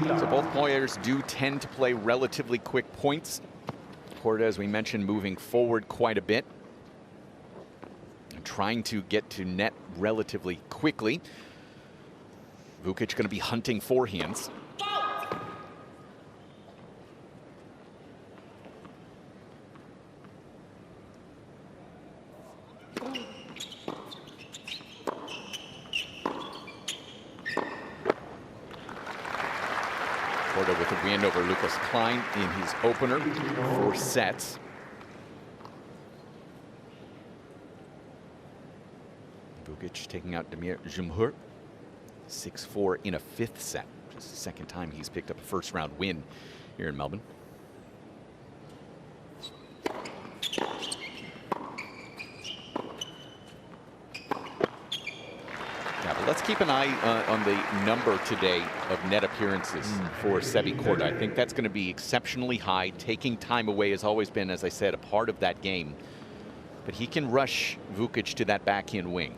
So both players do tend to play relatively quick points. Korda, as we mentioned, moving forward quite a bit. And trying to get to net relatively quickly. Vukic going to be hunting forehands. Korda with a win over Lucas Cain in his opener, 4 sets. Vukic taking out Demir Jumhur, 6-4 in a 5th set. Just the 2nd time he's picked up a first-round win here in Melbourne. Let's keep an eye on the number today of net appearances for Sebi Korda. I think that's going to be exceptionally high. Taking time away has always been, as I said, a part of that game. But he can rush Vukic to that backhand wing.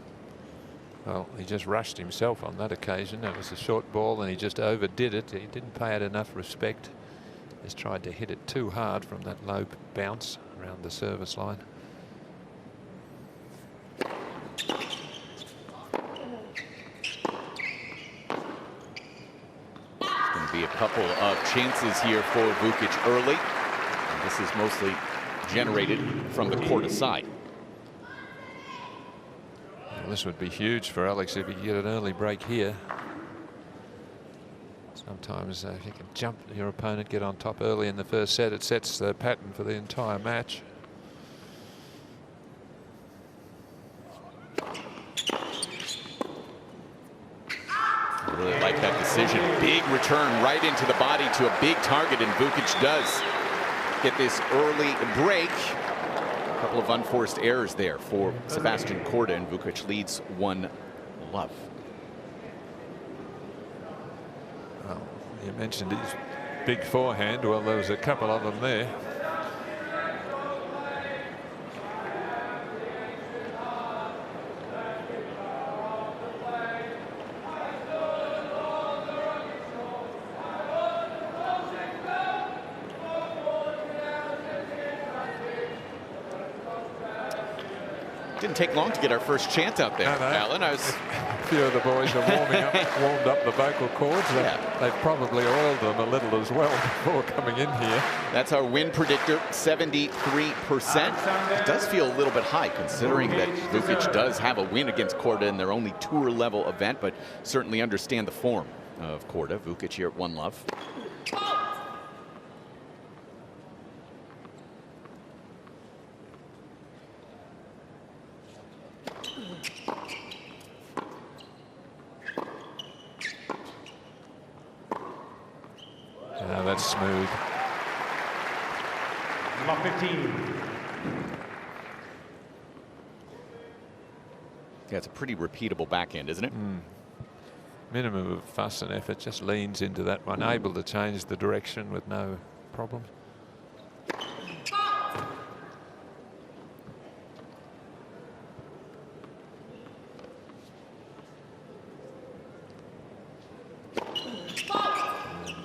Well, he just rushed himself on that occasion. It was a short ball and he just overdid it. He didn't pay it enough respect. Just tried to hit it too hard from that low bounce around the service line. Be a couple of chances here for Vukic early. And this is mostly generated from the Korda side. Well, this would be huge for Alex if he could get an early break here. Sometimes if you can jump your opponent, get on top early in the first set, it sets the pattern for the entire match. Really like that decision. Big return right into the body to a big target, and Vukic does get this early break. A couple of unforced errors there for Sebastian Korda, and Vukic leads 1-love. Well, you mentioned his big forehand. Well, there was a couple of them there. Didn't take long to get our first chant out there, Alan. A few of the boys are warmed up the vocal cords. They've probably oiled them a little as well before coming in here. That's our win predictor, 73%. It does feel a little bit high considering that Vukic does have a win against Korda in their only tour level event, but certainly understand the form of Korda. Vukic here at 1-love. That's smooth. Number 15. Yeah, it's a pretty repeatable backhand, isn't it? Minimum of fuss and effort, just leans into that one, able to change the direction with no problem.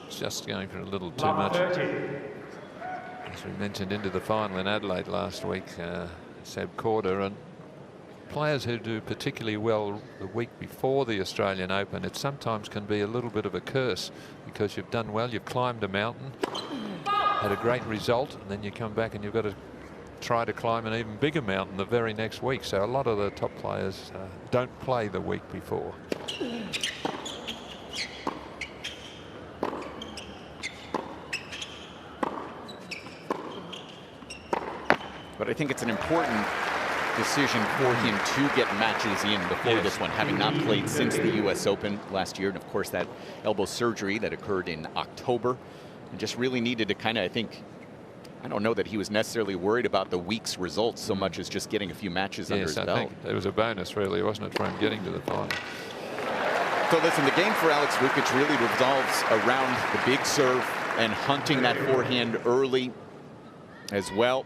Just going for a little too much. As we mentioned, into the final in Adelaide last week, Seb Korda, and players who do particularly well the week before the Australian Open, it sometimes can be a little bit of a curse because you've done well, you've climbed a mountain, had a great result, and then you come back and you've got to try to climb an even bigger mountain the very next week. So a lot of the top players don't play the week before. But I think it's an important decision for him to get matches in before this one, having not played since the US Open last year. And of course, that elbow surgery that occurred in October, and just really needed to kind of, I don't know that he was necessarily worried about the week's results so much as just getting a few matches under his belt. I think it was a bonus, really, wasn't it, for him getting to the final? So listen, the game for Alex Vukic really revolves around the big serve and hunting that forehand early as well.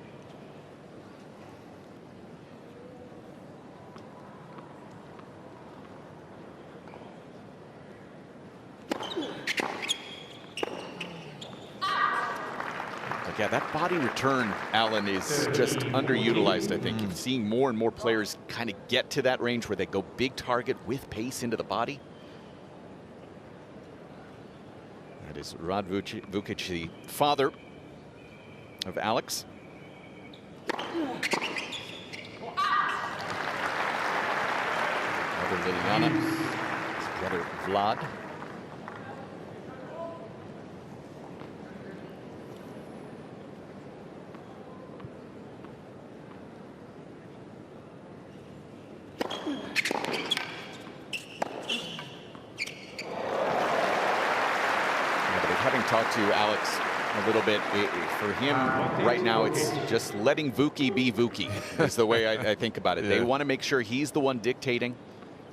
That body return, Alan, is just underutilized, I think. You're seeing more and more players kind of get to that range where they go big target with pace into the body. That is Rod Vukic, the father of Alex. Mother Liliana, his brother Vlad. Having talked to Alex a little bit, for him right now, it's just letting Vuki be Vuki is the way I think about it. Yeah. They want to make sure he's the one dictating.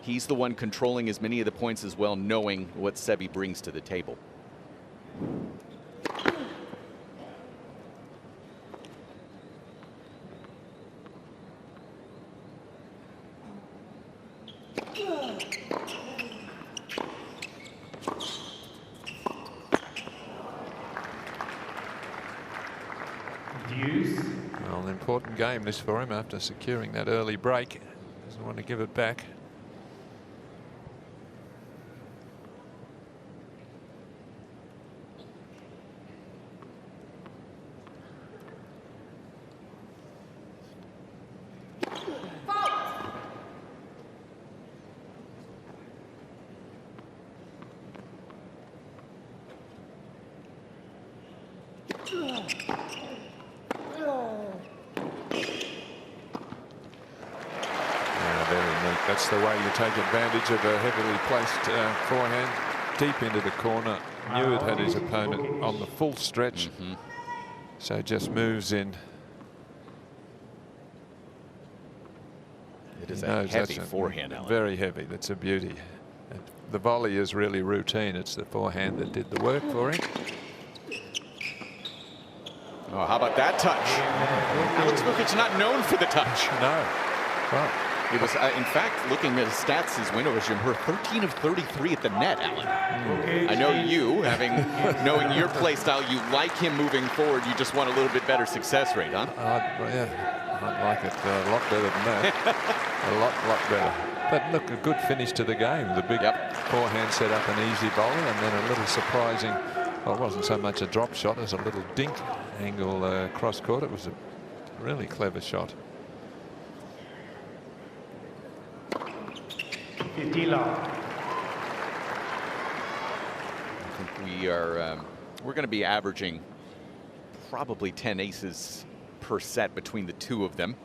He's the one controlling as many of the points as well, knowing what Sebi brings to the table. Well, an important game this for him after securing that early break. Doesn't want to give it back. That's the way you take advantage of a heavily placed forehand deep into the corner. Knew it had his opponent on the full stretch, so just moves in. It is a heavy forehand, Alan. Very heavy. That's a beauty. The volley is really routine. It's the forehand that did the work for him. Oh, how about that touch? Alex Vukic not known for the touch. No. Well, it was, in fact, looking at his stats, his win over Jimhur, 13 of 33 at the net, Alan. I know you, knowing your play style, you like him moving forward. You just want a little bit better success rate, huh? Yeah, I'd like it a lot better than that. A lot better. But look, a good finish to the game. The big forehand set up an easy bowler, and then a little surprising. Well, it wasn't so much a drop shot as a little dink angle cross court. It was a really clever shot. 50 love. I think we're going to be averaging probably 10 aces per set between the two of them.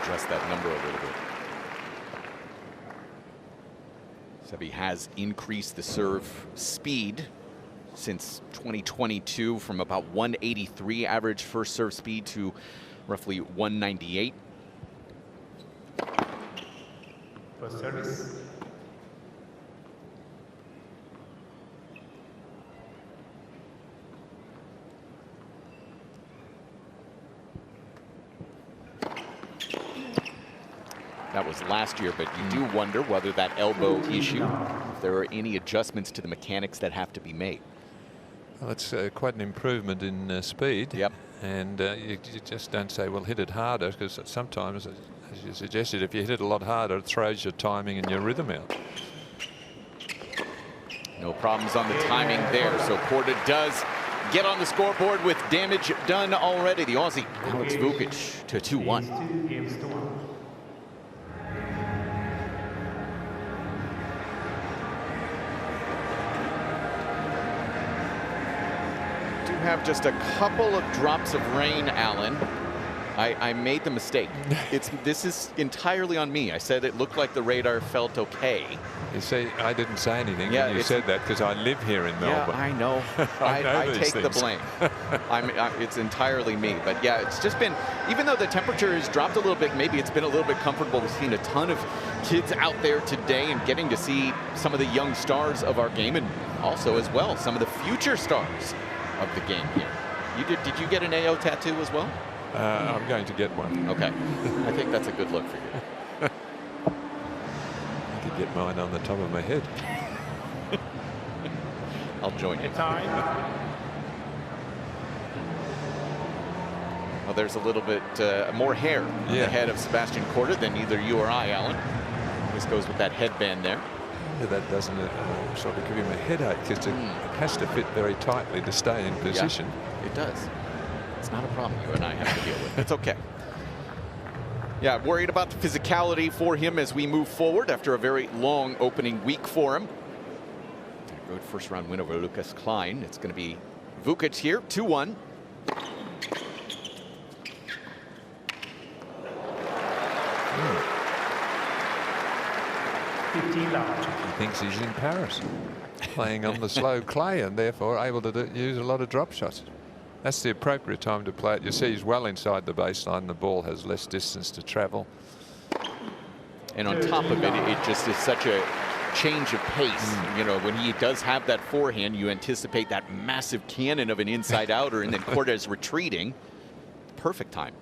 Adjust that number a little bit. Sebi has increased the serve speed since 2022 from about 183 average first serve speed to roughly 198. First service. That was last year, but you do wonder whether that elbow issue, if there are any adjustments to the mechanics that have to be made. Well, it's quite an improvement in speed. Yep. And you just don't say, well, hit it harder, because sometimes, as you suggested, if you hit it a lot harder, it throws your timing and your rhythm out. No problems on the timing there. So Korda does get on the scoreboard with damage done already. The Aussie, Alex Vukic, to 2-1. Have just a couple of drops of rain, Alan, I made the mistake. This is entirely on me. I said it looked like the radar felt okay. You see, I didn't say anything when you said that because I live here in Melbourne. Yeah, I know. I take the blame. It's entirely me. But yeah, it's just been, even though the temperature has dropped a little bit, maybe it's been a little bit comfortable. We've seen a ton of kids out there today and getting to see some of the young stars of our game, and also as well some of the future stars of the game here. Did you get an AO tattoo as well? I'm going to get one. Okay. I think that's a good look for you. I could get mine on the top of my head. I'll join you. Time. Well, there's a little bit more hair on the head of Sebastian Korda than either you or I, Alan. This goes with that headband there. Yeah, that doesn't sort of give him a headache because it has to fit very tightly to stay in position. Yeah, it does. It's not a problem you and I have to deal with. It's okay. Yeah, worried about the physicality for him as we move forward after a very long opening week for him. A good first round win over Lucas Cain. It's going to be Vukic here, 2-1. He thinks he's in Paris, playing on the slow clay and therefore able to use a lot of drop shots. That's the appropriate time to play it. You see he's well inside the baseline. The ball has less distance to travel. And on top of it, it just is such a change of pace. You know, when he does have that forehand, you anticipate that massive cannon of an inside outer, and then Korda is retreating. Perfect time.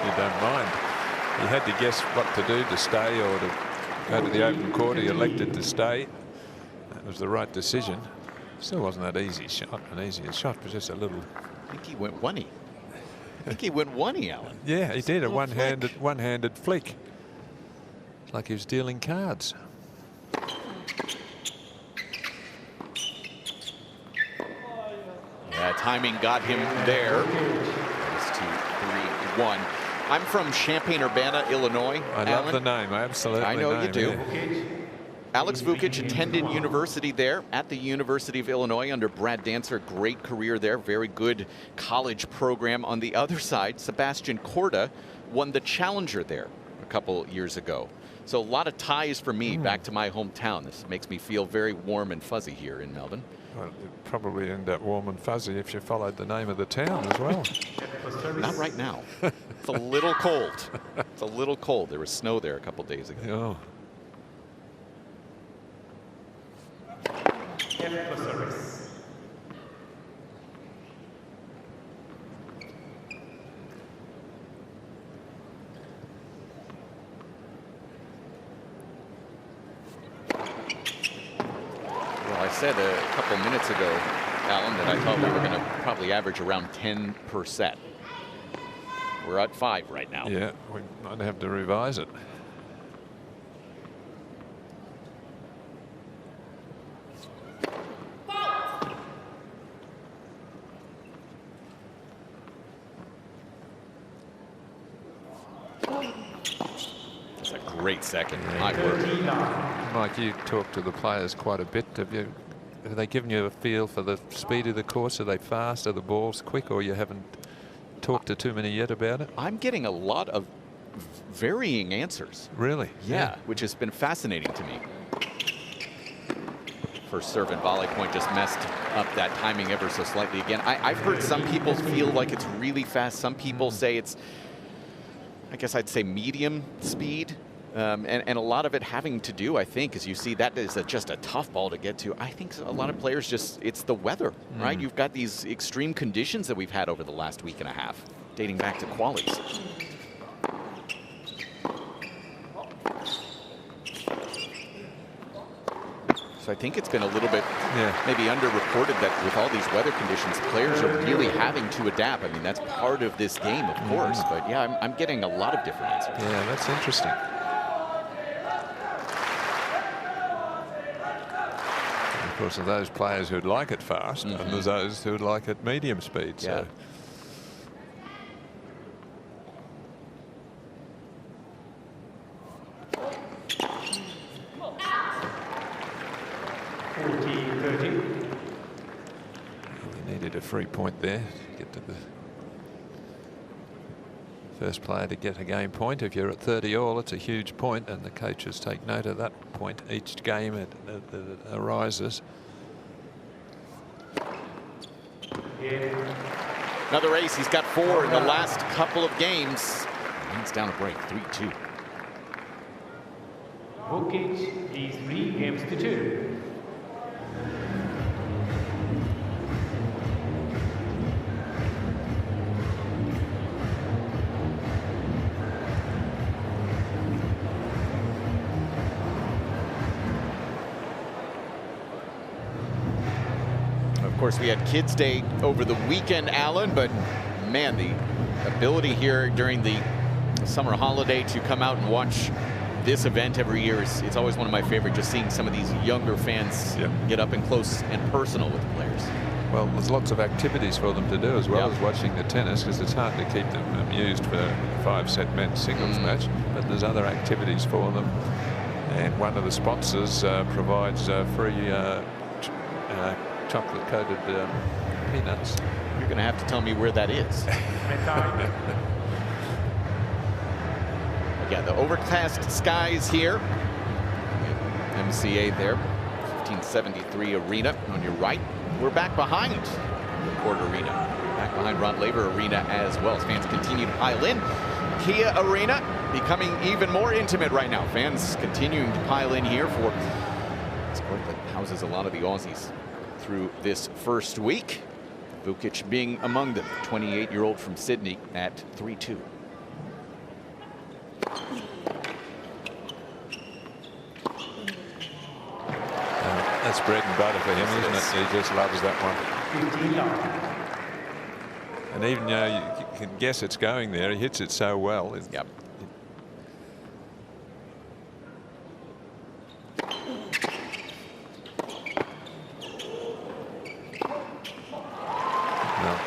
You don't mind. He had to guess what to do to stay or to go to the open court. He elected to stay. That was the right decision. Still wasn't that easy shot. An easier shot, but just a little. I think he went one-y. I think he went one-y, Alan. Yeah, he did a one-handed flick. It's like he was dealing cards. Yeah, timing got him there. 2-3-1. I'm from Champaign-Urbana, Illinois. I love the name. I absolutely know you do. Yeah. Alex Vukic attended university there at the University of Illinois under Brad Dancer. Great career there. Very good college program. On the other side, Sebastian Korda won the Challenger there a couple years ago. So a lot of ties for me back to my hometown. This makes me feel very warm and fuzzy here in Melbourne. Well, it'd probably end up warm and fuzzy if you followed the name of the town as well. Not right now. It's a little cold. It's a little cold. There was snow there a couple days ago. Oh. Well, I said a couple minutes ago, Alan, that I thought we were going to probably average around 10%. We're at 5 right now. Yeah, we might have to revise it. It's a great second. High work. Mike, you talk to the players quite a bit. Have they given you a feel for the speed of the course? Are they fast? Are the balls quick? Or you haven't talked to too many yet about it? I'm getting a lot of varying answers. Really? Yeah, which has been fascinating to me. First serve and volley point just messed up that timing ever so slightly again. I've heard some people feel like it's really fast. Some people say it's, I guess I'd say medium speed. And a lot of it having to do, I think, as you see, that is just a tough ball to get to. I think a lot of players just, it's the weather, right? You've got these extreme conditions that we've had over the last week and a half, dating back to qualies. So I think it's been a little bit maybe underreported that with all these weather conditions, players are really having to adapt. I mean, that's part of this game, of course. But yeah, I'm getting a lot of different answers. Yeah, that's interesting. Of course, there are those players who'd like it fast, and there's those who'd like it medium speed. Yeah. So. We needed a free point there to get to the first player to get a game point. If you're at 30 all, it's a huge point, and the coaches take note of that point each game it arises. Another ace. He's got 4 in the last couple of games. He's down a break, 3-2. Vukic leads 3 games to 2. Of course, we had Kids Day over the weekend, Alan, but man, the ability here during the summer holiday to come out and watch this event every year it's always one of my favorite, just seeing some of these younger fans get up and close and personal with the players. Well, there's lots of activities for them to do as well as watching the tennis, because it's hard to keep them amused for a 5-set men's singles match, but there's other activities for them. And one of the sponsors provides free chocolate-coated peanuts. You're going to have to tell me where that is. Yeah, the overcast skies here. MCA there, 1573 Arena on your right. We're back behind the Korda Arena, back behind Rod Laver Arena as well, as fans continue to pile in. Kia Arena becoming even more intimate right now. Fans continuing to pile in here for this court that houses a lot of the Aussies through this first week. Vukic being among them, 28-year-old from Sydney at 3-2. That's bread and butter for him, isn't it? He just loves that one. And even though you can guess it's going there, he hits it so well. Yep.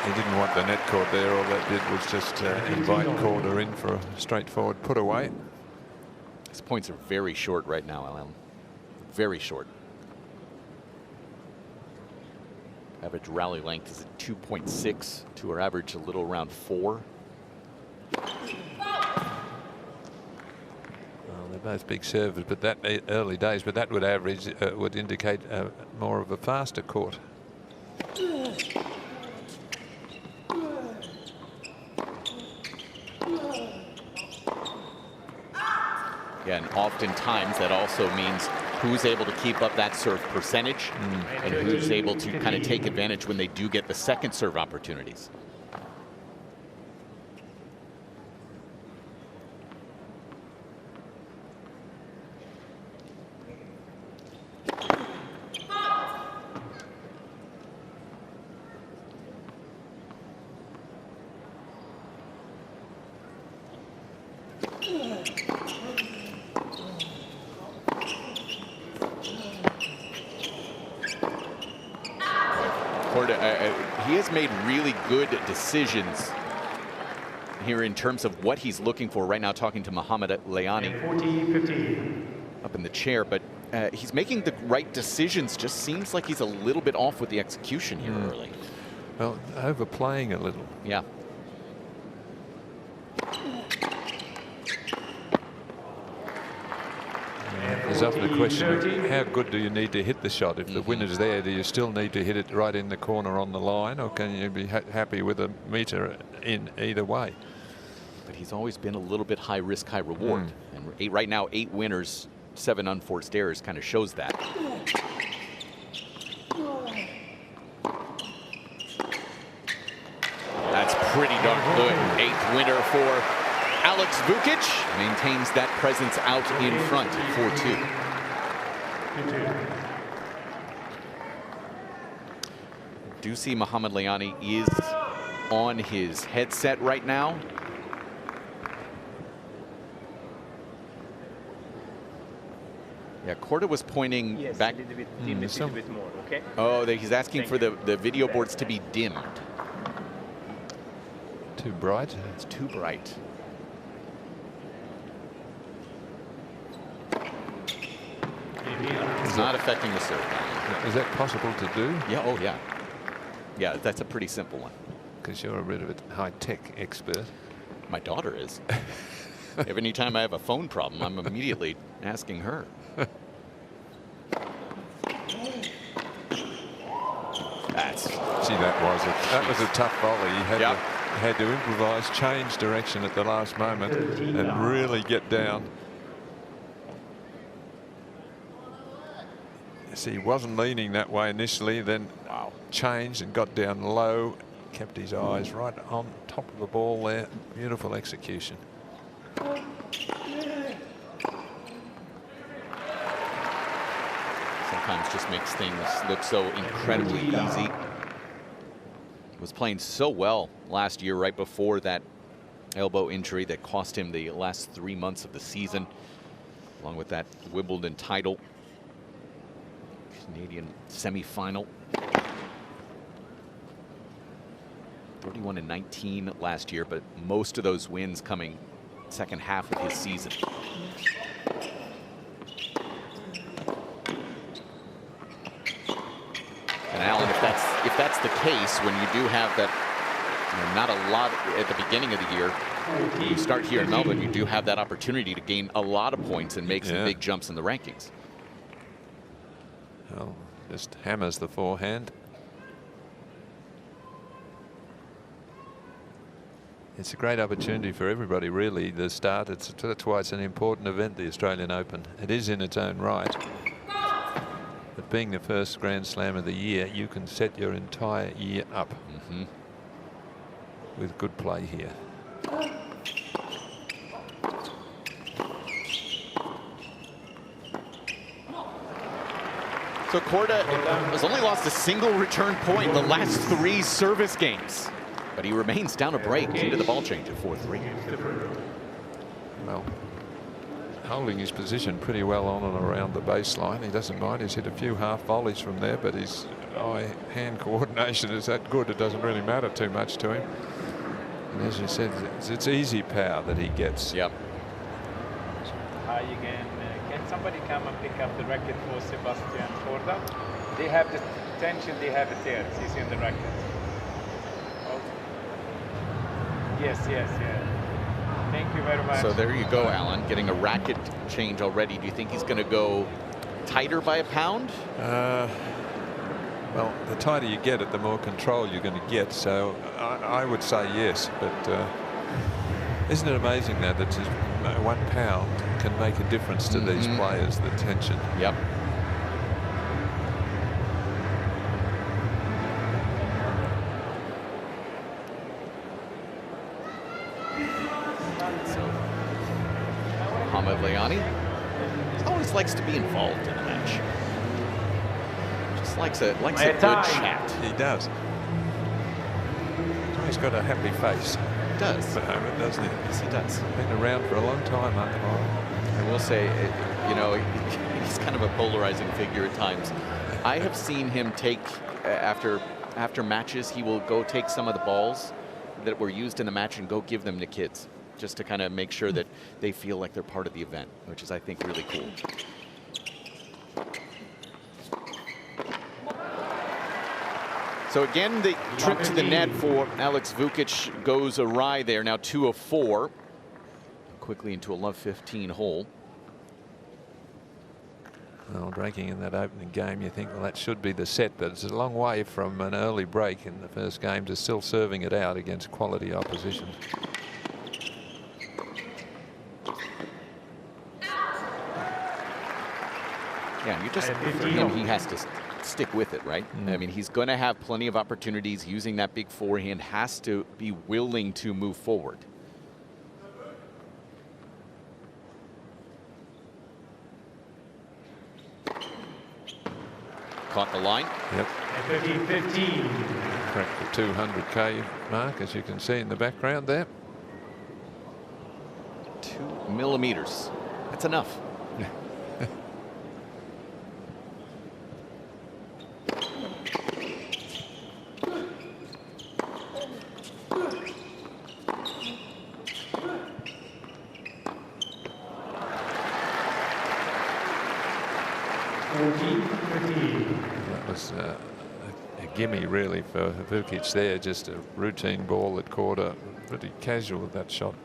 He didn't want the net court there. All that did was just invite Korda in for a straightforward put away. His points are very short right now, Alan. Very short. Average rally length is at 2.6 to our average a little around 4. Well, they're both big servers, but that early days, but that would average would indicate more of a faster court. Yeah, and oftentimes that also means who's able to keep up that serve percentage and who's able to kind of take advantage when they do get the second serve opportunities. He has made really good decisions here in terms of what he's looking for right now, talking to Mohamed Layani up in the chair, but he's making the right decisions. Just seems like he's a little bit off with the execution here early. Well, overplaying a little. Yeah. There's often a question of how good do you need to hit the shot? If the winner's there, do you still need to hit it right in the corner on the line, or can you be happy with a meter in either way? But he's always been a little bit high risk, high reward. And right now, 8 winners, 7 unforced errors kind of shows that. That's pretty darn good. 8th winner for Alex Vukic. Maintains that presence out in front, 4-2. do see Mohamed Liani is on his headset right now. Yeah, Korda was pointing back. A little bit, dim it a little bit more, okay? Oh, he's asking for the video boards to be dimmed. Too bright. It's too bright. It's not affecting the serve. Is that possible to do? Yeah, oh yeah. Yeah, that's a pretty simple one. Because you're a bit of a high-tech expert. My daughter is. Every time I have a phone problem, I'm immediately asking her. See, that was a tough volley. He had to improvise, change direction at the last moment, and really get down. See, he wasn't leaning that way initially, then changed and got down low, kept his eyes right on top of the ball there. Beautiful execution. Sometimes just makes things look so incredibly easy. Was playing so well last year, right before that elbow injury that cost him the last 3 months of the season, along with that Wimbledon title, Canadian semifinal. 31-19 last year, but most of those wins coming second half of his season. And Alan, if that's the case, when you do have that, not a lot at the beginning of the year, you start here in Melbourne, you do have that opportunity to gain a lot of points and make some big jumps in the rankings. Well, just hammers the forehand. It's a great opportunity for everybody, really, the start. That's why it's an important event, the Australian Open. It is in its own right. But being the first Grand Slam of the year, you can set your entire year up with good play here. So Korda has only lost a single return point in the last 3 service games, but he remains down a break into the ball change at 4-3. Well, holding his position pretty well on and around the baseline. He doesn't mind. He's hit a few half volleys from there, but his eye-hand coordination is that good. It doesn't really matter too much to him. And as you said, it's easy power that he gets. Yep. Hi again. Can somebody come and pick up the racket for Sebastian Korda? They have the tension, they have it there. It's in the racket. Oh. Yes. Thank you very much. So there you go, Alan, getting a racket change already. Do you think he's going to go tighter by a pound? Well, the tighter you get it, the more control you're going to get. So I would say yes. But isn't it amazing that just 1 pound can make a difference to these players, the tension? Yep. Mohamed Liani always likes to be involved in a match. Just likes a good chat. He does. He's got a happy face. He does. At the moment, doesn't he? Yes, he does. Been around for a long time, I will say, he's kind of a polarizing figure at times. I have seen him take, after matches, he will go take some of the balls that were used in the match and go give them to kids, just to kind of make sure that they feel like they're part of the event, which is, I think, really cool. So again, the trip to the net for Alex Vukic goes awry there. Now 2 of 4. Quickly into a love 15 hole. Well, breaking in that opening game, you think, well, that should be the set, but it's a long way from an early break in the first game to still serving it out against quality opposition. Yeah, you just, for him, he has to stick with it, right? I mean, he's going to have plenty of opportunities using that big forehand, has to be willing to move forward. Caught the line. Yep. 13-15. Cracked the 200k mark, as you can see in the background there. 2 millimeters. That's enough. That was a gimme really for Vukic there, just a routine ball that Korda pretty casual with that shot.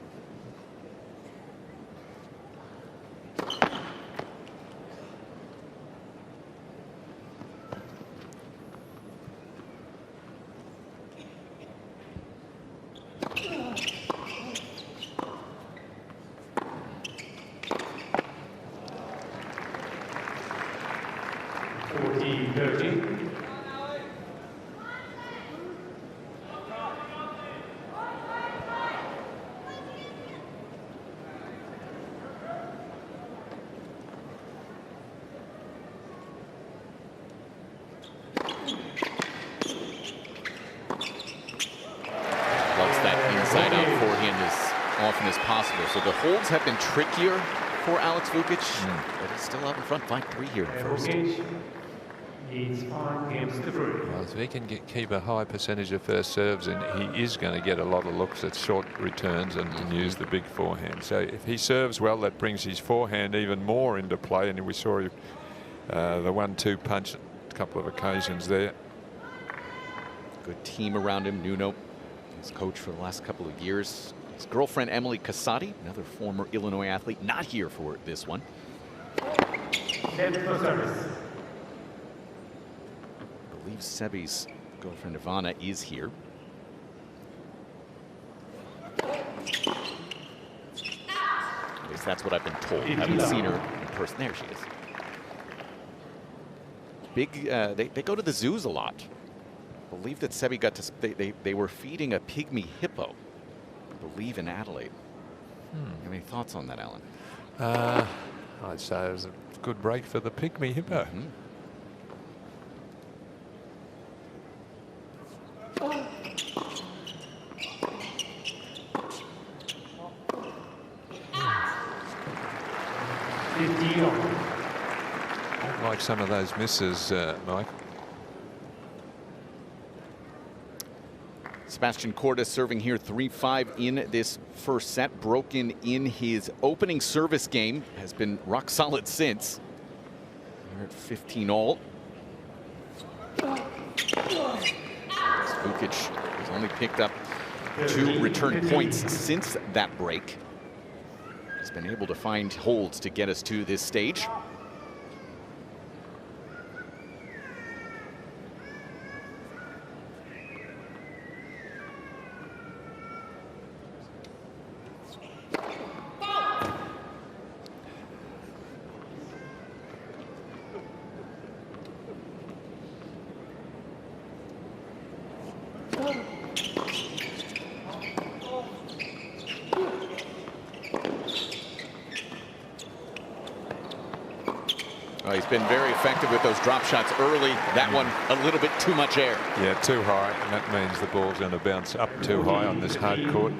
So the holds have been trickier for Alex Vukic, but he's still out in front, 5-3 here in first. Needs 5 games to 3. Well, if he can keep a high percentage of first serves, and he is going to get a lot of looks at short returns and use the big forehand. So if he serves well, that brings his forehand even more into play. And we saw the 1-2 punch a couple of occasions there. Good team around him. Nuno, his coach for the last couple of years. His girlfriend, Emily Casati, another former Illinois athlete, not here for this one. Net for service. I believe Sebi's girlfriend, Ivana, is here. At least that's what I've been told. I haven't seen her in person. There she is. Big, they go to the zoos a lot. I believe that Sebi got to, they were feeding a pygmy hippo. I believe in Adelaide. You have any thoughts on that, Alan? I'd say it was a good break for the pygmy hippo. I like some of those misses, Mike. Sebastian Korda serving here 3-5 in this first set. Broken in his opening service game. Has been rock solid since. We're at 15 all. Vukic has only picked up 2 return points since that break. He's been able to find holds to get us to this stage. He's been very effective with those drop shots early. That one a little bit too much air. Yeah, too high, and that means the ball's going to bounce up too high on this hard court.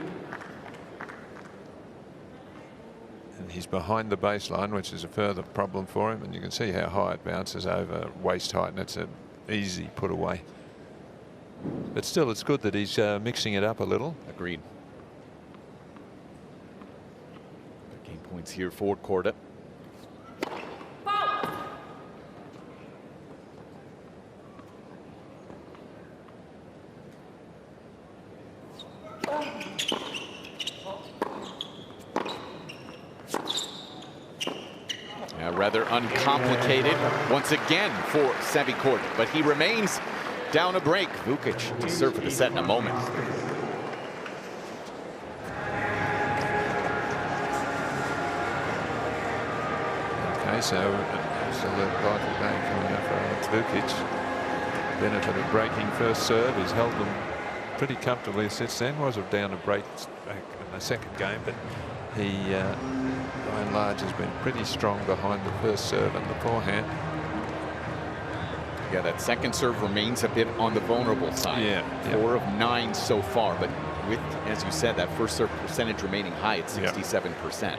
And he's behind the baseline, which is a further problem for him. And you can see how high it bounces over waist height, and it's an easy put away. But still, it's good that he's mixing it up a little. Agreed. Game points here for Korda. Rather uncomplicated once again for Sebi Korda, but he remains down a break. Vukic to serve for the set in a moment. Okay, so it's a vital game coming up for Alex Vukic. Benefit of breaking first serve. He's held them pretty comfortably since then. Was down a break back in the second game, but he by and large has been pretty strong behind the first serve and the forehand. Yeah, that second serve remains a bit on the vulnerable side. Yeah. 4 of 9 so far, but with, as you said, that first serve percentage remaining high at 67%.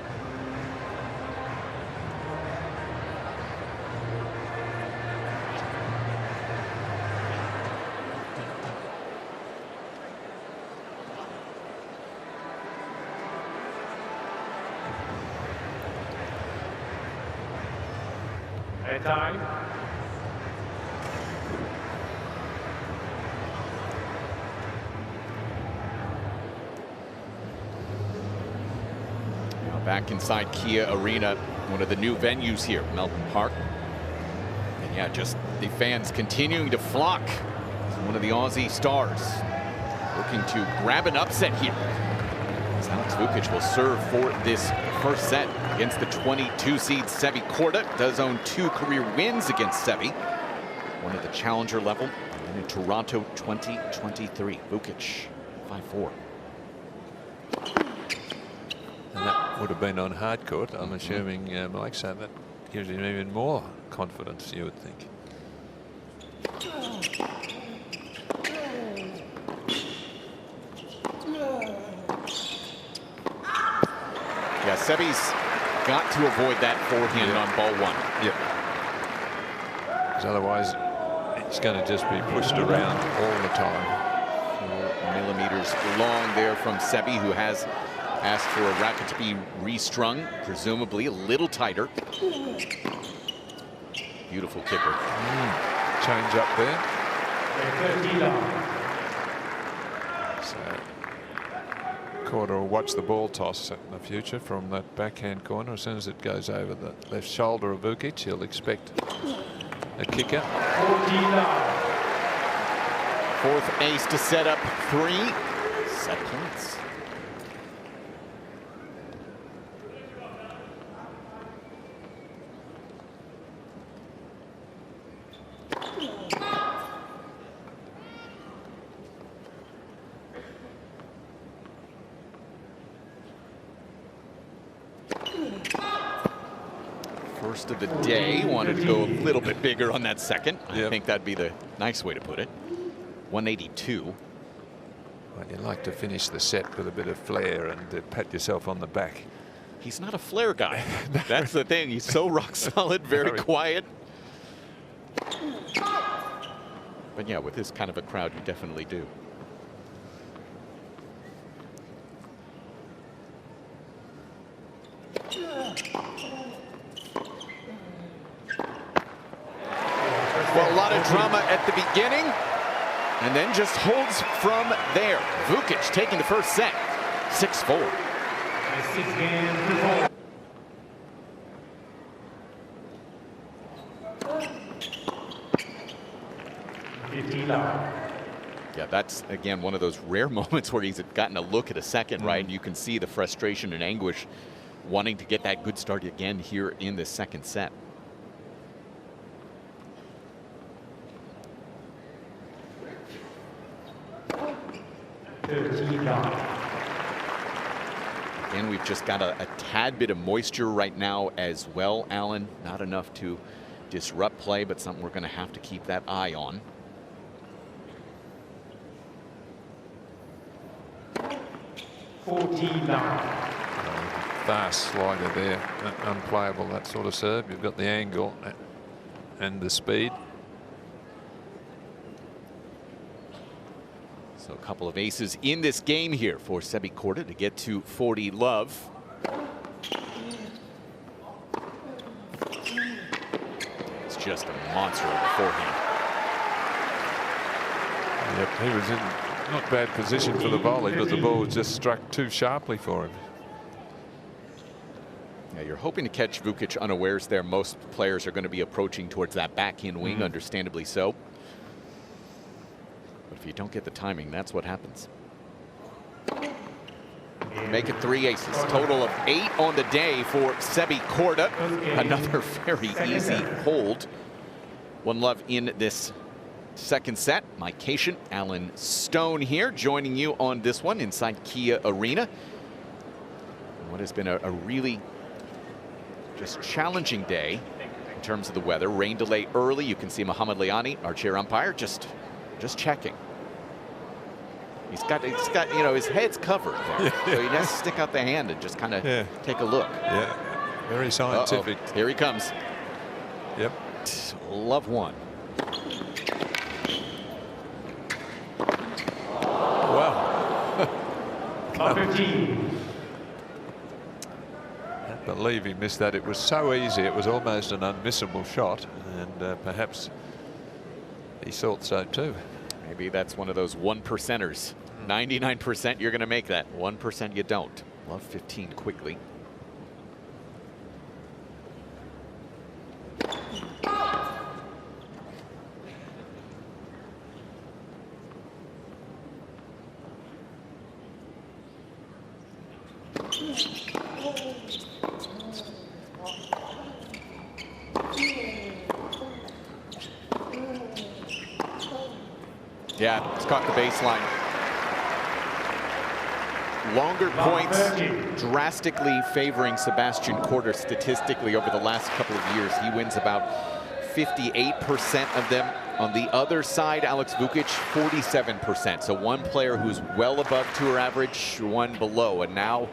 Time. Now back inside Kia Arena, one of the new venues here, Melbourne Park. And yeah, just the fans continuing to flock. One of the Aussie stars looking to grab an upset here. As Alex Vukic will serve for this first set against the 22 seed Sebastian Korda. Does own 2 career wins against Sebi. One at the challenger level, and in Toronto 2023. Vukic 5-4. And that would have been on hard court. I'm assuming, Mike, so that gives him even more confidence, you would think. Yeah, Sebi's got to avoid that forehand on ball 1. Yep. Because otherwise, it's going to just be pushed around all the time. 4 millimeters long there from Sebi, who has asked for a racket to be restrung, presumably a little tighter. Beautiful kicker. Change up there. So Korda will watch the ball toss in the future from that backhand corner. As soon as it goes over the left shoulder of Vukic, he'll expect a kicker. 4th ace to set up 3 set points. First of the day, wanted to go a little bit bigger on that second. I think that'd be the nice way to put it. 182. Well, you like to finish the set with a bit of flair and pat yourself on the back. He's not a flair guy. That's the thing. He's so rock solid, very quiet. But yeah, with this kind of a crowd, you definitely do. Well, a lot of drama at the beginning, and then just holds from there. Vukic taking the first set, 6-4. Yeah, that's, again, one of those rare moments where he's gotten a look at a second, right? You can see the frustration and anguish wanting to get that good start again here in the second set. And we've just got a tad bit of moisture right now as well, Alan. Not enough to disrupt play, but something we're going to have to keep that eye on. Fast slider there, unplayable, that sort of serve. You've got the angle and the speed. So a couple of aces in this game here for Sebastian Korda to get to 40 love. It's just a monster of a forehand. Yep, he was in not bad position for the volley, but the ball just struck too sharply for him. Yeah, you're hoping to catch Vukic unawares there. Most players are going to be approaching towards that backhand wing, understandably so. But if you don't get the timing, that's what happens. Make it 3 aces. Total of 8 on the day for Sebastian Korda. Another very easy hold. 1-love in this second set. Mike Cain, Alan Stone here, joining you on this one inside Kia Arena. What has been a really just challenging day in terms of the weather. Rain delay early. You can see Mohamed Liani, our chair umpire, just checking. He's got you know, his head's covered there. So he has to stick out the hand and just kind of take a look. Yeah, very scientific. Here he comes. Yep. Love one. Wow. Number 15. I can't believe he missed that. It was so easy. It was almost an unmissable shot, and perhaps he thought so too. Maybe that's one of those 1%ers. 99% you're going to make that. 1% you don't. Love 15 quickly. Yeah, it's caught the baseline. Longer points drastically favoring Sebastian Korda statistically over the last couple of years. He wins about 58% of them. On the other side, Alex Vukic, 47%. So one player who's well above tour average, one below. And now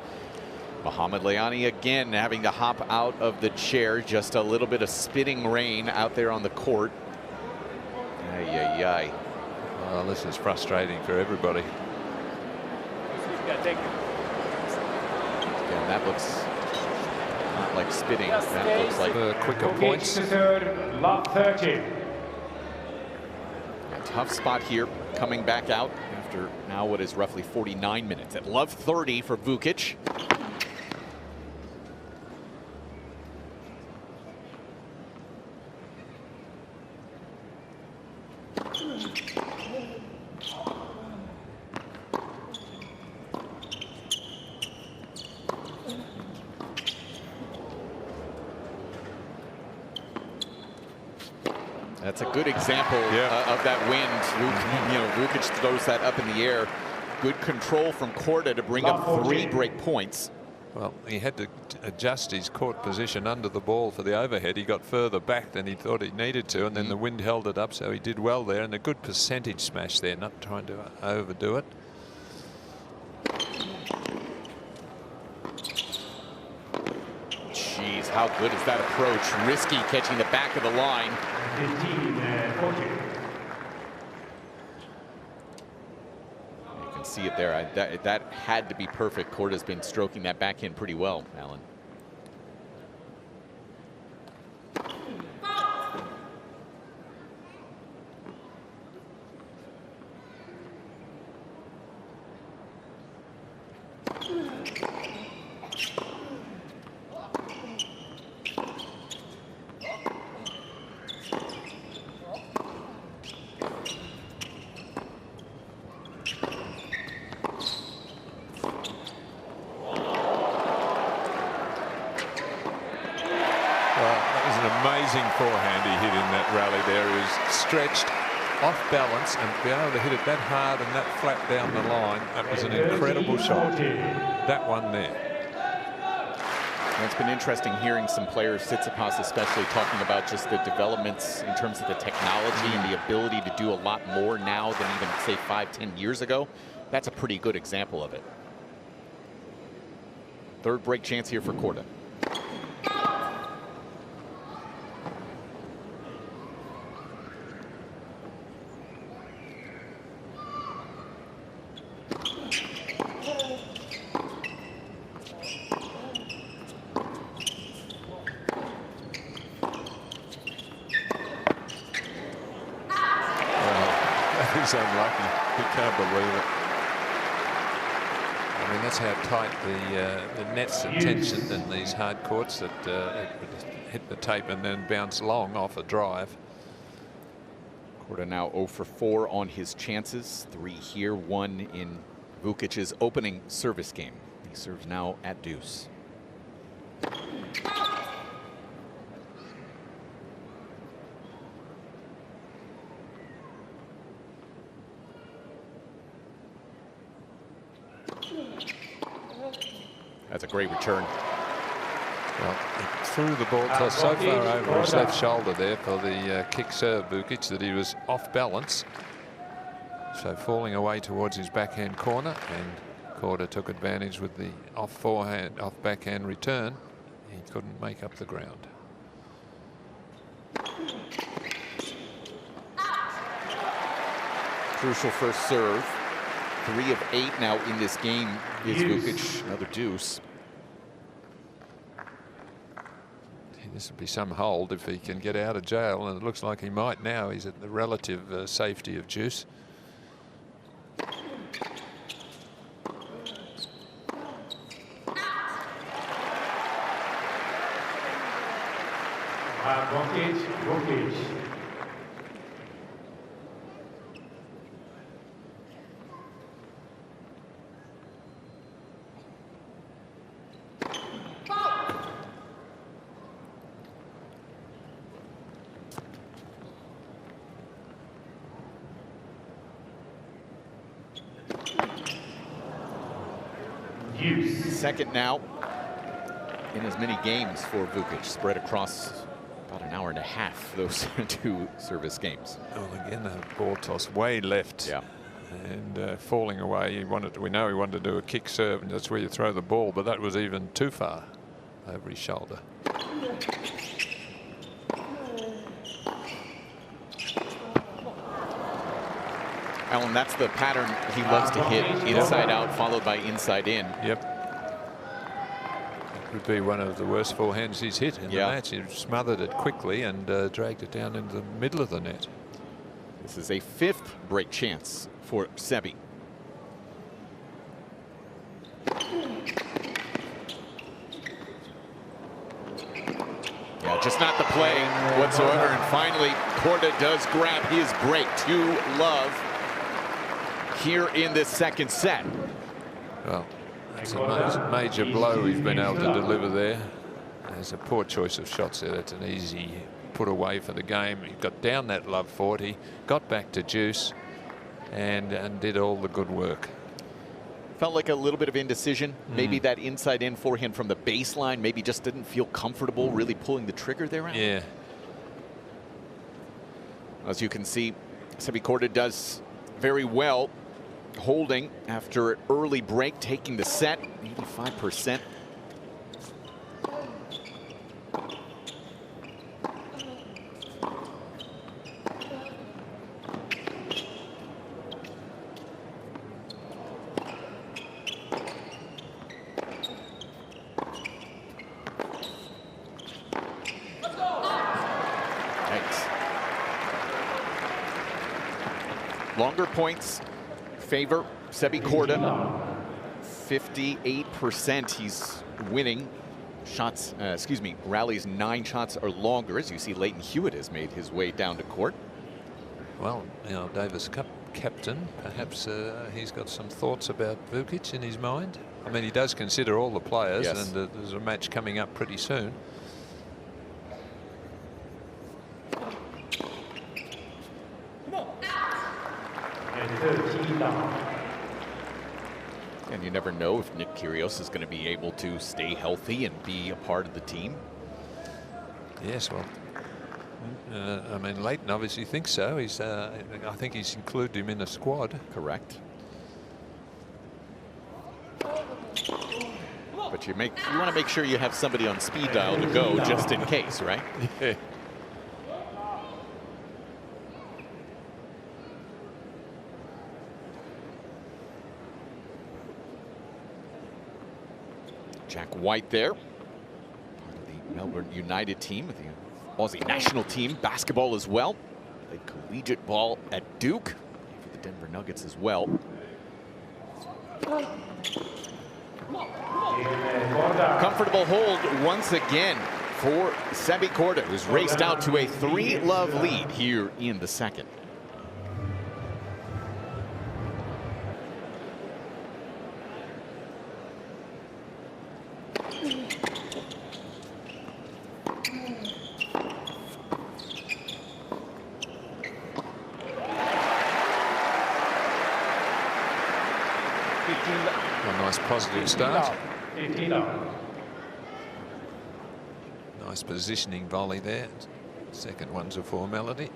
Mohamed Liani again having to hop out of the chair. Just a little bit of spitting rain out there on the court. Ay, ay, ay. Well, this is frustrating for everybody. Again, that looks not like spitting. That looks like quicker points. Love 30. A tough spot here, coming back out after now what is roughly 49 minutes. At love 30 for Vukic. That's a good example of that wind. You know, Vukic throws that up in the air. Good control from Korda to bring up 3 break points. Well, he had to adjust his court position under the ball for the overhead. He got further back than he thought he needed to, and then the wind held it up, so he did well there. And a good percentage smash there, not trying to overdo it. Jeez, how good is that approach? Risky catching the back of the line. 15-40. You can see it there. That had to be perfect. Korda's been stroking that backhand pretty well, Alan. Amazing forehand he hit in that rally there. He was stretched off balance and be able to hit it that hard and that flat down the line. That was an incredible shot. That one there. And it's been interesting hearing some players, Tsitsipas especially, talking about just the developments in terms of the technology and the ability to do a lot more now than even, say, 5-10 years ago. That's a pretty good example of it. Third break chance here for Korda. He's unlucky. He can't believe it. I mean, that's how tight the net's are tensioned in these hard courts, that it would hit the tape and then bounce long off a drive. Korda now 0 for 4 on his chances. 3 here, 1 in Vukic's opening service game. He serves now at deuce. That's a great return. Well, it threw the ball toss so far over his left shoulder there for the kick serve, Vukic, that he was off balance. So falling away towards his backhand corner, and Korda took advantage with the off backhand return. He couldn't make up the ground. Crucial first serve. 3 of 8 now in this game is Vukic. Another deuce. This would be some hold if he can get out of jail, and it looks like he might now. He's at the relative safety of juice. Vukic. Second now in as many games for Vukic, spread across about an hour and a half, those 2 service games. Well, again, the ball toss way left. Yeah. And falling away. We know he wanted to do a kick serve, and that's where you throw the ball, but that was even too far over his shoulder. Alan, that's the pattern he loves to hit. Inside out, followed by inside in. Yep. It would be one of the worst forehands he's hit in the match. He smothered it quickly and dragged it down into the middle of the net. This is a 5th break chance for Sebi. Yeah, just not the play whatsoever. And finally, Korda does grab his break to love here in this second set. Well, that's a major blow he's been able to deliver there. There's a poor choice of shots there. That's an easy put away for the game. He got down that love 40, got back to juice, and did all the good work. Felt like a little bit of indecision. Maybe that inside in forehand from the baseline, maybe just didn't feel comfortable really pulling the trigger there. Yeah. As you can see, Sebi Korda does very well holding after an early break, taking the set, 85%. Longer points favor Sebi Korda. 58% he's winning shots, rallies 9 shots or longer. As you see, Leighton Hewitt has made his way down to court. Well, now Davis Cup captain, perhaps he's got some thoughts about Vukic in his mind. I mean, he does consider all the players, and there's a match coming up pretty soon. And you never know if Nick Kyrgios is going to be able to stay healthy and be a part of the team. Yes, well, I mean, Leighton obviously thinks so. He's, I think he's included him in the squad. Correct. But you want to make sure you have somebody on speed dial to go just in case, right? Jack White there, part of the Melbourne United team, the Aussie national team, basketball as well. Played collegiate ball at Duke, for the Denver Nuggets as well. Comfortable hold once again for Sebi Korda, who's raced out to a 3-love lead here in the second. A nice positive start. Nice positioning volley there. Second one's a formality.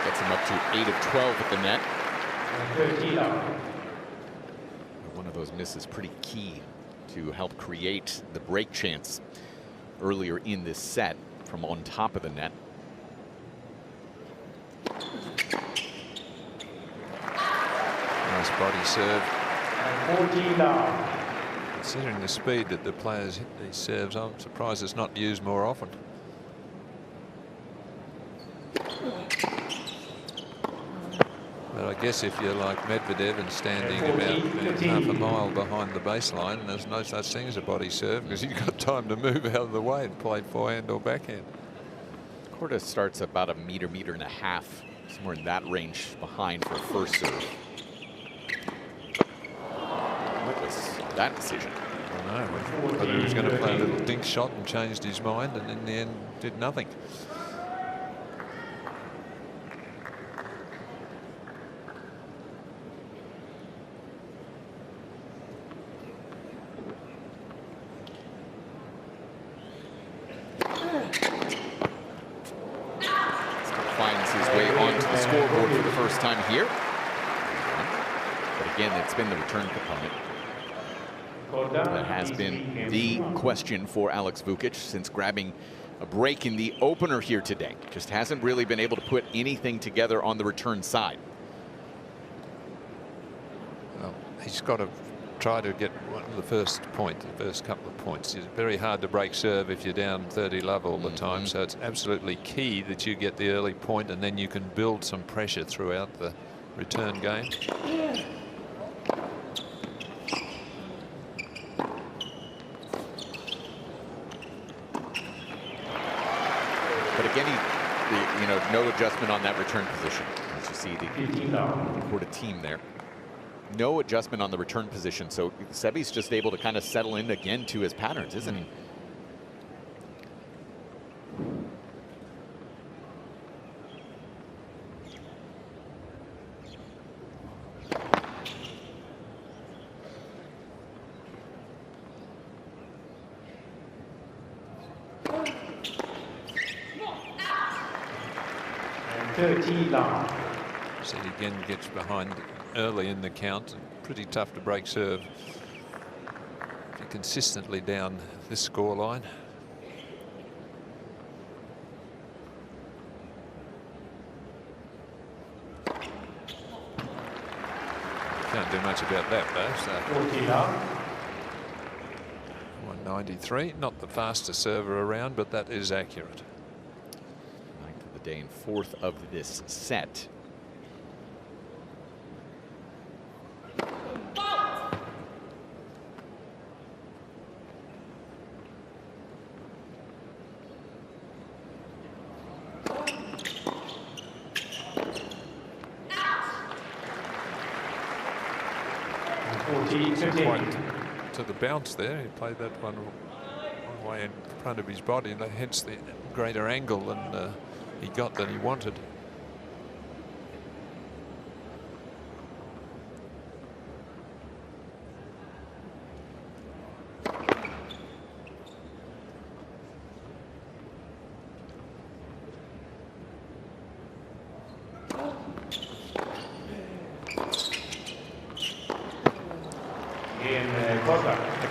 Gets him up to 8 of 12 at the net. One of those misses pretty key to help create the break chance earlier in this set from on top of the net. Nice body serve. Considering the speed that the players hit these serves, I'm surprised it's not used more often. But I guess if you're like Medvedev and standing about half a mile behind the baseline, there's no such thing as a body serve because you've got time to move out of the way and play forehand or backhand. Korda starts about a meter, meter and a half, somewhere in that range behind for a first serve. What was that decision? I don't know. Whether he was going to play a little dink shot and changed his mind, and in the end did nothing. Finds his way onto the scoreboard for the first time here. But again, it's been the return component that has been the question for Alex Vukic since grabbing a break in the opener here today. Just hasn't really been able to put anything together on the return side. Well, he's got to try to get the first couple of points. It's very hard to break serve if you're down 30 love all the time, so it's absolutely key that you get the early point and then you can build some pressure throughout the return game. But again, no adjustment on that return position. As you see the Korda team there. No adjustment on the return position. So Sebi's just able to kind of settle in again to his patterns, isn't he? So he again gets behind early in the count. Pretty tough to break serve. If you're consistently down this score line. Can't do much about that though. So 193, not the fastest server around, but that is accurate. Ninth of the day and fourth of this set. Quite to the bounce there. He played that one way in front of his body, and hence the greater angle than he got than he wanted.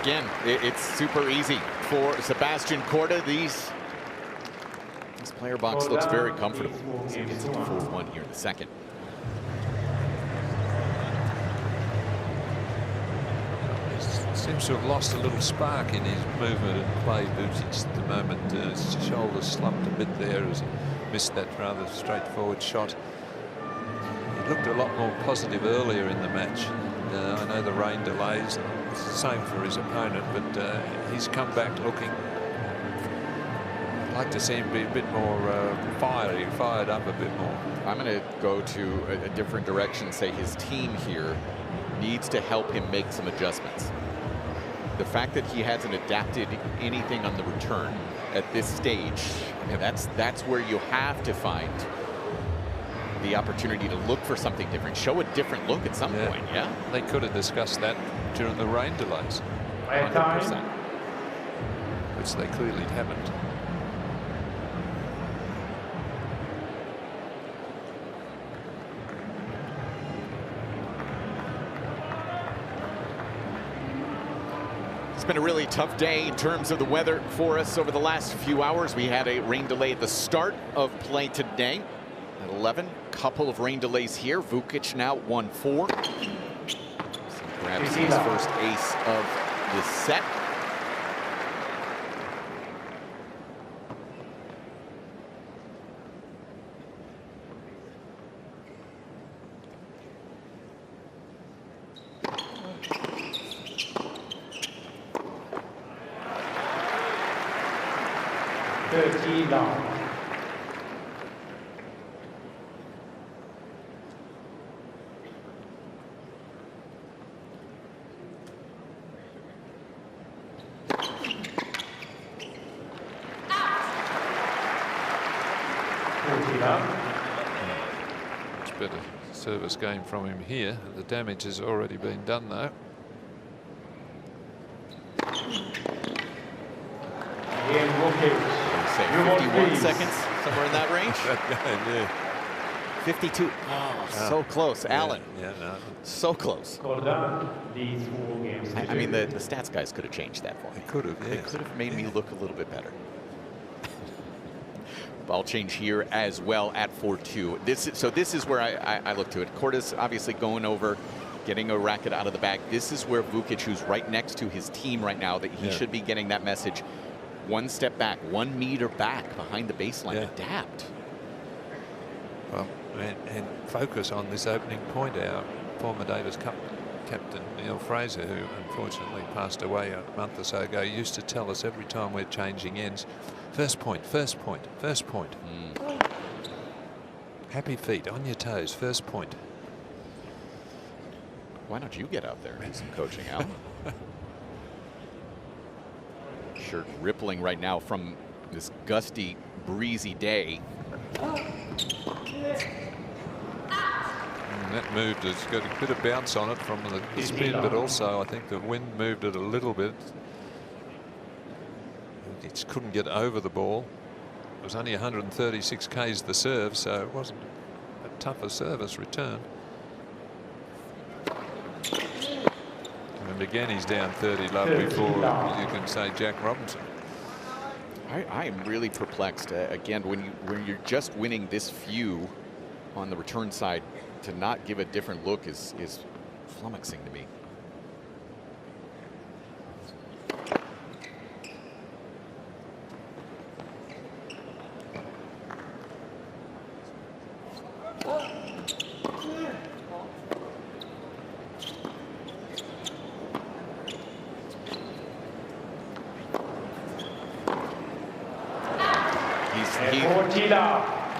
Again, it's super easy for Sebastian Korda. This player box looks very comfortable. So he gets into 4-1 here in the second. He seems to have lost a little spark in his movement and play, Vukic, at the moment. His shoulders slumped a bit there as he missed that rather straightforward shot. He looked a lot more positive earlier in the match. I know the rain delays, and it's the same for his opponent, but he's come back looking. I'd like to see him be a bit more fired up a bit more. I'm going to go to a different direction, say his team here needs to help him make some adjustments. The fact that he hasn't adapted anything on the return at this stage, that's where you have to find the opportunity to look for something different, show a different look at some point. Yeah, they could have discussed that during the rain delays. 100%. Which they clearly haven't. It's been a really tough day in terms of the weather for us over the last few hours. We had a rain delay at the start of play today at 11. Couple of rain delays here. Vukic now 1-4. So grabs his first ace of the set. Much better service game from him here. The damage has already been done though. Say 51 seconds, somewhere in that range. That game, yeah. 52. Oh, so close, Alan. Yeah, no. So close. Korda leads 4 games. I mean, the stats guys could have changed that for me. They could have, They could have made me look a little bit better. Ball change here as well at 4-2. This is where I look to it. Korda's obviously going over, getting a racket out of the bag. This is where Vukic, who's right next to his team right now, that he should be getting that message. 1 step back, 1 meter back behind the baseline. Adapt. Well, and focus on this opening point. Our former Davis Cup captain Neil Fraser, who unfortunately passed away a month or so ago, used to tell us every time we're changing ends, first point, first point, first point. Happy feet, on your toes, first point. Why don't you get out there and do some coaching, Al? Shirt rippling right now from this gusty, breezy day. And that moved, it's got a bit of bounce on it from the spin, but also I think the wind moved it a little bit. It couldn't get over the ball. It was only 136 Ks the serve, so it wasn't a tougher service return. And again, he's down 30 love before you can say Jack Robinson. I am really perplexed. Again, when you're just winning this few on the return side, to not give a different look is flummoxing to me.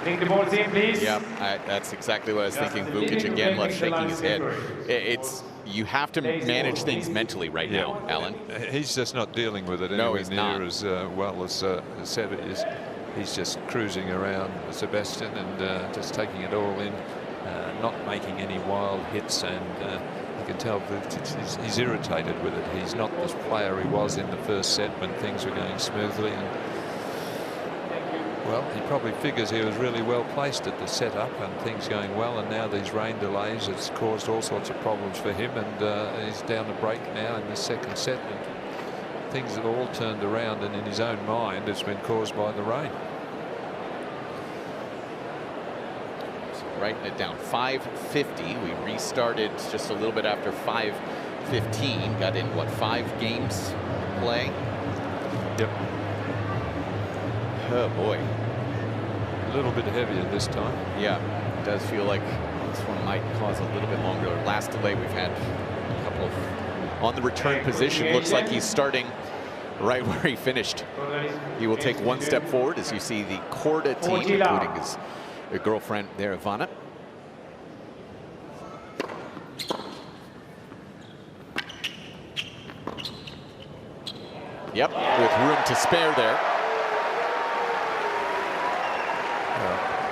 Bring the balls in, please. Yeah, that's exactly what I was thinking. Vukic again left shaking his head. You have to manage things mentally right now, Alan. He's just not dealing with it anywhere near as well as Seb is. He's just cruising around Sebastian and just taking it all in, not making any wild hits, and you can tell that he's irritated with it. He's not the player he was in the first set when things were going smoothly. And well, he probably figures he was really well placed at the setup and things going well, and now these rain delays has caused all sorts of problems for him, and he's down the break now in the second set, and things have all turned around, and in his own mind it's been caused by the rain. So writing it down, 5:50. We restarted just a little bit after 5:15. Got in, what, 5 games play? Yep. Oh boy. A little bit heavier this time. Yeah, it does feel like this one might cause a little bit longer. Last delay we've had a couple of on the return position. Looks like he's starting right where he finished. He will take 1 step forward as you see the Korda team, including his girlfriend there, Ivana. Yep, with room to spare there.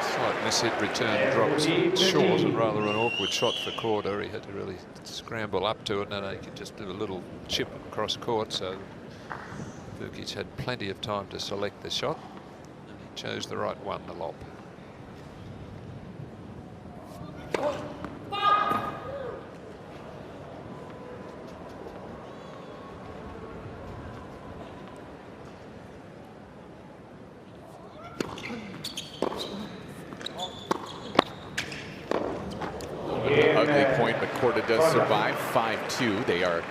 Slight this hit return drops short, and rather an awkward shot for Korda. He had to really scramble up to it, and then he could just do a little chip across court, so Vukic had plenty of time to select the shot, and he chose the right one, the lob. Ugly point, but Korda does survive. 5-2. They are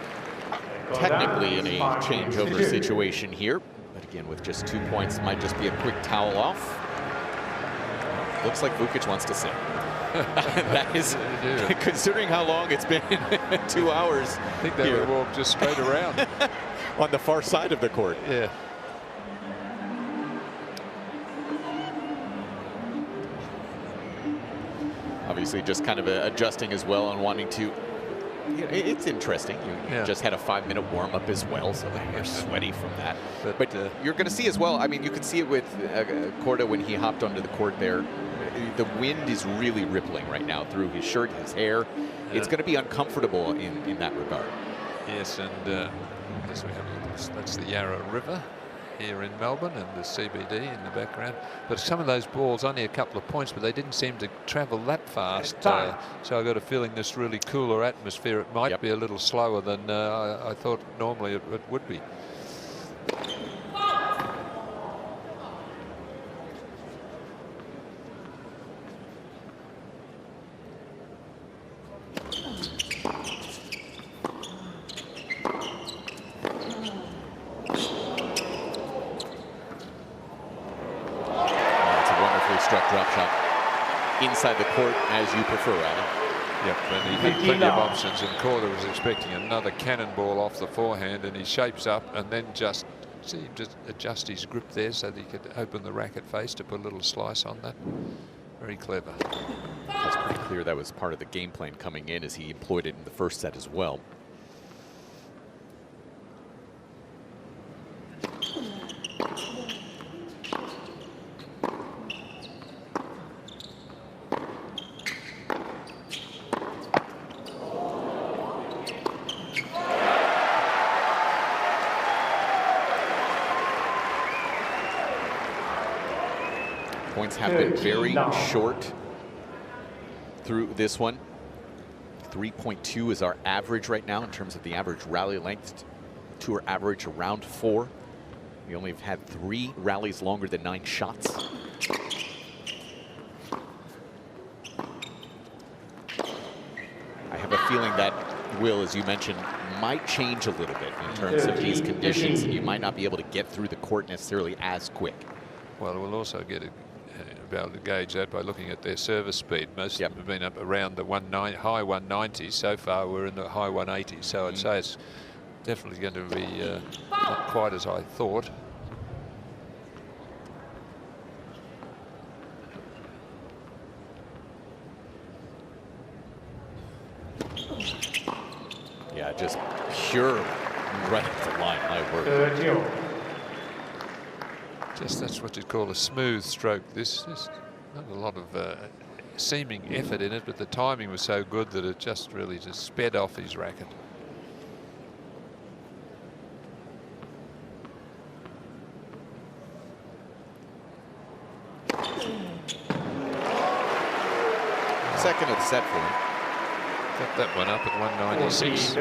technically in a changeover situation here, but again, with just 2 points, might just be a quick towel off. Looks like Vukic wants to sit. That is, considering how long it's been, 2 hours. I think they would walk just straight around on the far side of the court. Yeah. Obviously, just kind of adjusting as well and wanting to. It's interesting. You just had a 5-minute warm-up as well, so you're sweaty from that. But you're going to see as well. I mean, you could see it with Korda when he hopped onto the court there. The wind is really rippling right now through his shirt, his hair. It's going to be uncomfortable in that regard. Yes, and I guess we have that's the Yarra River here in Melbourne, and the CBD in the background. But some of those balls, only a couple of points, but they didn't seem to travel that fast. So I got a feeling this really cooler atmosphere, it might be a little slower than I thought normally it would be. Struck drop shot inside the court as you prefer, Adam. Yep, and he had plenty of options, and Korda was expecting another cannonball off the forehand, and he shapes up and then just adjust his grip there so that he could open the racket face to put a little slice on that. Very clever. It's pretty clear that was part of the game plan coming in, as he employed it in the first set as well. Points have been very short through this one. 3.2 is our average right now in terms of the average rally length. Tour average around 4. We only have had 3 rallies longer than 9 shots. I have a feeling that, Will, as you mentioned, might change a little bit in terms of these conditions, and you might not be able to get through the court necessarily as quick. Well, we'll also be able to gauge that by looking at their service speed. Most of them have been up around the high 190s. So far, we're in the high 180s. So I'd say it's definitely going to be not quite as I thought. Yeah, just pure right at the line. My word. Just that's what you'd call a smooth stroke. This is not a lot of seeming effort in it, but the timing was so good that it just really just sped off his racket. Second of the set for him. Got that one up at 196.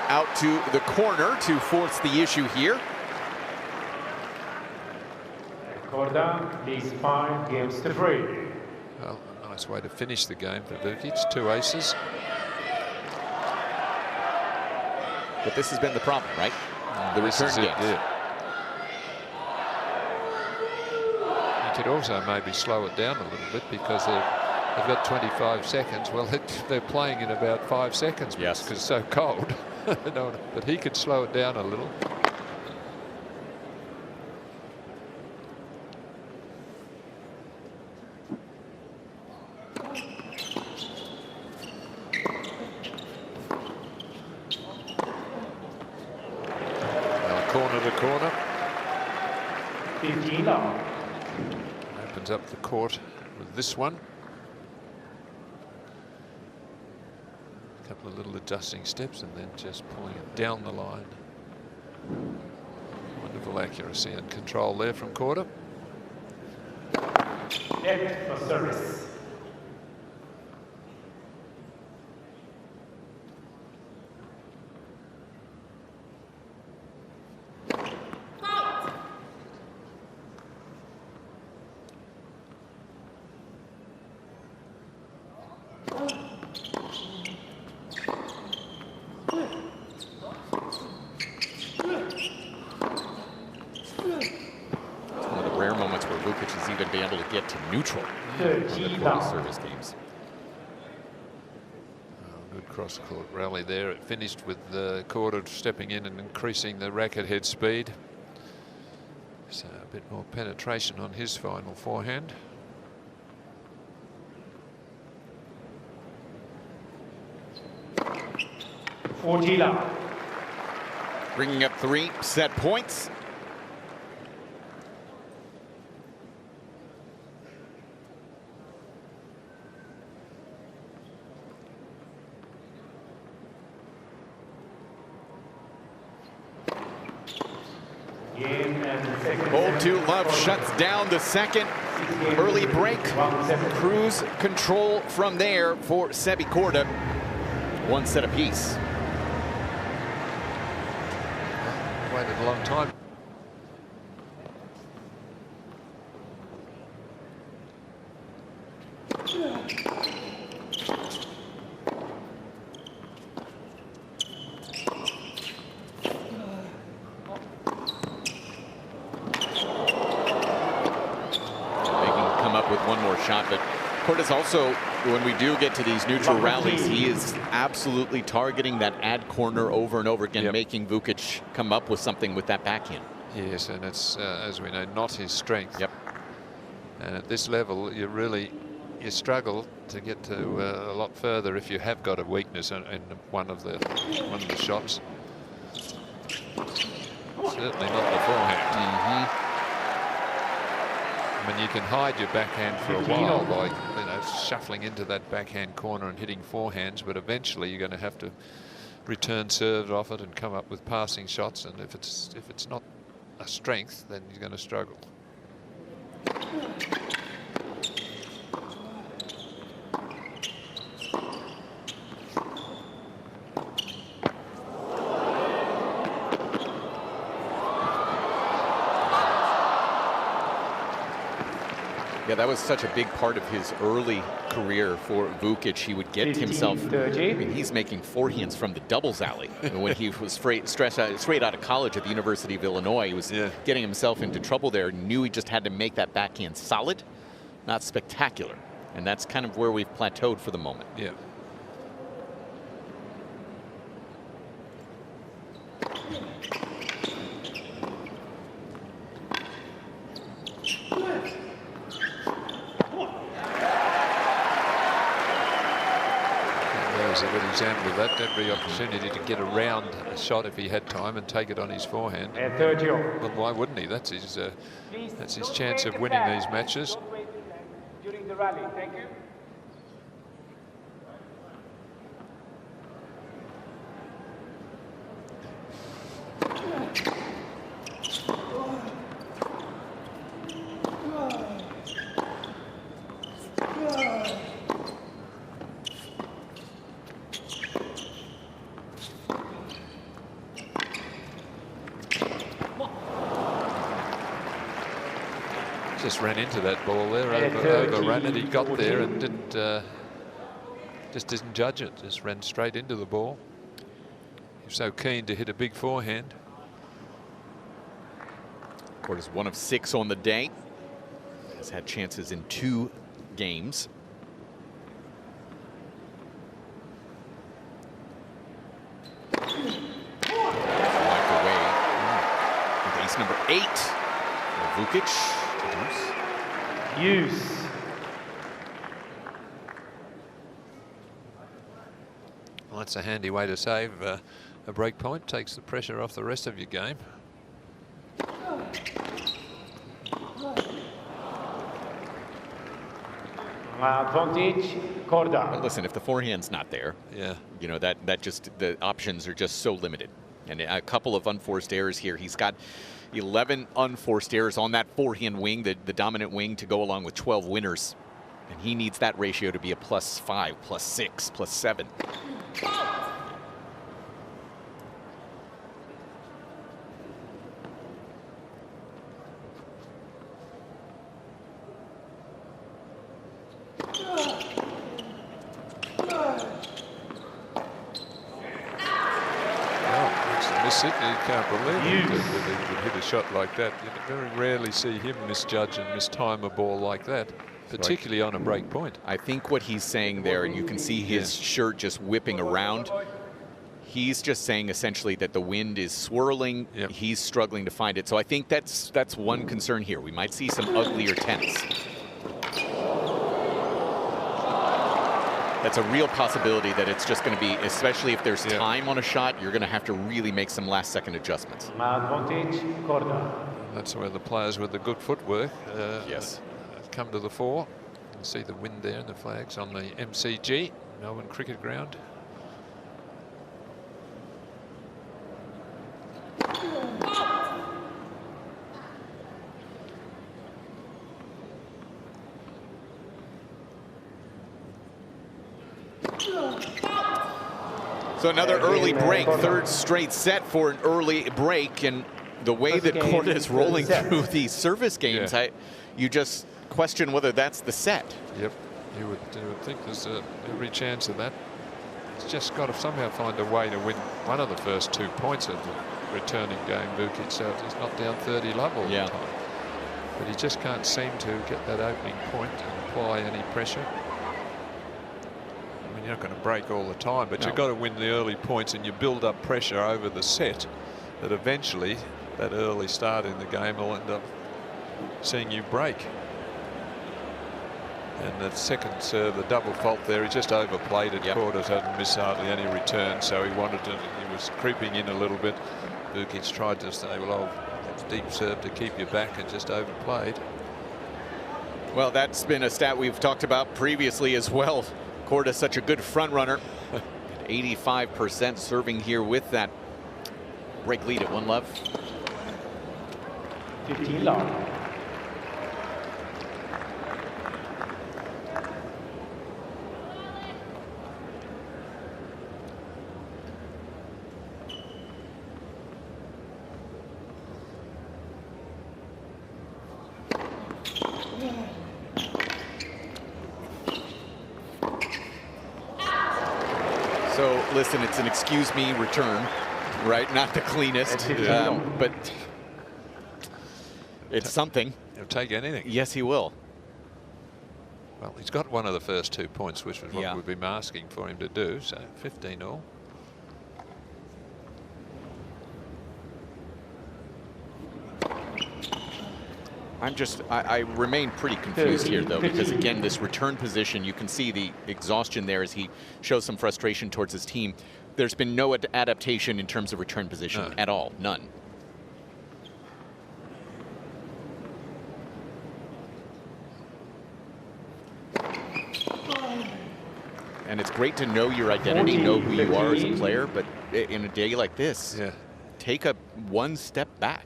Out to the corner to force the issue here. Korda leads 5 games to 3. Well, a nice way to finish the game for Vukic. 2 aces. But this has been the problem, right? The return games. Yeah. You could also maybe slow it down a little bit because they've got 25 seconds. Well, they're playing in about 5 seconds because it's so cold. But he could slow it down a little. corner to corner. 15 love. Opens up the court with this one. A couple of little adjusting steps and then just pulling it down the line. Wonderful accuracy and control there from Korda. Net for service. Vukic has even been able to get to neutral in the service games. Good cross-court rally there. It finished with Korda stepping in and increasing the racket head speed. So a bit more penetration on his final forehand. Bringing up 3 set points. Hold to love shuts down the second. Early break. Cruise control from there for Sebi Korda. 1 set apiece. Waited a long time. Shot, but Korda's also, when we do get to these neutral rallies, he is absolutely targeting that ad corner over and over again, making Vukic come up with something with that backhand. Yes, and it's, as we know, not his strength. Yep. And at this level, you struggle to get to a lot further if you have got a weakness in one of the shots. Certainly not the forehand. I mean, you can hide your backhand for a while by shuffling into that backhand corner and hitting forehands, but eventually you're going to have to return serves off it and come up with passing shots. And if it's not a strength, then you're going to struggle. Yeah, that was such a big part of his early career for Vukic. He would get himself, I mean, he's making forehands from the doubles alley. When he was straight out of college at the University of Illinois, he was getting himself into trouble there. Knew he just had to make that backhand solid, not spectacular. And that's kind of where we've plateaued for the moment. Yeah. A good example of that. Every opportunity to get around a shot if he had time and take it on his forehand. Well, why wouldn't he? That's his chance of winning these matches. During the rally, thank you. Just ran into that ball there, overran it. He got there and just didn't judge it. Just ran straight into the ball. He was so keen to hit a big forehand. Korda's 1 of 6 on the day. Has had chances in 2 games. Knocked away. With ace number 8. Vukic. Use. Well, that's a handy way to save a break point. Takes the pressure off the rest of your game. Advantage, Korda. But listen, if the forehand's not there, Yeah. you know, that just, the options are just so limited. And a couple of unforced errors here. He's got 11 unforced errors on that forehand wing, the dominant wing, to go along with 12 winners. And he needs that ratio to be a +5, +6, +7. Miss it, you can't believe it, that he would hit a shot like that. You very rarely see him misjudge and mistime a ball like that, particularly on a break point. I think what he's saying there, and you can see his shirt just whipping around, he's just saying essentially that the wind is swirling. Yep. He's struggling to find it. So I think that's one concern here. We might see some uglier tennis. That's a real possibility that it's just going to be, especially if there's time on a shot, you're going to have to really make some last-second adjustments. Advantage, Korda. That's where the players with the good footwork Yes. come to the fore. You can see the wind there and the flags on the MCG, Melbourne Cricket Ground. So another early break, third straight set for an early break, and the way that Korda is rolling through these service games, you just question whether that's the set. Yep, you would think there's every chance of that. He's just got to somehow find a way to win one of the first 2 points of the returning game, Vukic, so he's not down 30 love all the time. But he just can't seem to get that opening point and apply any pressure. I mean, you're not going to break all the time, but you've got to win the early points, and you build up pressure over the set that eventually that early start in the game will end up seeing you break. And the second serve, the double fault there, he just overplayed it. Korda hadn't missed hardly any return, so he wanted to, he was creeping in a little bit. Vukic tried to say, well, that's deep serve to keep you back, and just overplayed. Well, that's been a stat we've talked about previously as well. Korda's such a good front runner. 85% serving here with that break lead at 1 love. 15 love. So listen, it's an excuse me return, right? Not the cleanest, but it's something. He'll take anything. Yes, he will. Well, he's got one of the first 2 points, which was what we've been asking for him to do. So 15 all. I remain pretty confused here, though, because again, this return position, you can see the exhaustion there as he shows some frustration towards his team. There's been no adaptation in terms of return position at all, none. And it's great to know your identity, know who you are as a player, but in a day like this, take one step back.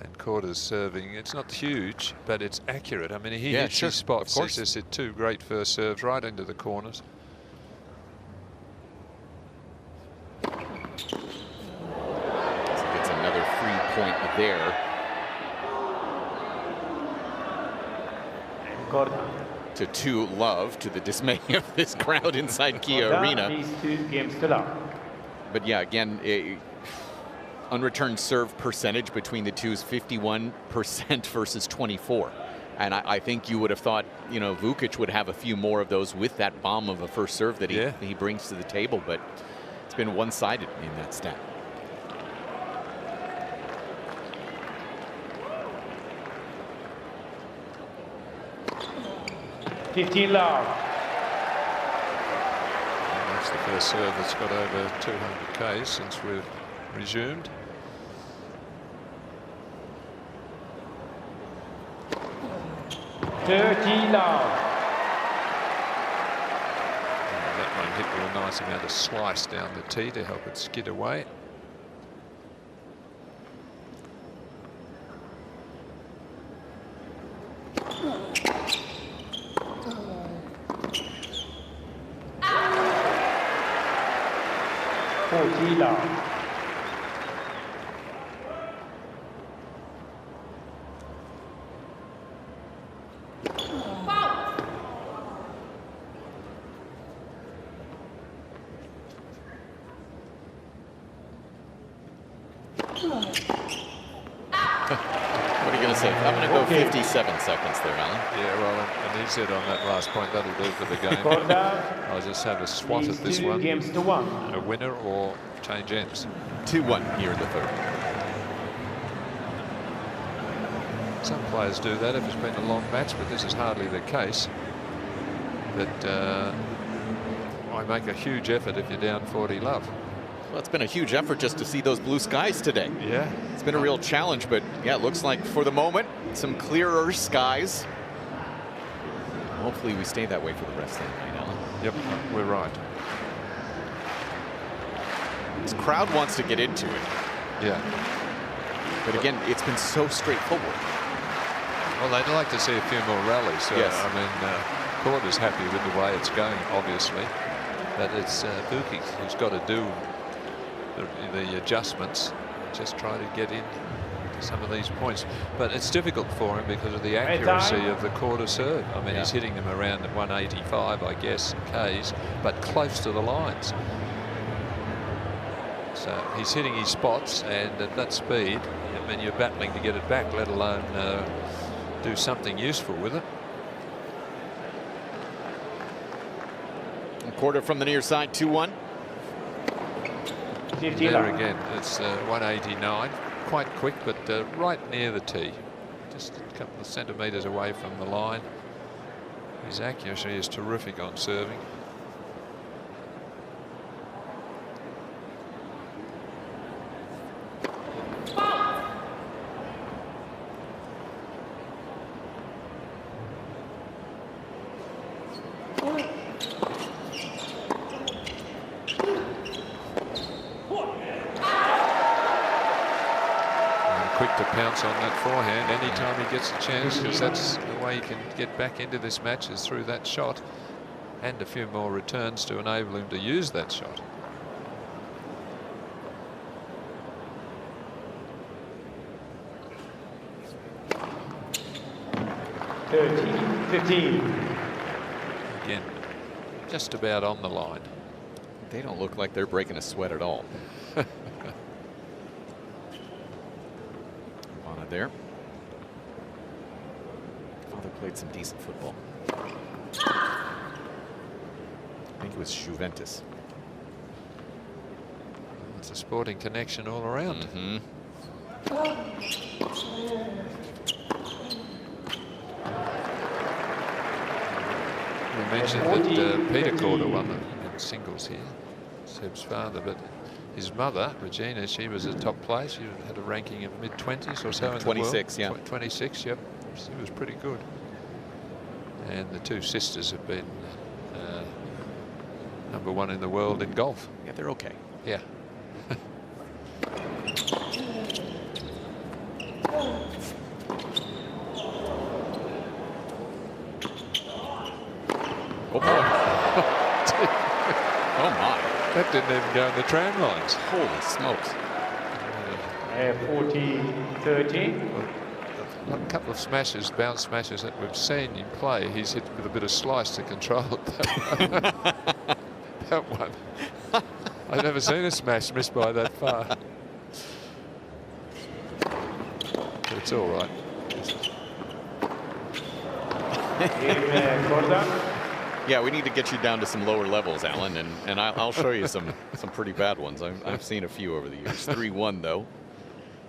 And Korda's serving, it's not huge, but it's accurate. I mean, he hits his spots. He's just hit 2 great first serves right into the corners. So gets another free point there. Korda. To 2 love, to the dismay of this crowd inside Kia Arena. These 2 games to love. But yeah, again, unreturned serve percentage between the two is 51% versus 24. And I think you would have thought, you know, Vukic would have a few more of those with that bomb of a first serve that he brings to the table, but it's been one-sided in that stat. $15 love. That's the first serve that's got over 200 Ks since we've resumed. $30 love. a nice amount of slice down the tee to help it skid away. What are you going to say? I'm going to go 57 seconds there, Alan. Yeah, well, and he said on that last point, that'll do for the game. I'll just have a swat at this one. A winner or change ends. 2-1 here in the third. Some players do that if it's been a long match, but this is hardly the case. That I make a huge effort if you're down 40 love. Well, it's been a huge effort just to see those blue skies today. Yeah. It's been a real challenge, but yeah, it looks like for the moment, some clearer skies. Hopefully we stay that way for the rest of the night, Alan. Yep, we're right. This crowd wants to get into it. Yeah. But again, it's been so straightforward. Well, they'd like to see a few more rallies. So, yes. I mean, Korda's happy with the way it's going, obviously. But it's Vukic who's got to do the adjustments, just try to get in to some of these points. But it's difficult for him because of the accuracy of the Korda serve. I mean, he's hitting them around at 185, I guess, Ks, but close to the lines. So he's hitting his spots, and at that speed, I mean, you're battling to get it back, let alone do something useful with it. Korda from the near side, 2-1. There again, it's 189, quite quick, but right near the tee, just a couple of centimetres away from the line. His accuracy is terrific on serving. Pounce on that forehand anytime he gets a chance, because that's the way he can get back into this match, is through that shot and a few more returns to enable him to use that shot. Again, just about on the line. They don't look like they're breaking a sweat at all. There. Father played some decent football. I think it was Juventus. It's a sporting connection all around. We mentioned that Peter Korda won the singles here, Seb's father, but his mother, Regina, she was a top player. She had a ranking of mid-20s or so in 26, the world. yeah. 26, yep. She was pretty good. And the two sisters have been #1 in the world in golf. Yeah, they're okay. Yeah. Oh, boy. Oh, my. That didn't even go in the tram lines. Holy smokes. 40-30. A couple of smashes, bounce smashes that we've seen him play, he's hit with a bit of slice to control it. That one. I've never seen a smash missed by that far. But it's all right. Yeah, we need to get you down to some lower levels, Alan, and I'll show you some pretty bad ones. I've seen a few over the years. 3-1 though.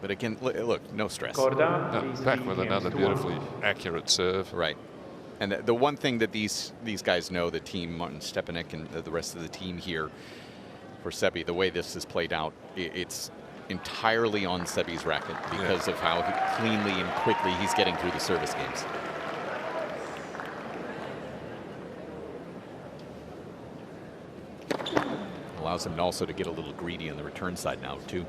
But again, look, no stress. No, back with another beautifully accurate serve. Right. And the one thing that these guys know, the team, Martin Stepanek and the rest of the team here, for Sebi, the way this is played out, it's entirely on Sebi's racket because of how cleanly and quickly he's getting through the service games. allows him also to get a little greedy on the return side now, too.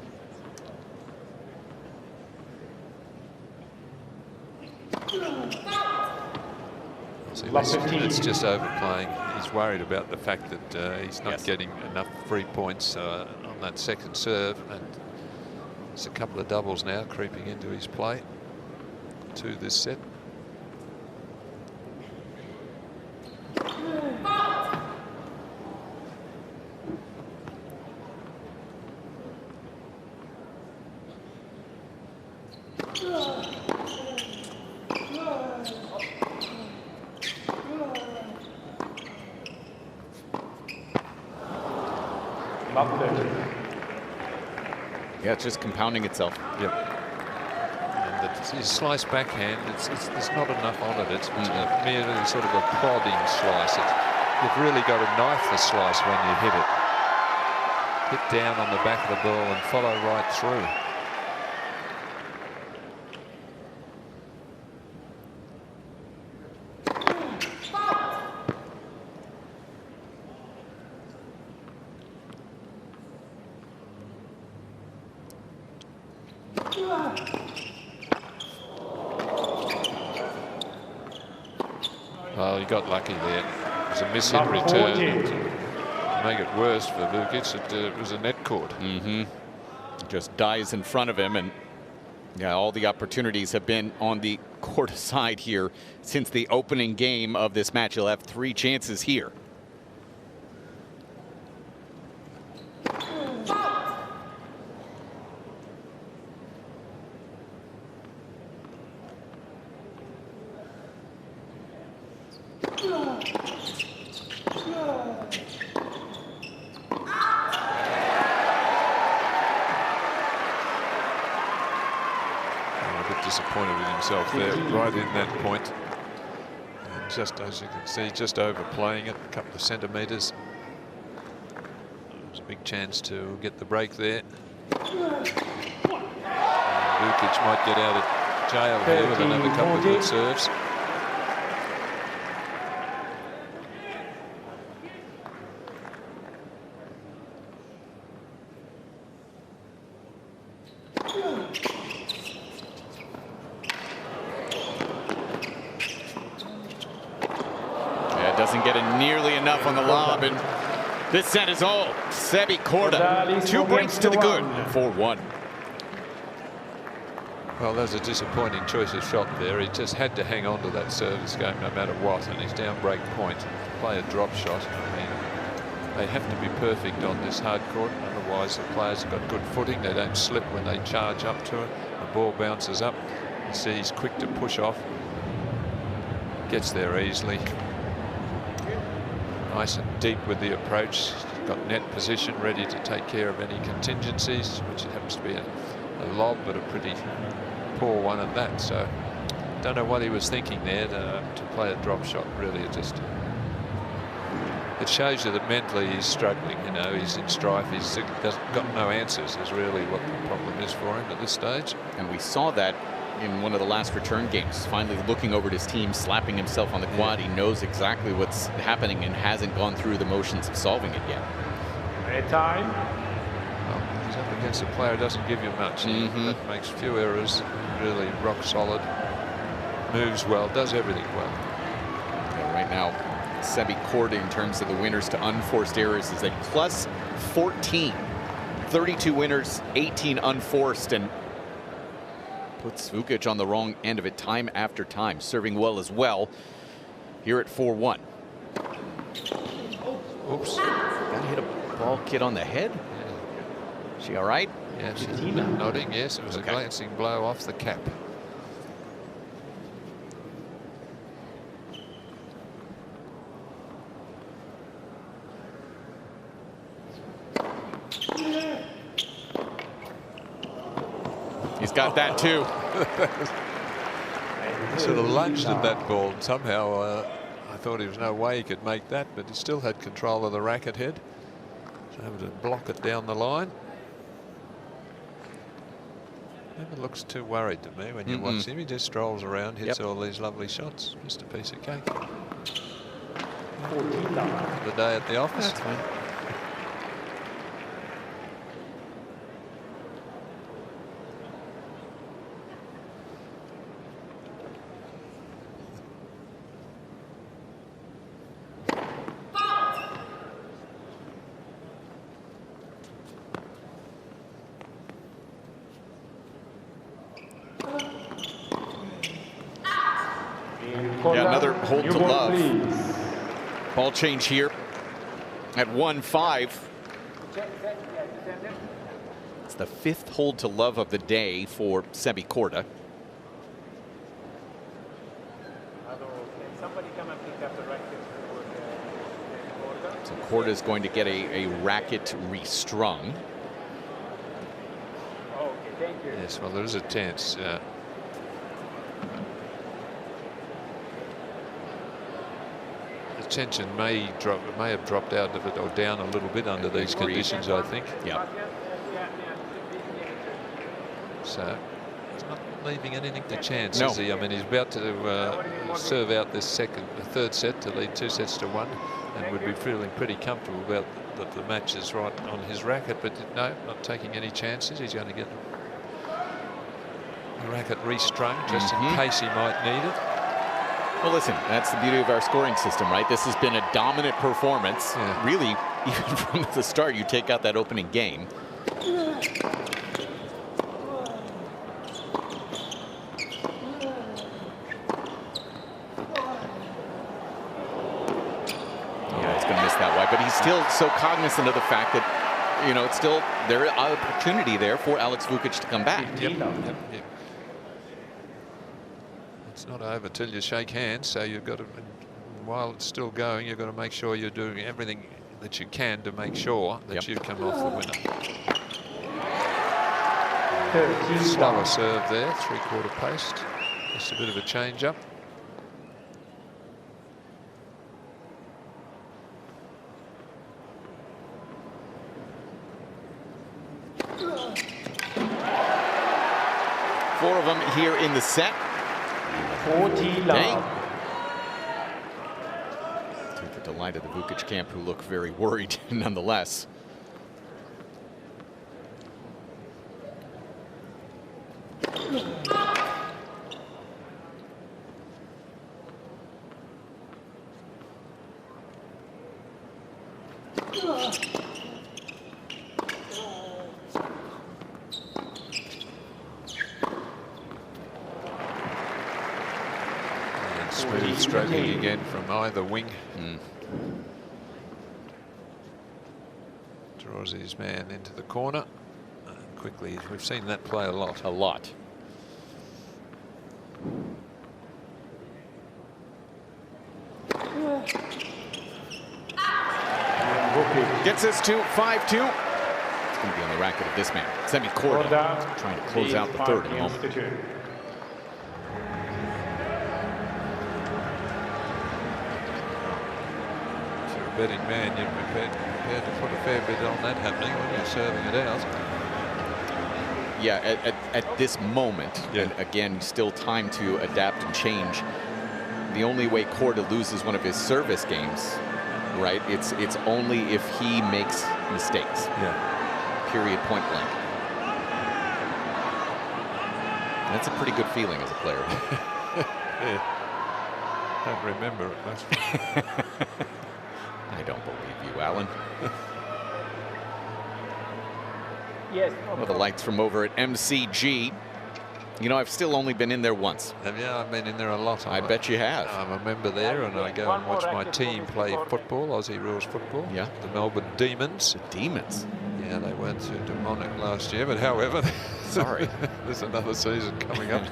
See, it's just overplaying. He's worried about the fact that he's not getting enough free points on that second serve, and there's a couple of doubles now creeping into his play to this set. Yeah, it's just compounding itself. Yep. And his slice backhand, there's not enough on it. It's merely sort of a plodding slice. You've really got to knife the slice when you hit it. Hit down on the back of the ball and follow right through. Well, he got lucky there. It was a miss-hit return. To make it worse for Vukic, it was a net court. Just dies in front of him, and yeah, all the opportunities have been on the court side here since the opening game of this match. He'll have 3 chances here. Disappointed with himself there, right in that point. And just as you can see, just overplaying it a couple of centimetres. There's a big chance to get the break there. Vukic might get out of jail here with another couple of good serves. Doesn't get it nearly enough on the lob, and this set is all Sebi Korda. 2 breaks to the good, 4-1. Well, there's a disappointing choice of shot there. He just had to hang on to that service game no matter what, and his down break point to play a drop shot. I mean, they have to be perfect on this hard court, otherwise the players have got good footing. They don't slip when they charge up to it. The ball bounces up. You see he's quick to push off. Gets there easily. Nice and deep with the approach. Got net position ready to take care of any contingencies, which it happens to be a lob, but a pretty poor one at that. So don't know what he was thinking there to play a drop shot. Really, it shows you that mentally he's struggling. You know, he's in strife. He's got no answers is really what the problem is for him at this stage. And we saw that in one of the last return games, finally looking over at his team, slapping himself on the quad. He knows exactly what's happening and hasn't gone through the motions of solving it yet. Time. Well, he's up against a player who doesn't give you much. That makes few errors, really rock solid, moves well, does everything well. Yeah, right now, Sebi Korda in terms of the winners to unforced errors is at plus 14. 32 winners, 18 unforced, and puts Vukic on the wrong end of it time after time. Serving well as well here at 4-1. Oops. That hit a ball kid on the head. Yeah. She all right? Yeah, she's nodding. Yes, it was a glancing blow off the cap. He's got that too. Sort of lunged at that ball, and somehow I thought there was no way he could make that, but he still had control of the racket head. So able to block it down the line. Never looks too worried to me when you watch him. He just strolls around, hits all these lovely shots. Just a piece of cake. The day at the office. That's fine. Yeah, another hold to love. Ball change here at 1-5. It's the 5th hold to love of the day for Sebi Korda. So Korda is going to get a racket restrung. Yes, well, there is a chance. The tension may have dropped out of it or down a little bit under these conditions, I think. Yeah. So he's not leaving anything to chance, No. is he? I mean, he's about to serve out this third set to lead 2-1, and would be feeling pretty comfortable about that the match is right on his racket. But no, not taking any chances. He's going to get the racket restrung just in case he might need it. Well, listen, that's the beauty of our scoring system, right? This has been a dominant performance. Yeah. Really, even from the start, you take out that opening game. But he's still so cognizant of the fact that, you know, it's still there is opportunity there for Alex Vukic to come back. Yep. It's not over till you shake hands, so you've got to, while it's still going, you've got to make sure you're doing everything that you can to make sure that you come off the winner. Slower serve there, 3/4 post. Just a bit of a change up. Four of them here in the set. 40 love. To the delight of the Vukic camp, who look very worried nonetheless. Smooth stroking again from either wing. Draws his man into the corner. And quickly, we've seen that play a lot. A lot. Gets us to 5-2. It's going to be on the racket of this man, Sebi Korda, trying to close out the third in a moment. If you're a betting man, you're prepared to put a fair bit on that happening when you're serving it out. Yeah, at this moment, and again, still time to adapt and change. The only way Korda loses one of his service games, right? It's only if he makes mistakes. Yeah. Period, point blank. That's a pretty good feeling as a player. Yeah. Don't remember it much. I don't believe you, Alan. Yes. Well, the lights from over at MCG. You know, I've still only been in there once. Yeah, I've been in there a lot. I bet you have. I'm a member there, and I go and watch my team play football, Aussie rules football. Yeah. The Melbourne Demons. The Demons. Yeah, they weren't too demonic last year, but however, sorry, there's another season coming up.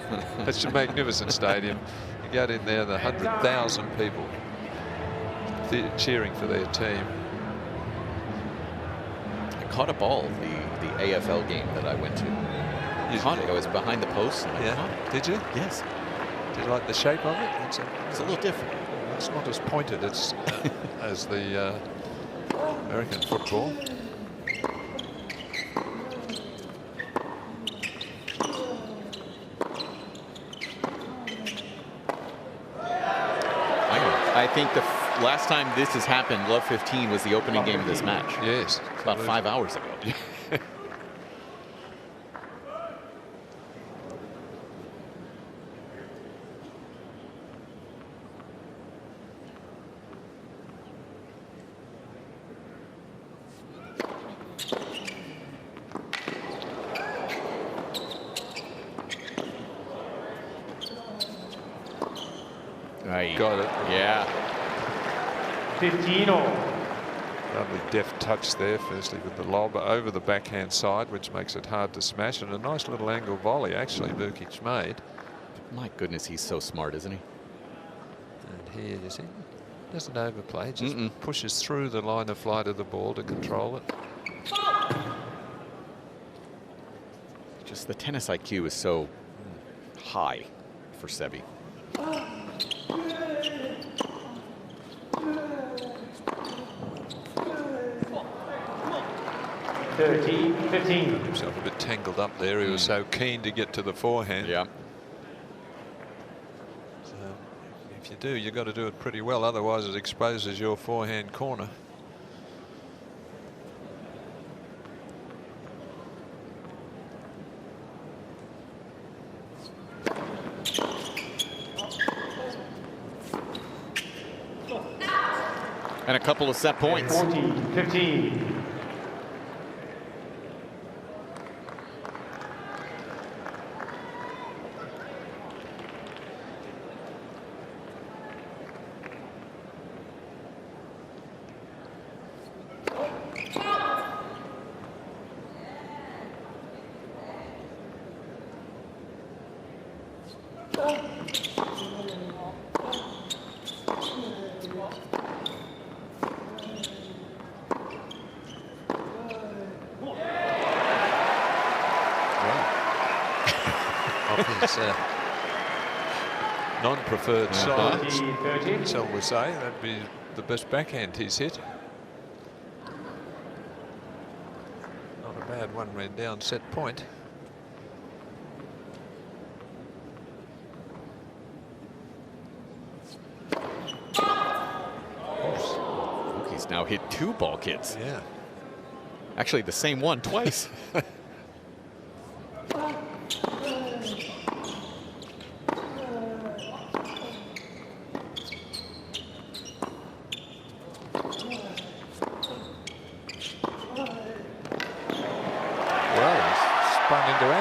It's a magnificent stadium. You get in there, the 100,000 people cheering for their team. I caught a ball the AFL game that I went to. You caught it. I was behind the post. And I caught it. Did you? Yes. Did you like the shape of it? It's a little different. It's not as pointed as the American football. I think the last time this has happened, Love 15 was the opening game of this match. Yes. About 5 hours ago. Right. Got it. Yeah. 15 all. Lovely deft touch there, firstly with the lob over the backhand side, which makes it hard to smash, and a nice little angle volley actually Vukic made. My goodness, he's so smart, isn't he? And here, you see, doesn't overplay, just pushes through the line of flight of the ball to control it. Just the tennis IQ is so high for Sebi. 13-15. Himself a bit tangled up there. He was so keen to get to the forehand. Yeah. So if you do, you've got to do it pretty well. Otherwise, it exposes your forehand corner. And a couple of set points. 14-15. Non-preferred side, 13. some would say. That'd be the best backhand he's hit. Not a bad one-man down set point. He's now hit 2 ball kids. Yeah. Actually, the same one twice.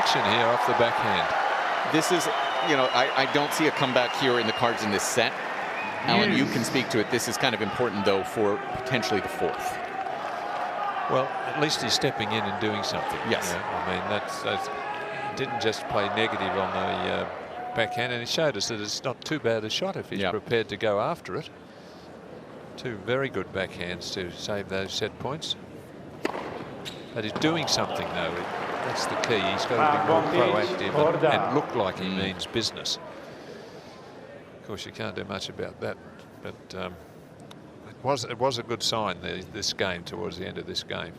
Here off the backhand. This is, you know, I don't see a comeback here in the cards in this set. Alan, you can speak to it. This is kind of important, though, for potentially the 4th. Well, at least he's stepping in and doing something. Yes. I mean, that's didn't just play negative on the backhand, and he showed us that it's not too bad a shot if he's prepared to go after it. 2 very good backhands to save those set points. But he's doing something, though. That's the key. He's got to be more proactive and look like he means business. Of course, you can't do much about that, but it was a good sign this game towards the end of this game.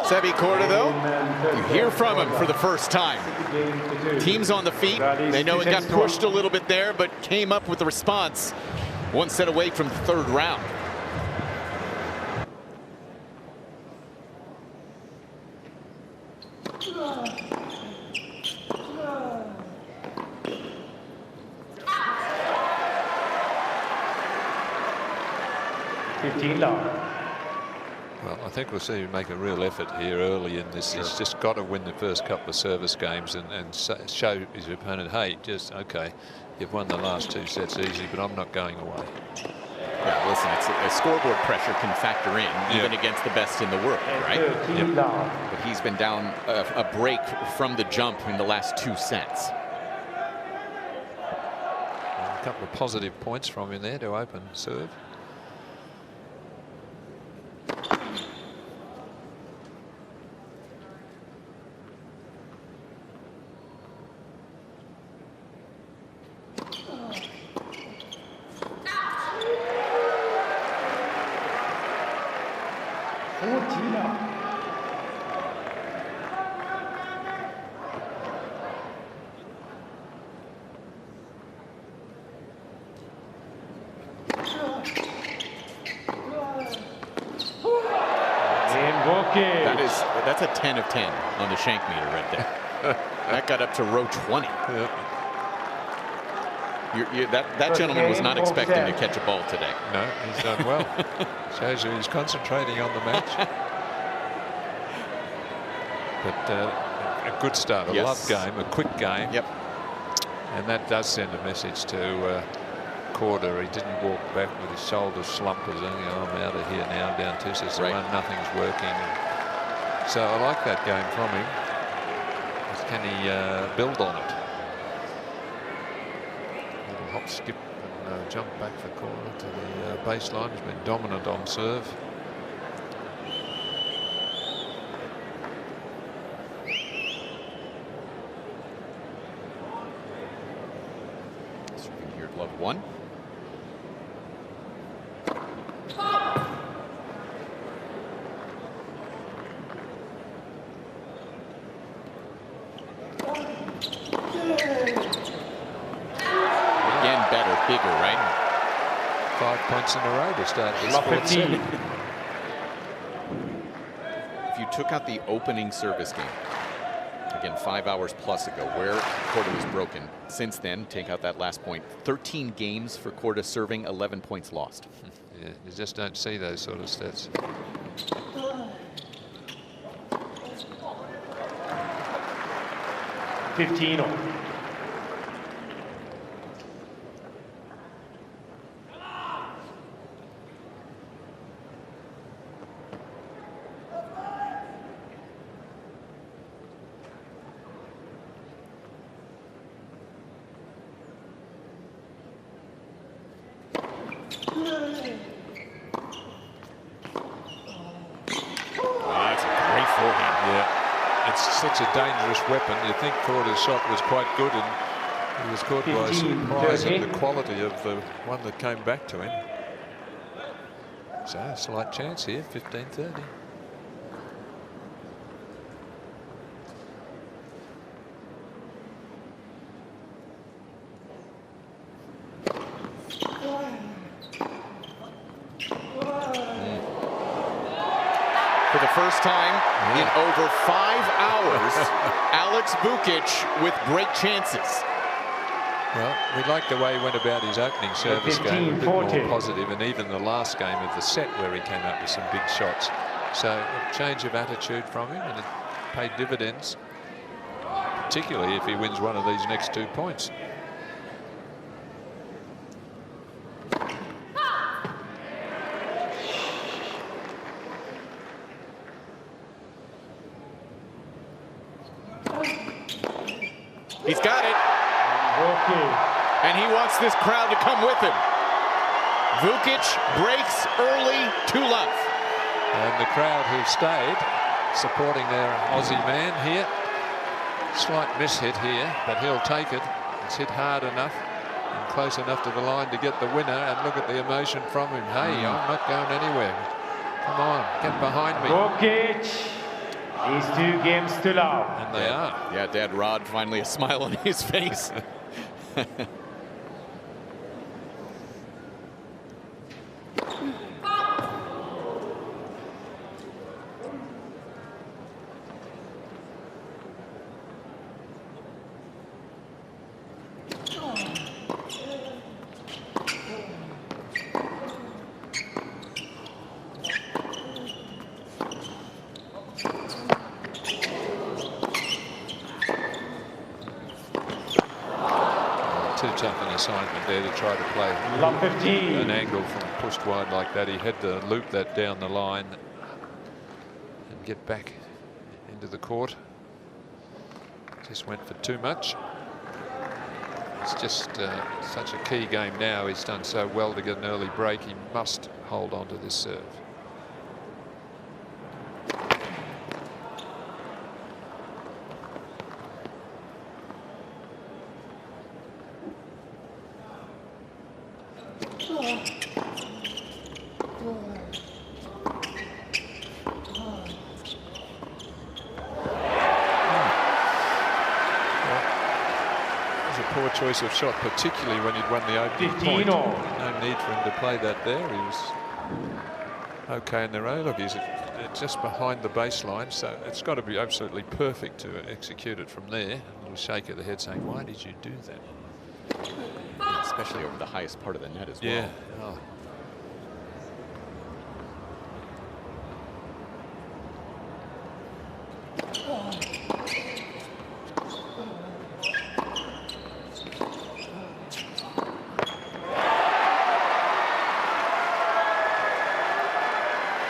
Sebastian Korda, though, you hear from him for the first time. Team's on the feet. They know it got pushed a little bit there, but came up with the response. 1 set away from the 3rd round. Well, I think we'll see him make a real effort here early in this. He's just got to win the first couple of service games and show his opponent, hey, just okay, you've won the last 2 sets easy, but I'm not going away. Yeah, listen, it's a scoreboard pressure can factor in even against the best in the world, right? But he's been down a break from the jump in the last 2 sets. A couple of positive points from him there to open serve. That's a 10 of 10 on the shank meter right there. That got up to row 20. Yeah. That gentleman was not expecting to catch a ball today. No, he's done well. Shows you he's concentrating on the match. But a good start, a love game, a quick game. Yep. And that does send a message to Korda. He didn't walk back with his shoulders slumped as I'm out of here now, down 2-6 to 1, nothing's working. So I like that game from him. Can he build on it? Little hop, skip and jump back for Korda to the baseline. He's been dominant on serve. Serving here at love 1. Bigger, right? 5 points in a row to start this fourth set. If you took out the opening service game, again 5 hours plus ago, where Korda was broken, since then, take out that last point, 13 games for Korda serving, 11 points lost. Yeah, you just don't see those sort of stats. Such a dangerous weapon. You think Korda's shot was quite good, and he was caught by surprise at the quality of the one that came back to him. So a slight chance here, 15-30. For the first time in over 5 hours, Alex Vukic with break chances. Well, we like the way he went about his opening service game, a bit more positive, and even the last game of the set where he came up with some big shots. So a change of attitude from him, and it paid dividends, particularly if he wins one of these next 2 points. He's got it. And he wants this crowd to come with him. Vukic breaks early to love. And the crowd who stayed supporting their Aussie man here. Slight miss hit here, but he'll take it. It's hit hard enough and close enough to the line to get the winner. And look at the emotion from him. Hey, I'm not going anywhere. Come on, get behind me. Vukic. These 2 games to love. And they are. Yeah, Dad Rod, finally a smile on his face. Tough an assignment there to try to play an angle from pushed wide like that. He had to loop that down the line and get back into the court. Just went for too much. It's just such a key game now. He's done so well to get an early break. He must hold on to this serve. Choice of shot, particularly when he'd won the opening point. No need for him to play that there. He was okay in their own. Look, he's just behind the baseline, so it's got to be absolutely perfect to execute it from there. A little shake of the head saying, why did you do that? Especially over the highest part of the net as well. Yeah. Oh.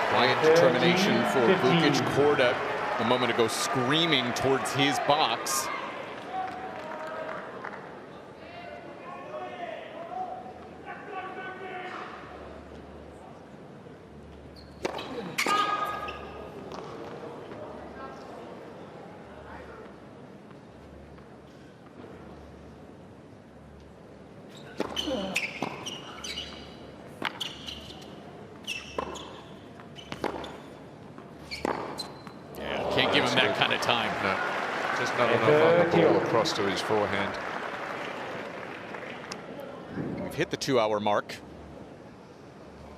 Quiet determination for Vukic. Korda a moment ago screaming towards his box. Can't give him that kind of time. No, just not enough on the ball across to his forehand. We've hit the 2-hour mark.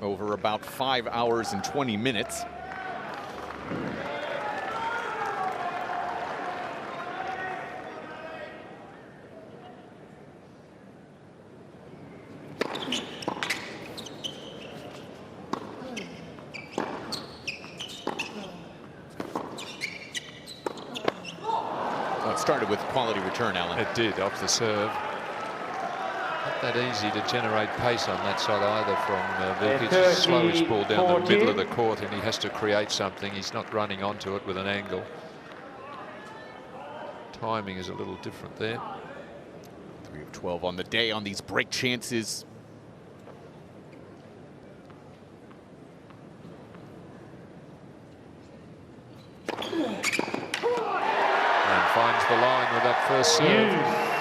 Over about 5 hours and 20 minutes. Started with quality return, Alan. It did, off the serve. Not that easy to generate pace on that side either from Vukic. Just slow his ball down the middle of the court and he has to create something. He's not running onto it with an angle. Timing is a little different there. 3 of 12 on the day on these break chances. Finds the line with that first serve.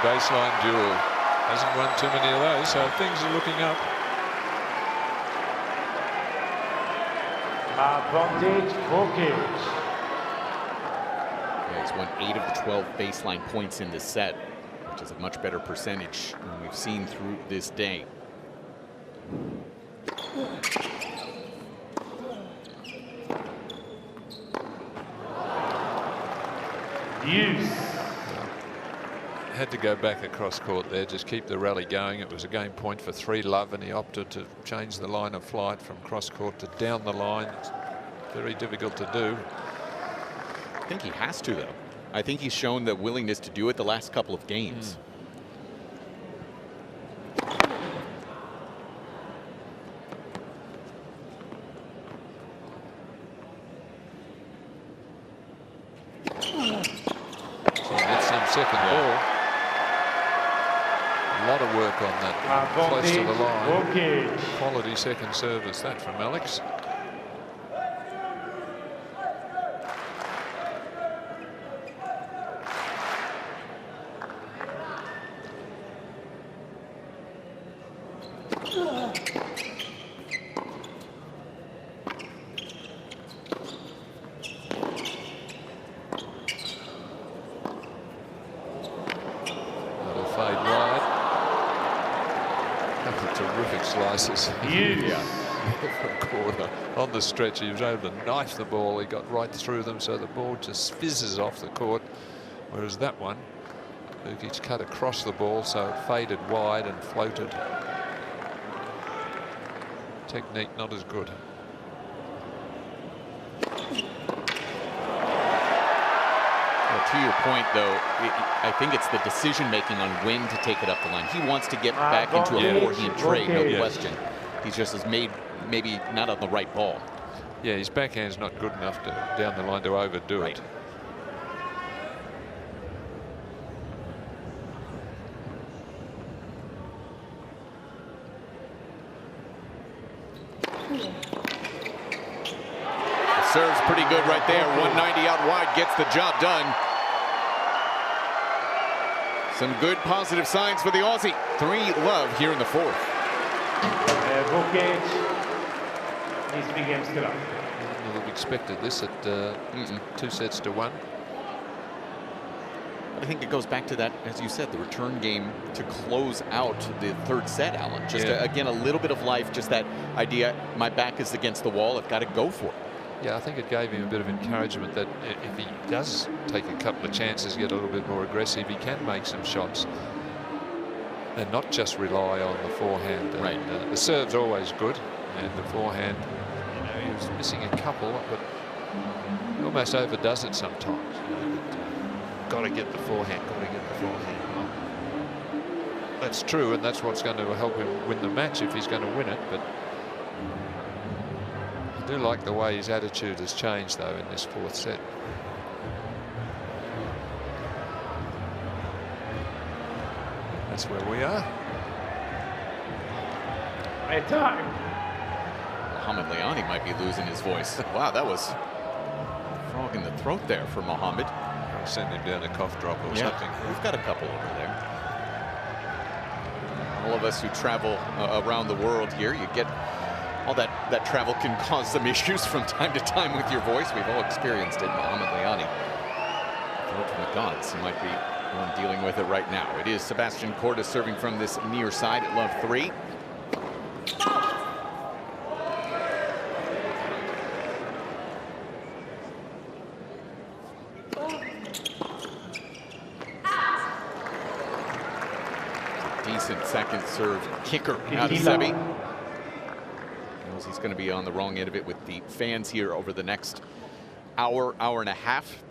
Baseline duel. Hasn't won too many of those, so things are looking up. Advantage Vukic. Yeah, he's won 8 of the 12 baseline points in this set, which is a much better percentage than we've seen through this day. Use. Had to go back across court there, just keep the rally going. It was a game point for 3-love and he opted to change the line of flight from cross court to down the line. It's very difficult to do. I think he has to, though. I think he's shown the willingness to do it the last couple of games. So that's some second ball. A lot of work on that, close to the line. Quality second service that from Alex. On the stretch, he was able to knife the ball. He got right through them, so the ball just fizzes off the court. Whereas that one, Vukic cut across the ball, so it faded wide and floated. Technique not as good. Well, to your point, though, I think it's the decision-making on when to take it up the line. He wants to get back into a forehand trade, no question. He's just has made maybe not on the right ball. Yeah, his backhand's not good enough to down the line to overdo it. serves pretty good right there. 190 out wide gets the job done. Some good positive signs for the Aussie. 3-love here in the fourth. Vukic needs to be game still up. Wouldn't have expected this at 2-1. I think it goes back to that, as you said, the return game to close out the third set, Alan. Just, again, a little bit of life, just that idea, my back is against the wall, I've got to go for it. Yeah, I think it gave him a bit of encouragement that if he does take a couple of chances, get a little bit more aggressive, he can make some shots and not just rely on the forehand. Right. And, the serve's always good, and the forehand, you know, he was missing a couple, but he almost overdoes it sometimes. You know, got to get the forehand, got to get the forehand. Well, that's true, and that's what's going to help him win the match if he's going to win it. But I do like the way his attitude has changed, though, in this fourth set. That's where we are. Right time. Mohamed Liani might be losing his voice. Wow, that was a frog in the throat there for Mohamed. I'll send him down a cough drop or something. We've got a couple over there. All of us who travel around the world here, you get all that travel can cause some issues from time to time with your voice. We've all experienced it. Mohamed Liani, throat from the gods. He might be one dealing with it right now. It is Sebastian Korda serving from this near side at love 3. Decent second serve kicker out of Sebi. Knows he's going to be on the wrong end of it with the fans here over the next hour and a half.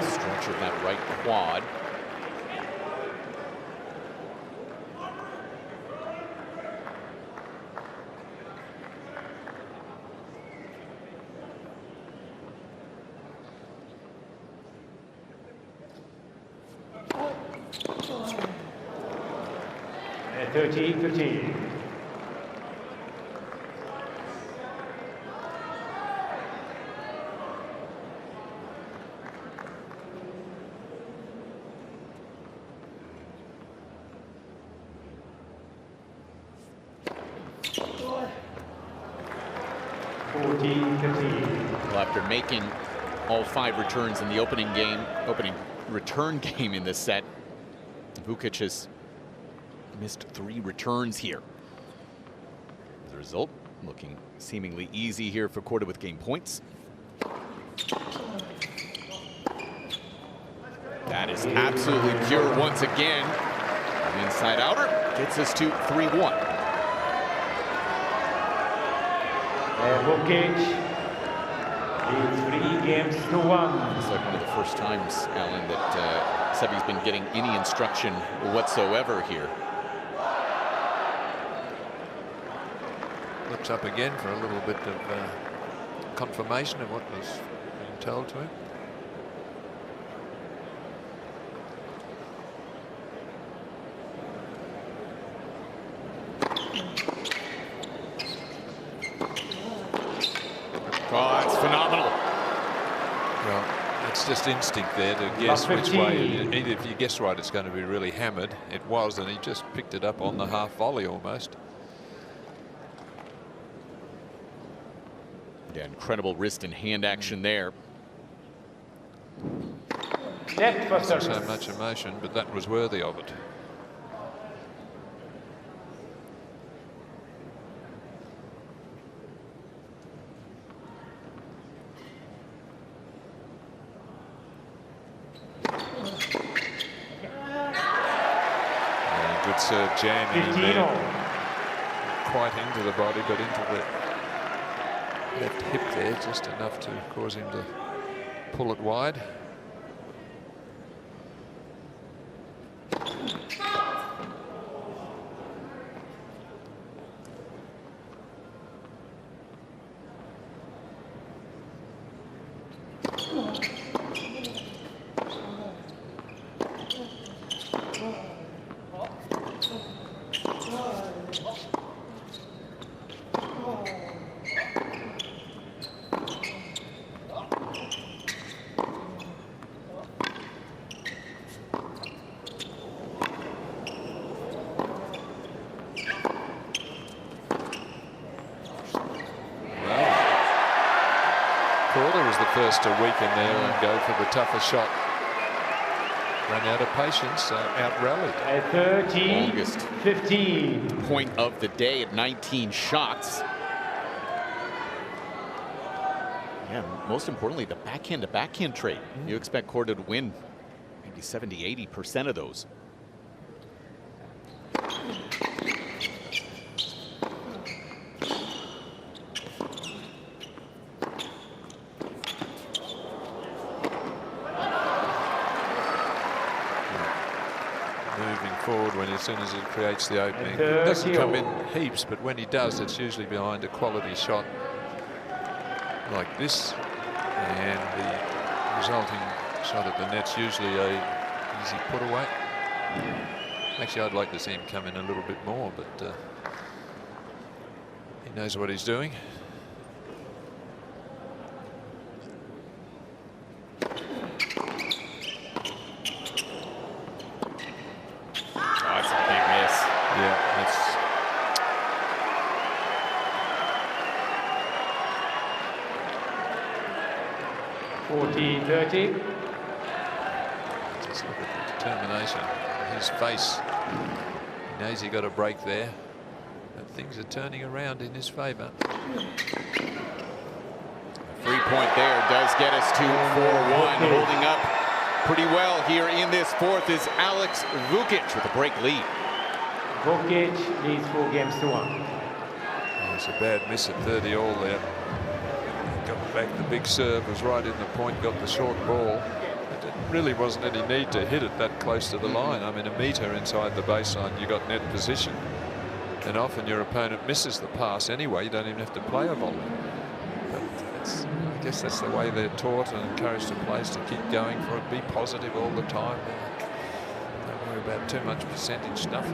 Structure of that right quad. At 13-15. Well, after making all 5 returns in the opening return game in this set, Vukic has missed 3 returns here. As a result, looking seemingly easy here for Korda with game points. That is absolutely pure once again. The inside outer gets us to 3-1. Vukic leads 3 games to 1. It's like one of the first times, Alan, that Sebi's been getting any instruction whatsoever here. Looks up again for a little bit of confirmation of what was being told to him. Oh, that's phenomenal. Well, it's just instinct there to guess which way. If you guess right, it's going to be really hammered. It was, and he just picked it up on the half volley almost. Yeah, incredible wrist and hand action there. Not so much emotion, but that was worthy of it. Good serve, jamming in there. Quite into the body, but into the left hip there, just enough to cause him to pull it wide. Well, Korda was the first to weaken there and go for the tougher shot. Ran out of patience, out-rallied. At 13, Longest 15. point of the day at 19 shots. Yeah, most importantly, the backhand-to-backhand trade. You expect Korda to win maybe 70–80% of those. Moving forward as soon as it creates the opening. It doesn't come in heaps, but when he does, it's usually behind a quality shot like this, and the resulting shot at the net's usually a easy put away. Actually, I'd like to see him come in a little bit more, but he knows what he's doing. That's a big miss. Yeah, that's 40-30. just look at the determination on his face. He knows he got a break there, but things are turning around in his favor. Free point there does get us to 4-1. Holding up pretty well here in this fourth is Alex Vukic with a break lead. Vukic leads 4 games to 1. It's a bad miss at 30 all there. Got back the big serve, was right in the point, got the short ball. It really wasn't any need to hit it that close to the line. I mean, a metre inside the baseline, you got net position. And often your opponent misses the pass anyway. You don't even have to play a volley. But I guess that's the way they're taught and encouraged to players to keep going for it. Be positive all the time. Don't worry about too much percentage stuff.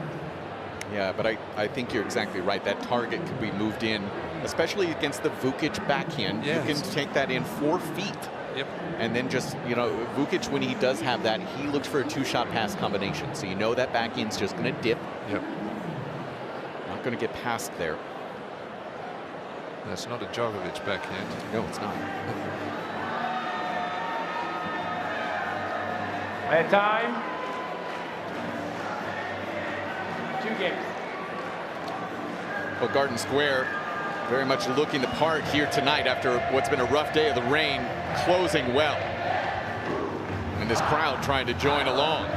Yeah, but I think you're exactly right. That target could be moved in, especially against the Vukic backhand. Yes. You can take that in 4 feet. Yep. And then just, you know, Vukic, when he does have that, he looks for a 2-shot pass combination. So you know that backhand's just going to dip. Yep. Not going to get past there. That's not a Djokovic backhand. No, it's not. At time. 2 games. Well, Garden Square very much looking the part here tonight after what's been a rough day of the rain, closing well. And this crowd trying to join along.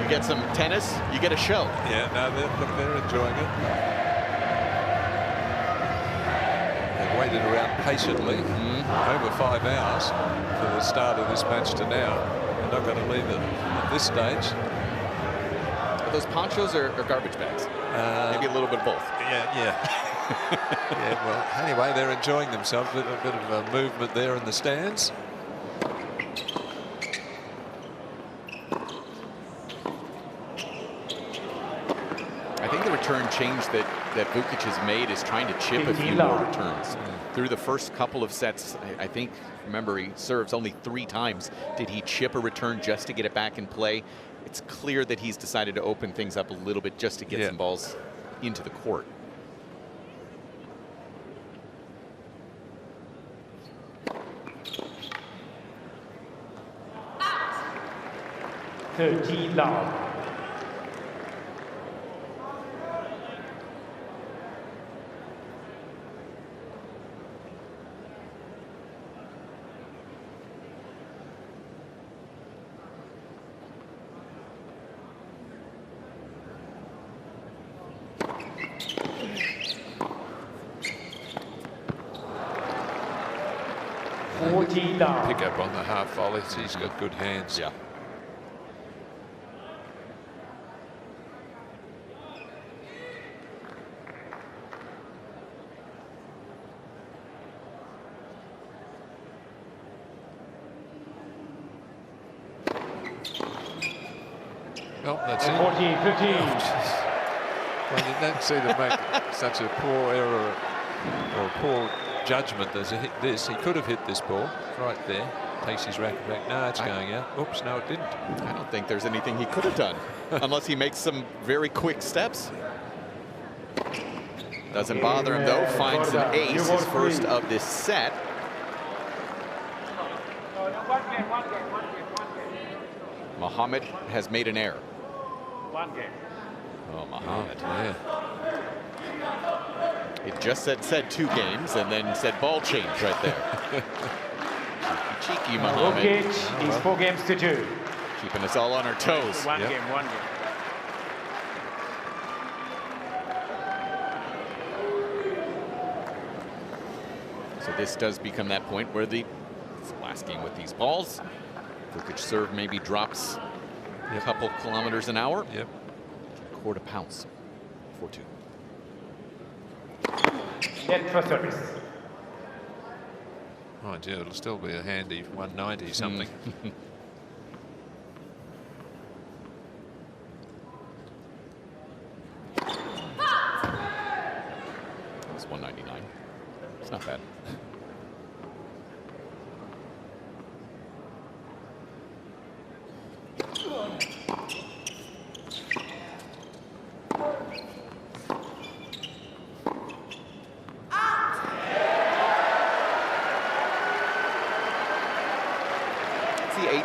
You get some tennis, you get a show. Yeah, no, they're enjoying it. They've waited around patiently over 5 hours for the start of this match to now. They're not going to leave it at this stage. Are those ponchos or garbage bags? Maybe a little bit of both. Yeah. Yeah, well, anyway, they're enjoying themselves. A bit of a movement there in the stands. I think the return change that Vukic has made is trying to chip a few more returns. Through the first couple of sets, I think, remember, he serves only 3 times. Did he chip a return just to get it back in play? It's clear that he's decided to open things up a little bit just to get some balls into the court. Love. Pick up on the half volleys. He's got good hands. Yeah. Well, that's it. 14-15. Well, you don't see them make such a poor error or poor judgment as he hit this. He could have hit this ball right there. takes his racket back. No, it's going out. Oops, no, it didn't. I don't think there's anything he could have done unless he makes some very quick steps. Doesn't bother him though. Finds an ace, his first of this set. Mohammed has made an error. One game. Oh, Mohammed. Yeah. It just said 2 games and then said ball change right there. cheeky Mohammed. Vukic is 4 games to 2. Keeping us all on our toes. One game. So this does become that point where the last game with these balls. Vukic serve maybe drops a couple kilometers an hour. Yep. Korda pounce. 4-2. Net for service. Oh, gee, it'll still be a handy 190 something. It's 199. It's not bad.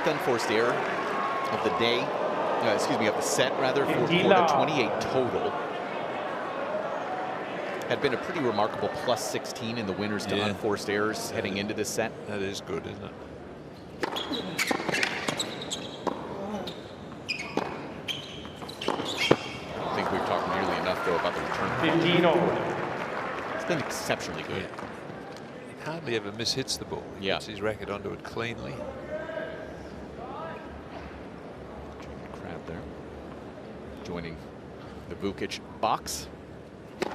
Unforced error of the day, excuse me, of the set rather, for Korda, 28 total. Had been a pretty remarkable +16 in the winners to unforced errors heading into this set. That is good, isn't it? I don't think we've talked nearly enough though about the return. 15 over. It's been exceptionally good. He hardly ever mishits the ball. He puts his racket onto it cleanly. Joining the Vukic box. Well,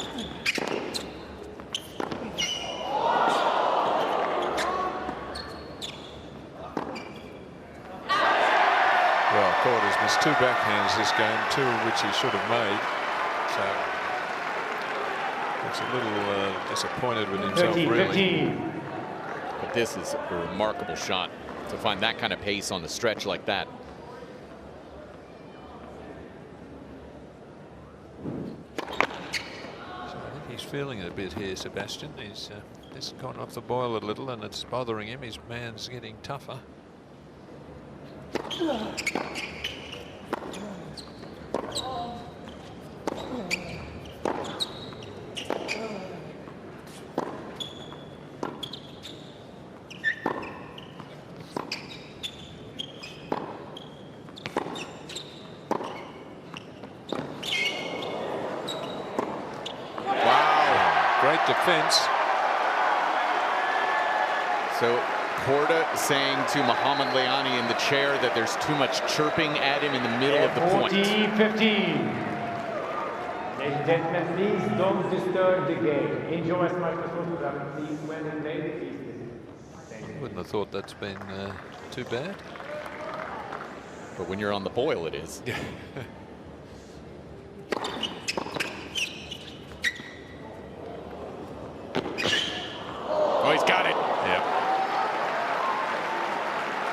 Korda's missed 2 backhands this game, 2 of which he should have made. So looks a little disappointed with himself, 30, really. 15. But this is a remarkable shot to find that kind of pace on the stretch like that. Feeling it a bit here, Sebastian. He's gone off the boil a little and it's bothering him. His man's getting tougher. Defense. So Korda saying to Mohamed Leani in the chair that there's too much chirping at him in the middle of the point. 40-15. Ladies and gentlemen, please don't disturb the game. Enjoy as much as possible. Please, when and ladies, please. Wouldn't have thought that's been too bad. But when you're on the boil, it is. Yeah. Oh, he's got it. Yep.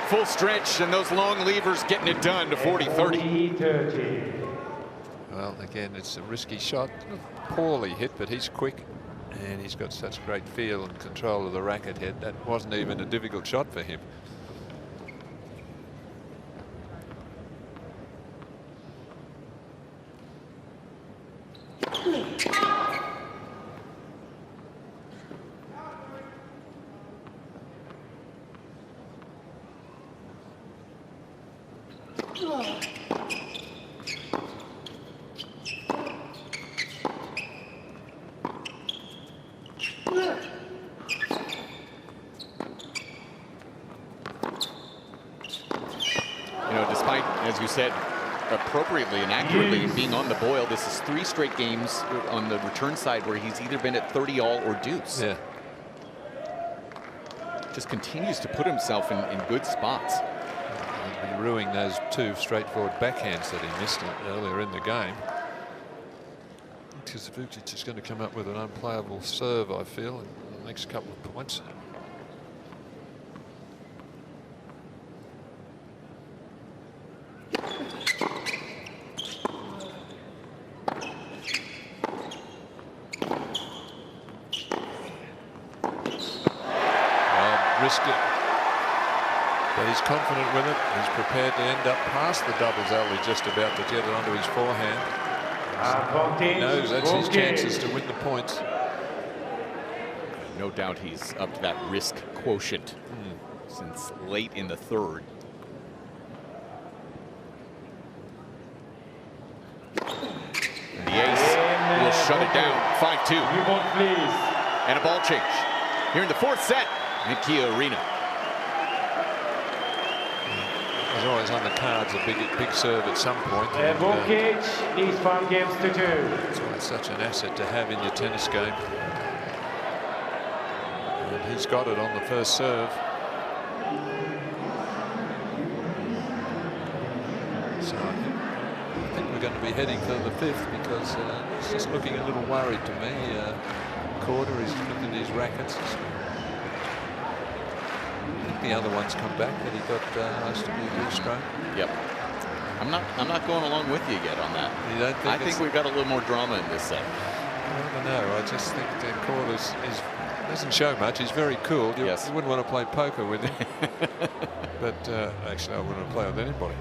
Full stretch, and those long levers getting it done to 40-30. 40-30. Well, again, it's a risky shot. Poorly hit, but he's quick. And he's got such great feel and control of the racket head. That wasn't even a difficult shot for him. Despite, as you said, appropriately and accurately being on the boil, this is 3 straight games on the return side where he's either been at 30 all or deuce. Yeah. Just continues to put himself in good spots. He'll be ruining those 2 straightforward backhands that he missed earlier in the game. Because Vukic is going to come up with an unplayable serve, I feel, in the next couple of points. risk it. But he's confident with it. He's prepared to end up past the doubles alley, just about to get it onto his forehand. He knows that's his chances to win the points. No doubt he's up to that risk quotient since late in the third. And the ace will shut it down. 5-2. And a ball change here in the fourth set at Kia Arena. There's always on the cards a big serve at some point. Vukic needs 5 games to 2. That's why it's such an asset to have in your tennis game. And he's got it on the first serve. So I think we're going to be heading for the fifth, because it's just looking a little worried to me. Korda is looking at his rackets. The other one's come back, but he got has to be a blue stroke. Yep. I'm not going along with you yet on that. You don't think I think we've got a little more drama in this set. I don't know. I just think that Korda doesn't show much. He's very cool. You wouldn't want to play poker with him. But actually, I wouldn't want to play with anybody.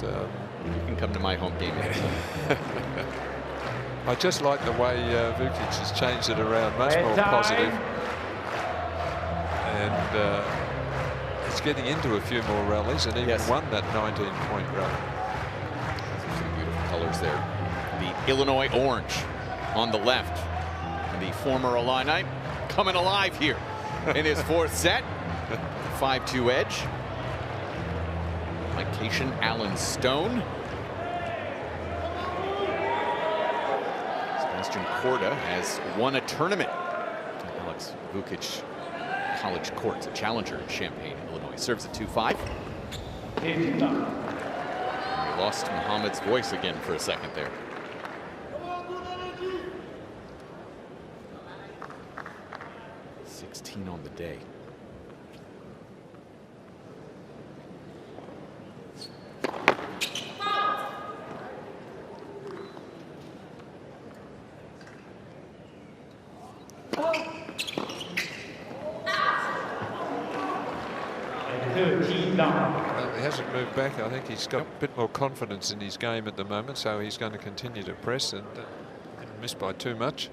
But you can come to my home game. I just like the way Vukic has changed it around, much more positive. And he's getting into a few more rallies, and even won that 19-point rally. Some beautiful colors there. The Illinois orange on the left, and the former Illini coming alive here in his fourth set. 5-2 edge. Mike Cation, Alan Stone. Sebastian Korda has won a tournament. Alex Vukic College Courts, a challenger in Champaign, Illinois. Serves at 2-5. We lost Muhammad's voice again for a second there. On the day. Well, he hasn't moved back. I think he's got a bit more confidence in his game at the moment, so he's going to continue to press and didn't miss by too much.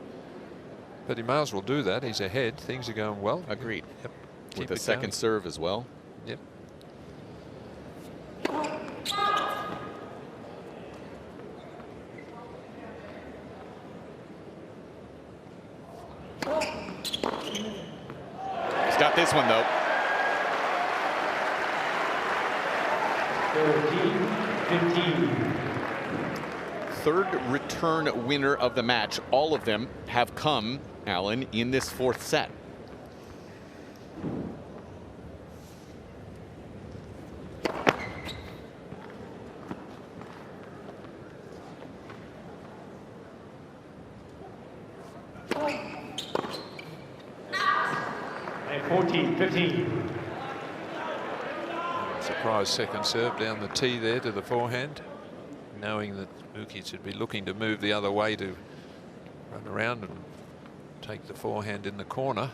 But he may as well do that. He's ahead. Things are going well. Agreed. Yep. With the second serve as well. Yep. He's got this one, though. 13-15. Third return winner of the match. All of them have come, Alan, in this fourth set. And 14-15. Surprise second serve down the tee there to the forehand, knowing that Vukic would be looking to move the other way to run around and take the forehand in the corner.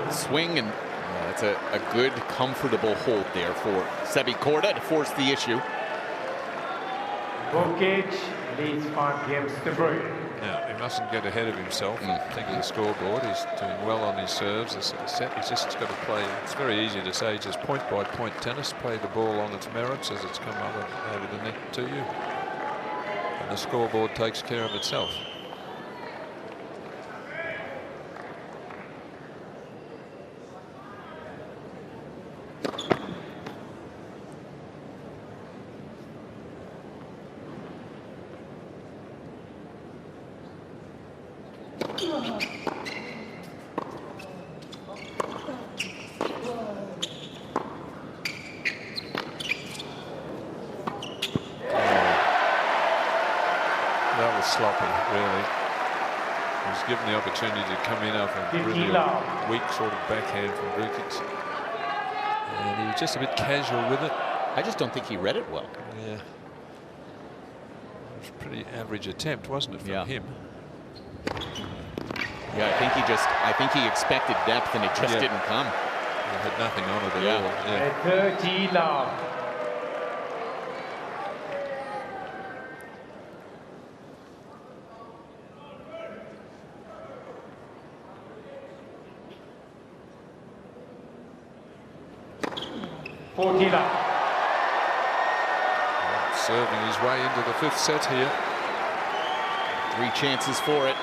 Swing, and that's a good, comfortable hold there for Sebi Korda to force the issue. Vukic leads 5 games to 3. Now, he mustn't get ahead of himself. Thinking the scoreboard, he's doing well on his serves. This set, he's just got to play. It's very easy to say just point by point tennis. Play the ball on its merits as it's come over the net to you, and the scoreboard takes care of itself. Sloppy, really. He's given the opportunity to come in off a really weak sort of backhand from Vukic. And he was just a bit casual with it. I just don't think he read it well. Yeah. It was a pretty average attempt, wasn't it, from him? Yeah, I think he expected depth and it just didn't come. He had nothing on it at all. Yeah. 30 love. Serving his way into the 5th set here. 3 chances for it.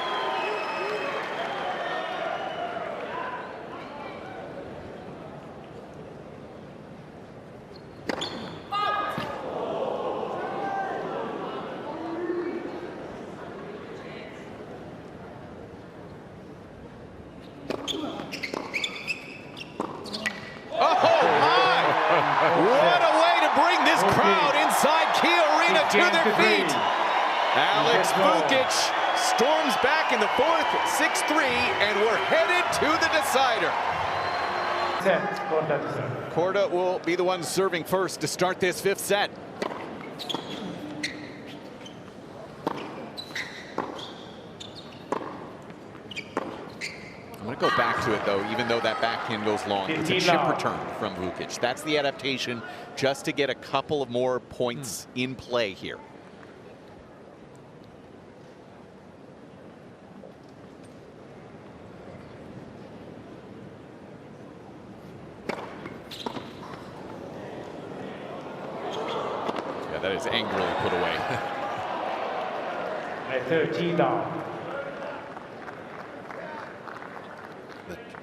To their feet. Alex Vukic storms back in the 4th, 6-3, and we're headed to the decider. Korda will be the one serving first to start this 5th set. I'm going to go back to it, though, even though that backhand goes long. It's a chip return from Vukic. That's the adaptation, just to get a couple of more points in play here. Yeah, that is angrily put away. 13 down.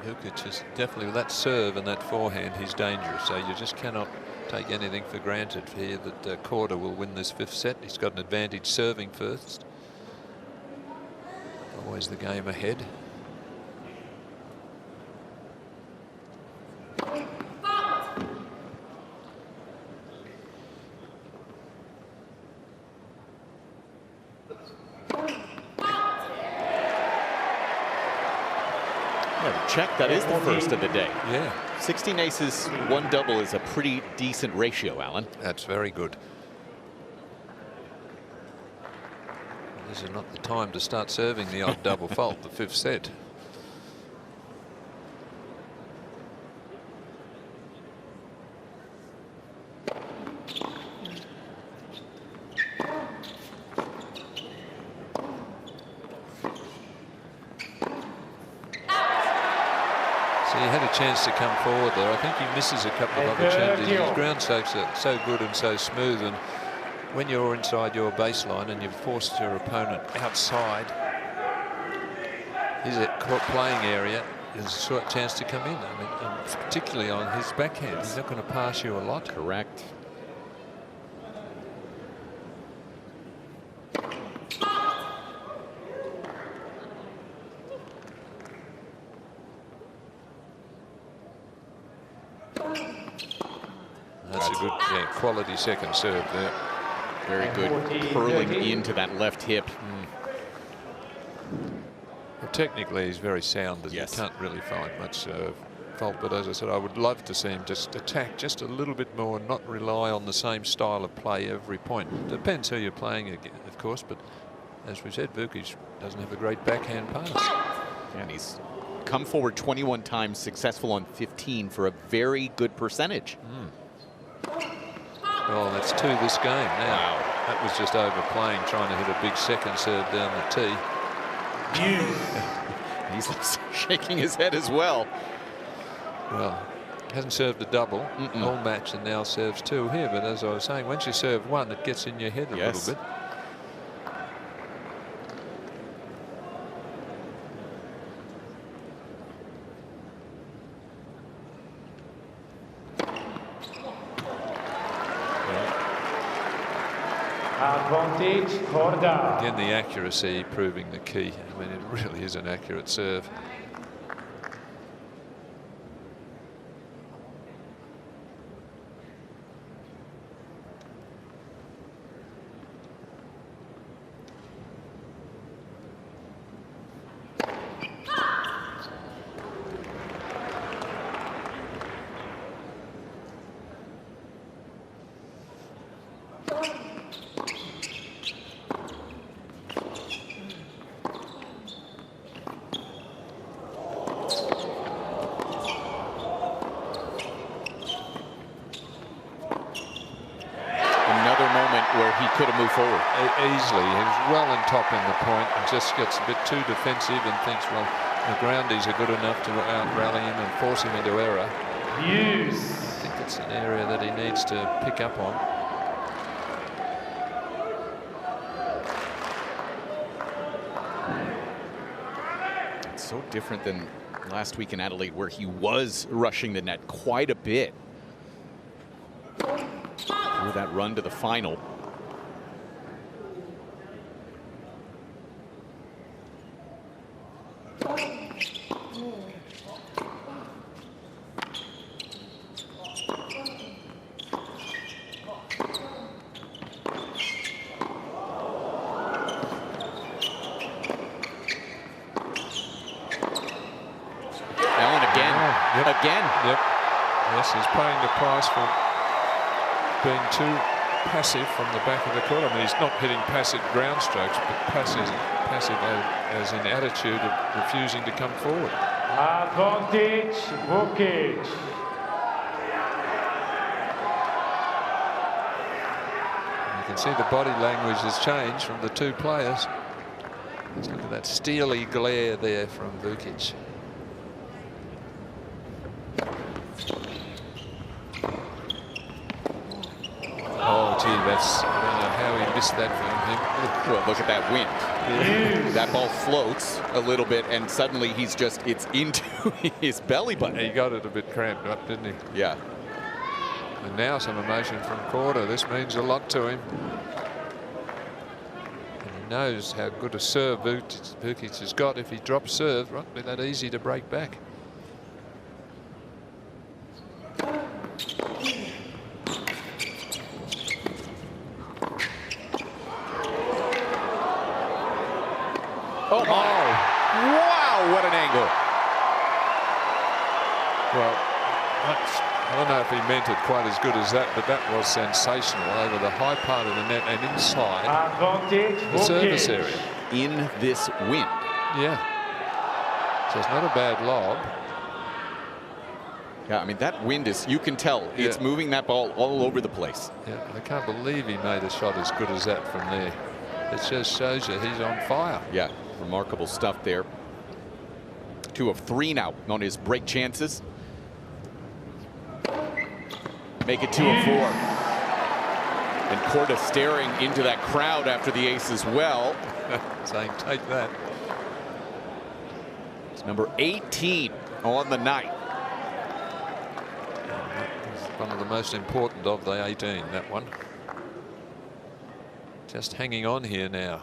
Vukic is definitely, with that serve and that forehand, he's dangerous. So you just cannot take anything for granted here that Korda will win this 5th set. He's got an advantage serving first. Always the game ahead. Check, that is the first of the day. Yeah. 16 aces, 1 double is a pretty decent ratio, Alan. That's very good. This is not the time to start serving the odd double fault, the 5th set. Chance to come forward there. I think he misses a couple of opportunities. His ground strokes are so good and so smooth, and when you're inside your baseline and you've forced your opponent outside his playing area, there's a short chance to come in. I mean, particularly on his backhand, he's not going to pass you a lot. Correct. Quality second serve there. Very good, curling into that left hip. Well, technically he's very sound, but you can't really find much fault. But as I said, I would love to see him just attack just a little bit more, not rely on the same style of play every point. Depends who you're playing again, of course, but as we said, Vukic doesn't have a great backhand pass. And he's come forward 21 times, successful on 15 for a very good percentage. Well, that's 2 this game now. Wow. That was just overplaying, trying to hit a big second serve down the tee. He's shaking his head as well. Well, hasn't served a double all match and now serves 2 here. But as I was saying, once you serve 1, it gets in your head a little bit. Advantage, Korda. Again, the accuracy proving the key. I mean, it really is an accurate serve. easily. He was well on top in the point and just gets a bit too defensive and thinks, well, the groundies are good enough to out-rally him and force him into error. I think it's an area that he needs to pick up on. It's so different than last week in Adelaide, where he was rushing the net quite a bit through that run to the final. Yep. Yes, he's paying the price for being too passive from the back of the court. I mean, he's not hitting passive ground strokes, but passive as in attitude of refusing to come forward. Advantage, Vukic. You can see the body language has changed from the two players. Let's look at that steely glare there from Vukic. Oh, gee, I don't know how he missed that from him. Well, look at that wind. Yeah. That ball floats a little bit, and suddenly it's into his belly button. He got it a bit cramped up, didn't he? Yeah. And now some emotion from Korda. This means a lot to him. And he knows how good a serve Vukic has got. If he drops serve, right, be that easy to break back. Oh, my. Wow, what an angle. Well, I don't know if he meant it quite as good as that, but that was sensational over the high part of the net and inside the service area. In this wind. Yeah. So it's not a bad lob. Yeah, I mean, that wind is, you can tell, it's moving that ball all over the place. Yeah, I can't believe he made a shot as good as that from there. It just shows you he's on fire. Yeah, remarkable stuff there. 2 of 3 now on his break chances. Make it 2 of 4. And Korda staring into that crowd after the ace as well. Saying, take that. It's number 18 on the night. One of the most important of the 18, that one. Just hanging on here now.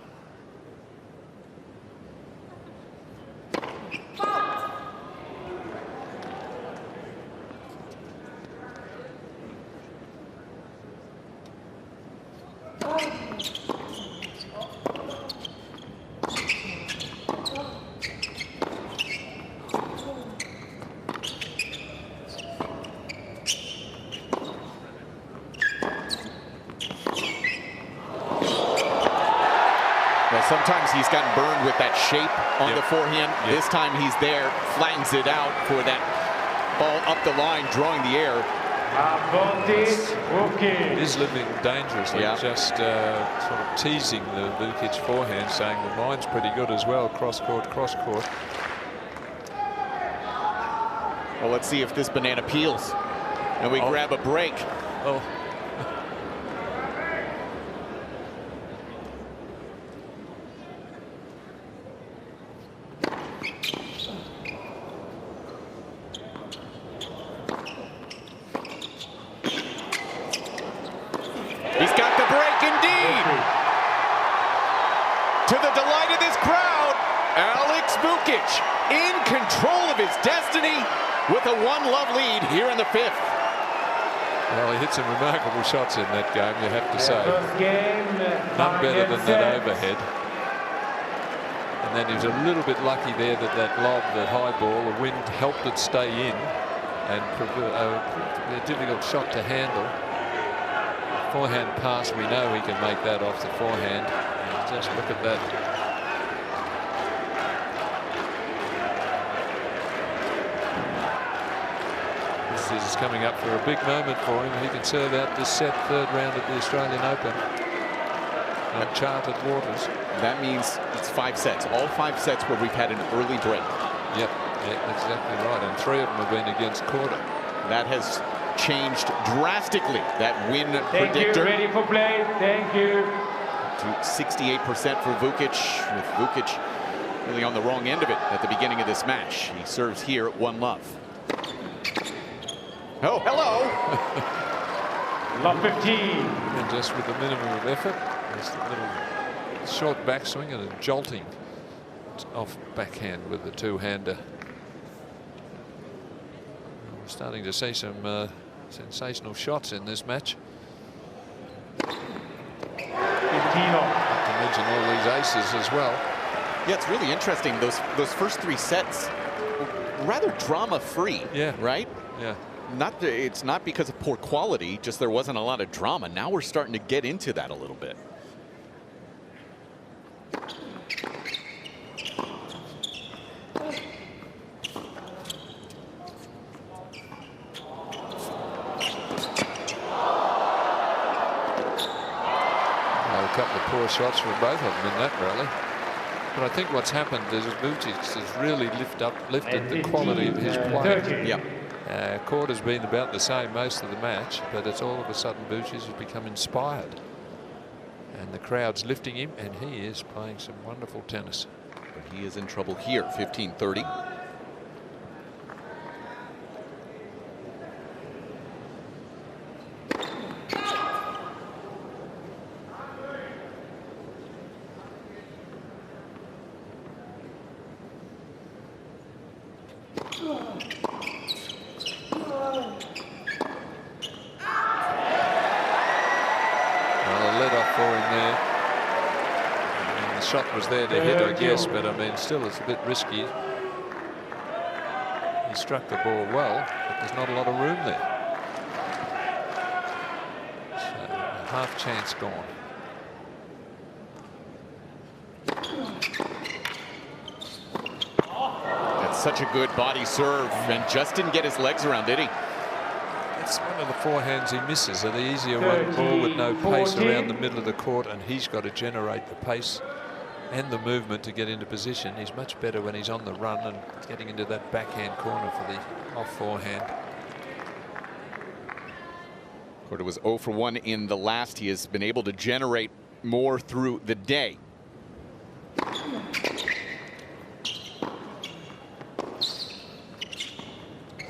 Sometimes he's gotten burned with that shape on the forehand. This time he's there, flattens it out for that ball up the line, drawing the air. He is living dangerously, just sort of teasing the Vukic forehand, saying, well, mine's pretty good as well, cross-court, cross-court. Well, let's see if this banana peels and we grab a break. Oh. Vukic in control of his destiny with a 1-love lead here in the 5th. Well, he hit some remarkable shots in that game, you have to say. None better than that overhead. And then he was a little bit lucky there that that lob, the high ball, the wind helped it stay in and a difficult shot to handle. Forehand pass, we know he can make that off the forehand. And just look at that. This is coming up for a big moment for him. He can serve out this set, 3rd round of the Australian Open. uncharted waters. That means it's 5 sets. All 5 sets where we've had an early break. Yep, yeah, exactly right. And 3 of them have been against Korda. That has changed drastically. That win Thank predictor. you. Ready for play. Thank you. To 68% for Vukic, with Vukic really on the wrong end of it at the beginning of this match. He serves here at 1-love. Oh, hello. Love 15. And just with the minimum of effort, there's a little short backswing and a jolting off backhand with the two-hander. We're starting to see some sensational shots in this match. 15 Not to mention all these aces as well. Yeah, it's really interesting. Those first 3 sets, rather drama-free. Yeah. Right? Yeah. It's not because of poor quality, just there wasn't a lot of drama. Now we're starting to get into that a little bit. A couple of poor shots from both of them in that rally. But I think what's happened is Vukic has really lifted the quality of his play. Yeah. Korda's been about the same most of the match, but it's all of a sudden Vukic has become inspired. And the crowd's lifting him, and he is playing some wonderful tennis. But he is in trouble here, 15-30. Shot was there to hit, I guess, but I mean, still it's a bit risky. He struck the ball well, but there's not a lot of room there. So, a half chance gone. That's such a good body serve, and just didn't get his legs around, did he? It's one of the forehands he misses, and the easier one ball with no pace around the middle of the court, and he's got to generate the pace and the movement to get into position. He's much better when he's on the run and getting into that backhand corner for the off forehand. Korda was 0 for 1 in the last. He has been able to generate more through the day.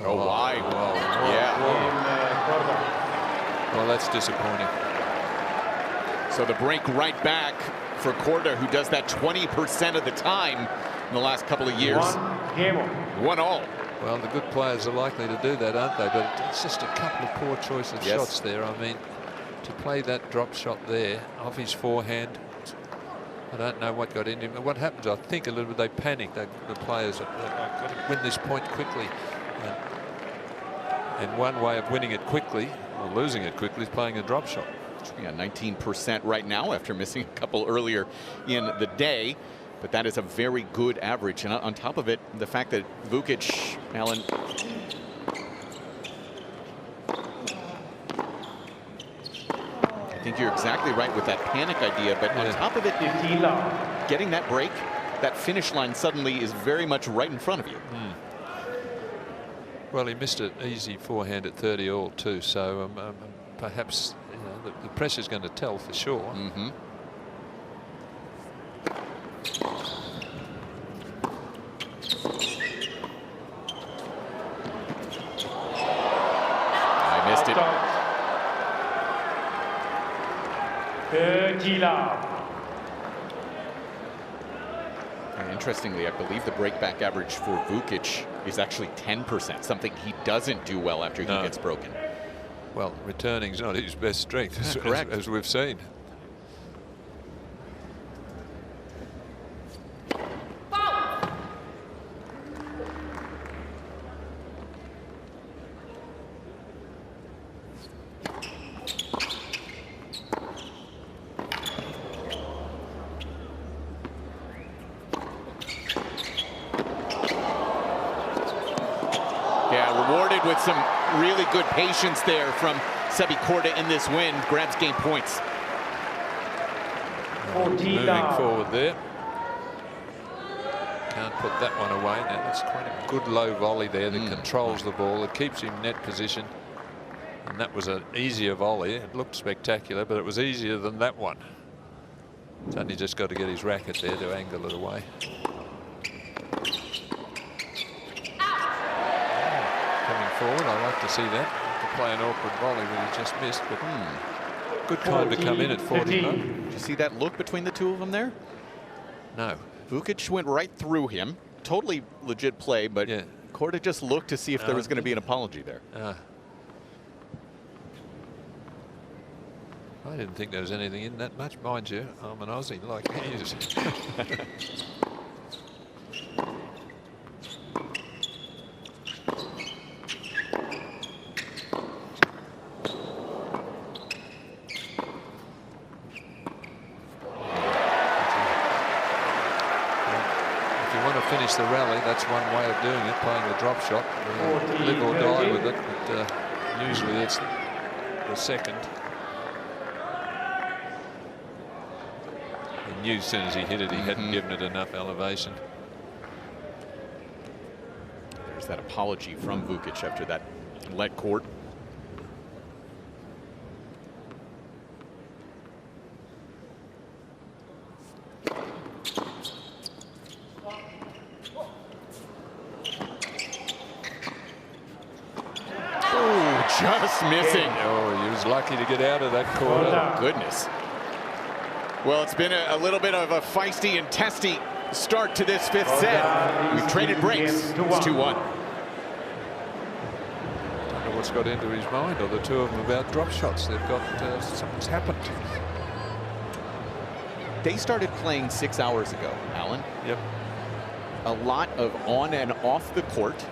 Oh, wide. Well, Yeah. Well, that's disappointing. So the break right back for Korda, who does that 20% of the time in the last couple of years. 1-all. Well, the good players are likely to do that, aren't they? But it's just a couple of poor choice of shots there. I mean, to play that drop shot there off his forehand, I don't know what got into him. What happens, I think, a little bit, they panic. The players have got to win this point quickly. And one way of winning it quickly, or losing it quickly, is playing a drop shot. Yeah, 19% right now after missing a couple earlier in the day. But that is a very good average. And on top of it, the fact that Vukic, Alan, I think you're exactly right with that panic idea. But on top of it, getting that break, that finish line suddenly is very much right in front of you. Well, he missed an easy forehand at 30-all too. So perhaps the pressure's going to tell for sure. Mm-hmm. I missed it. And interestingly, I believe the breakback average for Vukic is actually 10%, something he doesn't do well after he gets broken. Well, returning's not his best strength, as we've seen. Yeah, rewarded with some really good patience there from Sebi Korda in this win. Grabs game points. moving forward there. Can't put that one away. Now that's quite a good low volley there that controls the ball. It keeps him net position. And that was an easier volley. It looked spectacular, but it was easier than that one. He's only just got to get his racket there to angle it away. Coming forward, I like to see that. To play an awkward volley that he just missed, but good time to come in at 49. Did you see that look between the two of them there? No. Vukic went right through him. Totally legit play, but Yeah. Korda just looked to see if there was going to be an apology there. I didn't think there was anything in that much, mind you. I'm an Aussie like he is. Finish the rally, that's one way of doing it, playing the drop shot. Live or die with it, but usually it's the second. He knew as soon as he hit it, he hadn't given it enough elevation. There's that apology from Vukic after that let court. Just missing. Oh, he was lucky to get out of that corner. Oh, goodness. Well, it's been a little bit of a feisty and testy start to this fifth set. We've traded breaks. It's 2-1. Don't know what's got into his mind, or the two of them, about drop shots. They've got something's happened. They started playing 6 hours ago, Alan. Yep. A lot of on and off the court.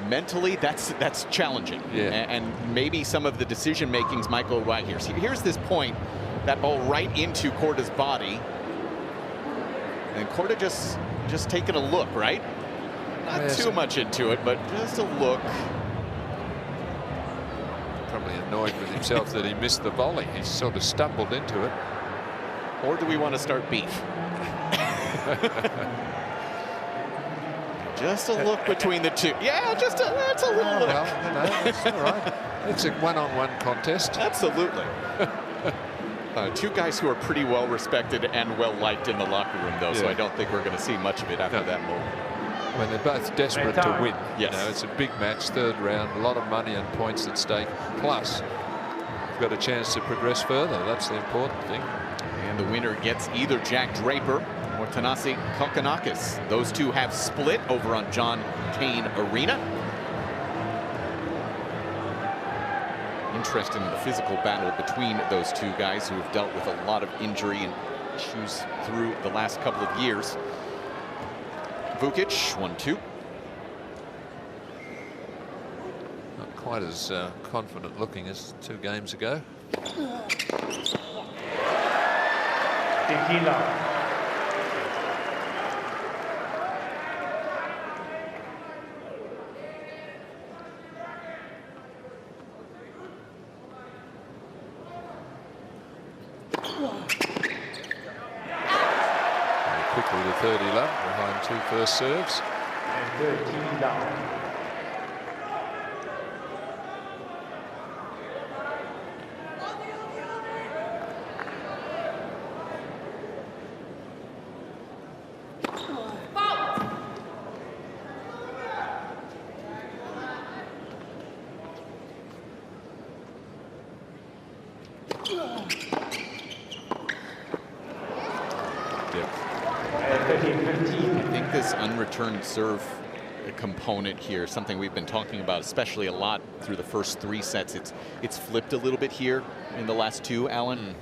Mentally, that's challenging. Yeah. And maybe some of the decision makings might go right here. See, here's this point, that ball right into Korda's body. And Korda just taking a look, right? Not too much into it, but just a look. Probably annoyed with himself that he missed the volley. He sort of stumbled into it. Or do we want to start beef? Just a look between the two. Yeah, that's a little look. Well, you know, it's all right. It's a one-on-one contest. Absolutely. Two guys who are pretty well respected and well liked in the locker room, though, so I don't think we're going to see much of it after that moment. When they're both desperate to win. Yes. You know, it's a big match, third round, a lot of money and points at stake. Plus, you've got a chance to progress further. That's the important thing. And the winner gets either Jack Draper or Thanasi Kokkinakis. Those two have split over on Cain Arena. Interested in the physical battle between those two guys who have dealt with a lot of injury and issues through the last couple of years. Vukic, 1-2. Not quite as confident looking as 2 games ago. Tequila. Quickly to 30 love behind 2 first serves. And 13 down. I think this unreturned serve component here, something we've been talking about especially a lot through the first 3 sets. It's flipped a little bit here in the last 2, Alan.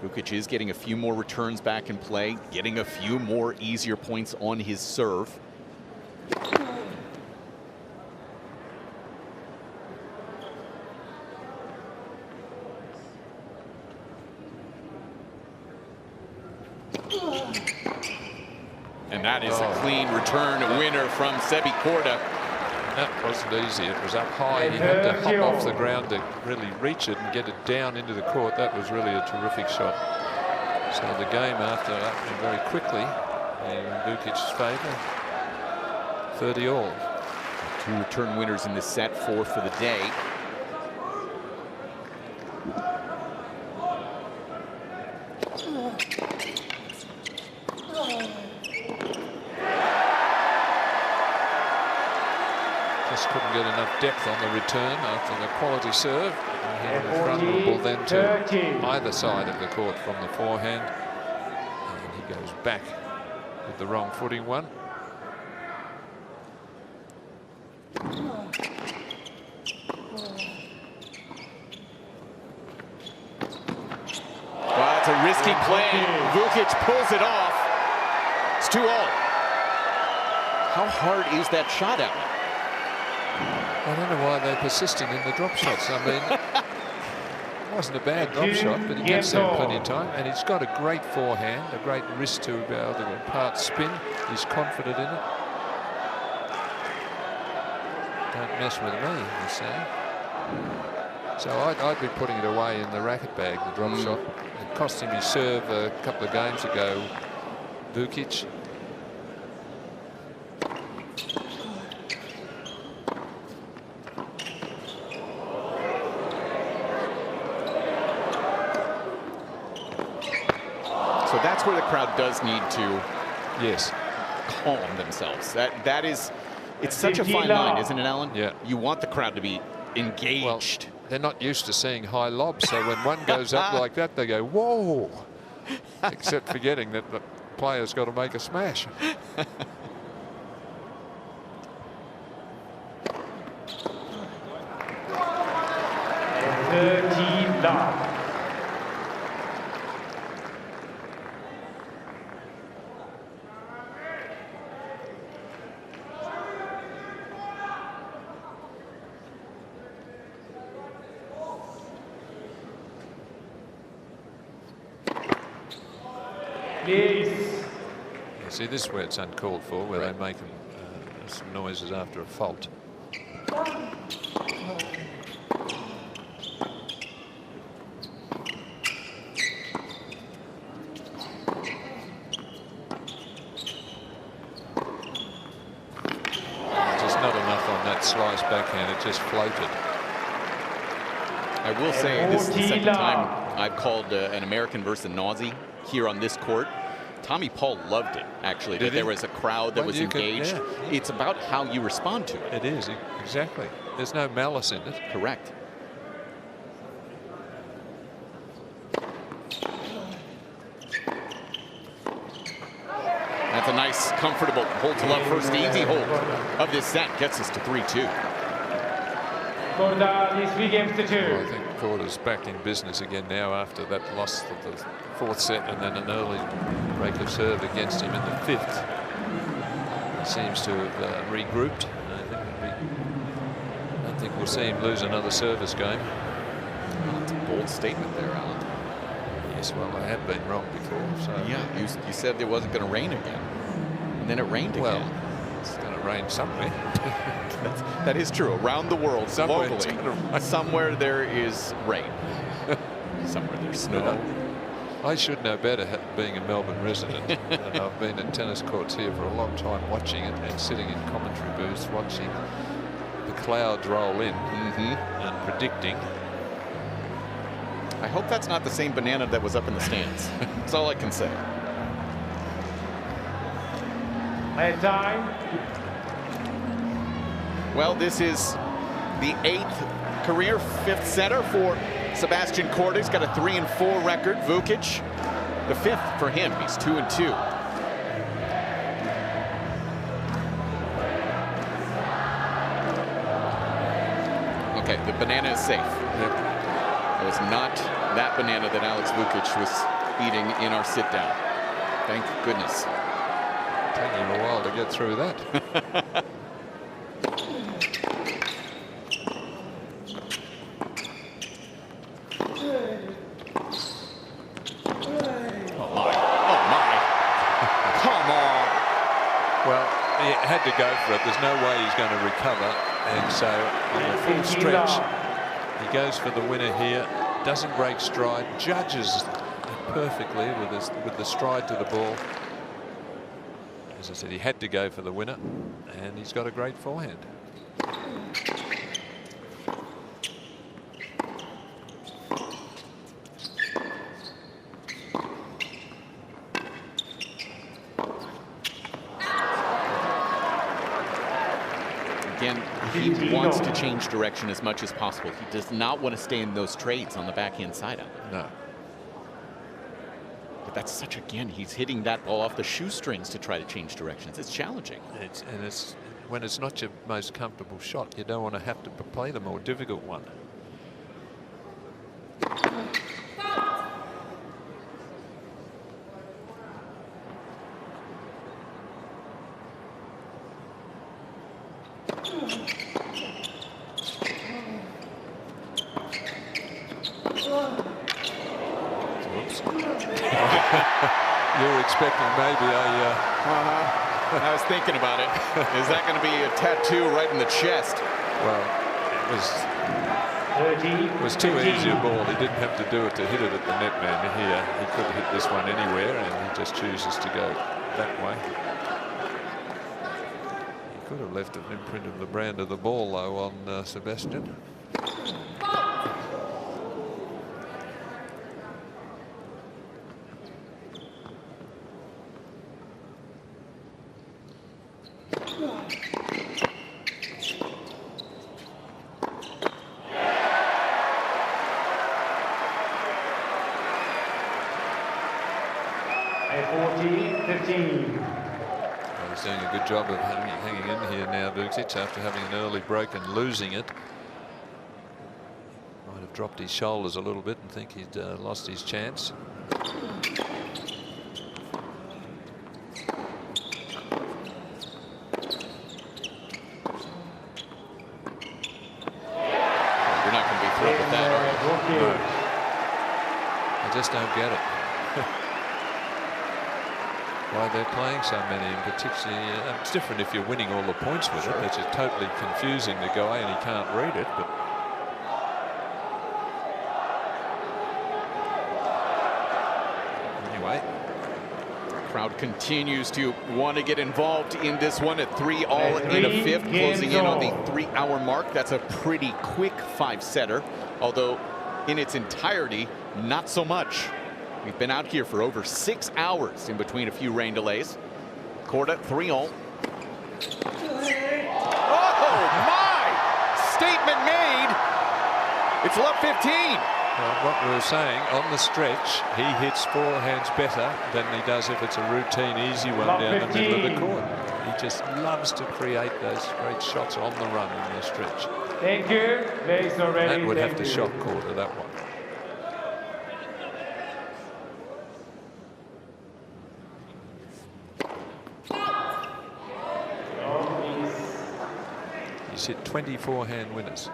Vukic is getting a few more returns back in play, getting a few more easier points on his serve. And that is a clean return winner from Sebi Korda. That wasn't easy. It was up high. He had to hop off the ground to really reach it and get it down into the court. That was really a terrific shot. So the game after up very quickly in Vukic's favour. 30 all. 2 return winners in this set, 4 for the day. Just couldn't get enough depth on the return after the quality serve. And he was vulnerable then to either side of the court from the forehand. And he goes back with the wrong footing one. Well, it's a risky play. Vukic pulls it off. It's 2 all. How hard is that shot, Alan? I don't know why they're persisting in the drop shots. I mean, it wasn't a bad drop shot, but he gets there plenty of time. And he's got a great forehand, a great wrist to be able to impart spin. He's confident in it. Don't mess with me, you say. So I'd be putting it away in the racket bag, the drop shot. It cost him his serve a couple of games ago, Vukic. So that's where the crowd does need to, yes, calm themselves. That is, it's such a fine line, isn't it, Alan? Yeah. You want the crowd to be engaged. Well, they're not used to seeing high lobs, so when one goes up like that, they go, whoa! Except forgetting that the player's got to make a smash. See, this is where it's uncalled for, where they make some noises after a fault. Just not enough on that slice backhand, it just floated. I will say this is the second time I've called an American versus an Aussie here on this court. Tommy Paul loved it, actually, that there was a crowd that was engaged. It's about how you respond to it. It is, exactly. There's no malice in it. Correct. That's a nice, comfortable hold to love first easy hold of this set. Gets us to 3-2. Korda leads 3 games to 2. Well, I think Korda's back in business again now after that loss of the 4th set and then an early break of serve against him in the 5th. He seems to have regrouped. I don't think we'll see him lose another service game. Well, it's a bold statement there, Alan. Yes, well, I have been wrong before. So yeah, you said it wasn't going to rain again, and then it rained again. Well, it's going to rain somewhere. That is true. Around the world, somewhere locally, somewhere there is rain. Somewhere there's snow. I should know better, being a Melbourne resident. And I've been in tennis courts here for a long time, watching it and sitting in commentary booths, watching the clouds roll in and predicting. I hope that's not the same banana that was up in the stands. That's all I can say. Time. Well, this is the 8th career 5th setter for Sebastian Korda. He's got a 3-4 record. Vukic, the 5th for him. He's 2-2. Okay, the banana is safe. It was not that banana that Alex Vukic was eating in our sit-down. Thank goodness. Taking him a while to get through that. Had to go for it. There's no way he's going to recover, and so on the full stretch he goes for the winner here, doesn't break stride, judges perfectly with the stride to the ball. As I said, he had to go for the winner, and he's got a great forehand. Again, he wants to change direction as much as possible. He does not want to stay in those trades on the backhand side of it. No. But that's such, again, he's hitting that ball off the shoestrings to try to change directions. It's challenging. It's when it's not your most comfortable shot, you don't want to have to play the more difficult one. You're expecting maybe a... I was thinking about it. Is that going to be a tattoo right in the chest? Well, it was too easy a ball. He didn't have to do it to hit it at the net man here. He could have hit this one anywhere, and he just chooses to go that way. He could have left an imprint of the brand of the ball, though, on Sebastian. He's doing a good job of hanging in here now, Vukic, after having an early break and losing it. Might have dropped his shoulders a little bit and think he'd lost his chance. You're not going to be thrilled with that, are you? No. I just don't get it. Why they're playing so many, and particularly it's different if you're winning all the points with it. That's just totally confusing the guy and he can't read it. But anyway, crowd continues to want to get involved in this one at 3-all in a fifth, closing in on the 3-hour mark. That's a pretty quick 5-setter, although in its entirety, not so much. We've been out here for over 6 hours in between a few rain delays. Korda, 3-all. Oh, my! Statement made. It's love 15. Well, what we were saying, on the stretch, he hits forehands better than he does if it's a routine, easy one down the middle of the court. He just loves to create those great shots on the run in the stretch. Thank you. That would have to shock Korda, that one. He's hit 20 forehand winners.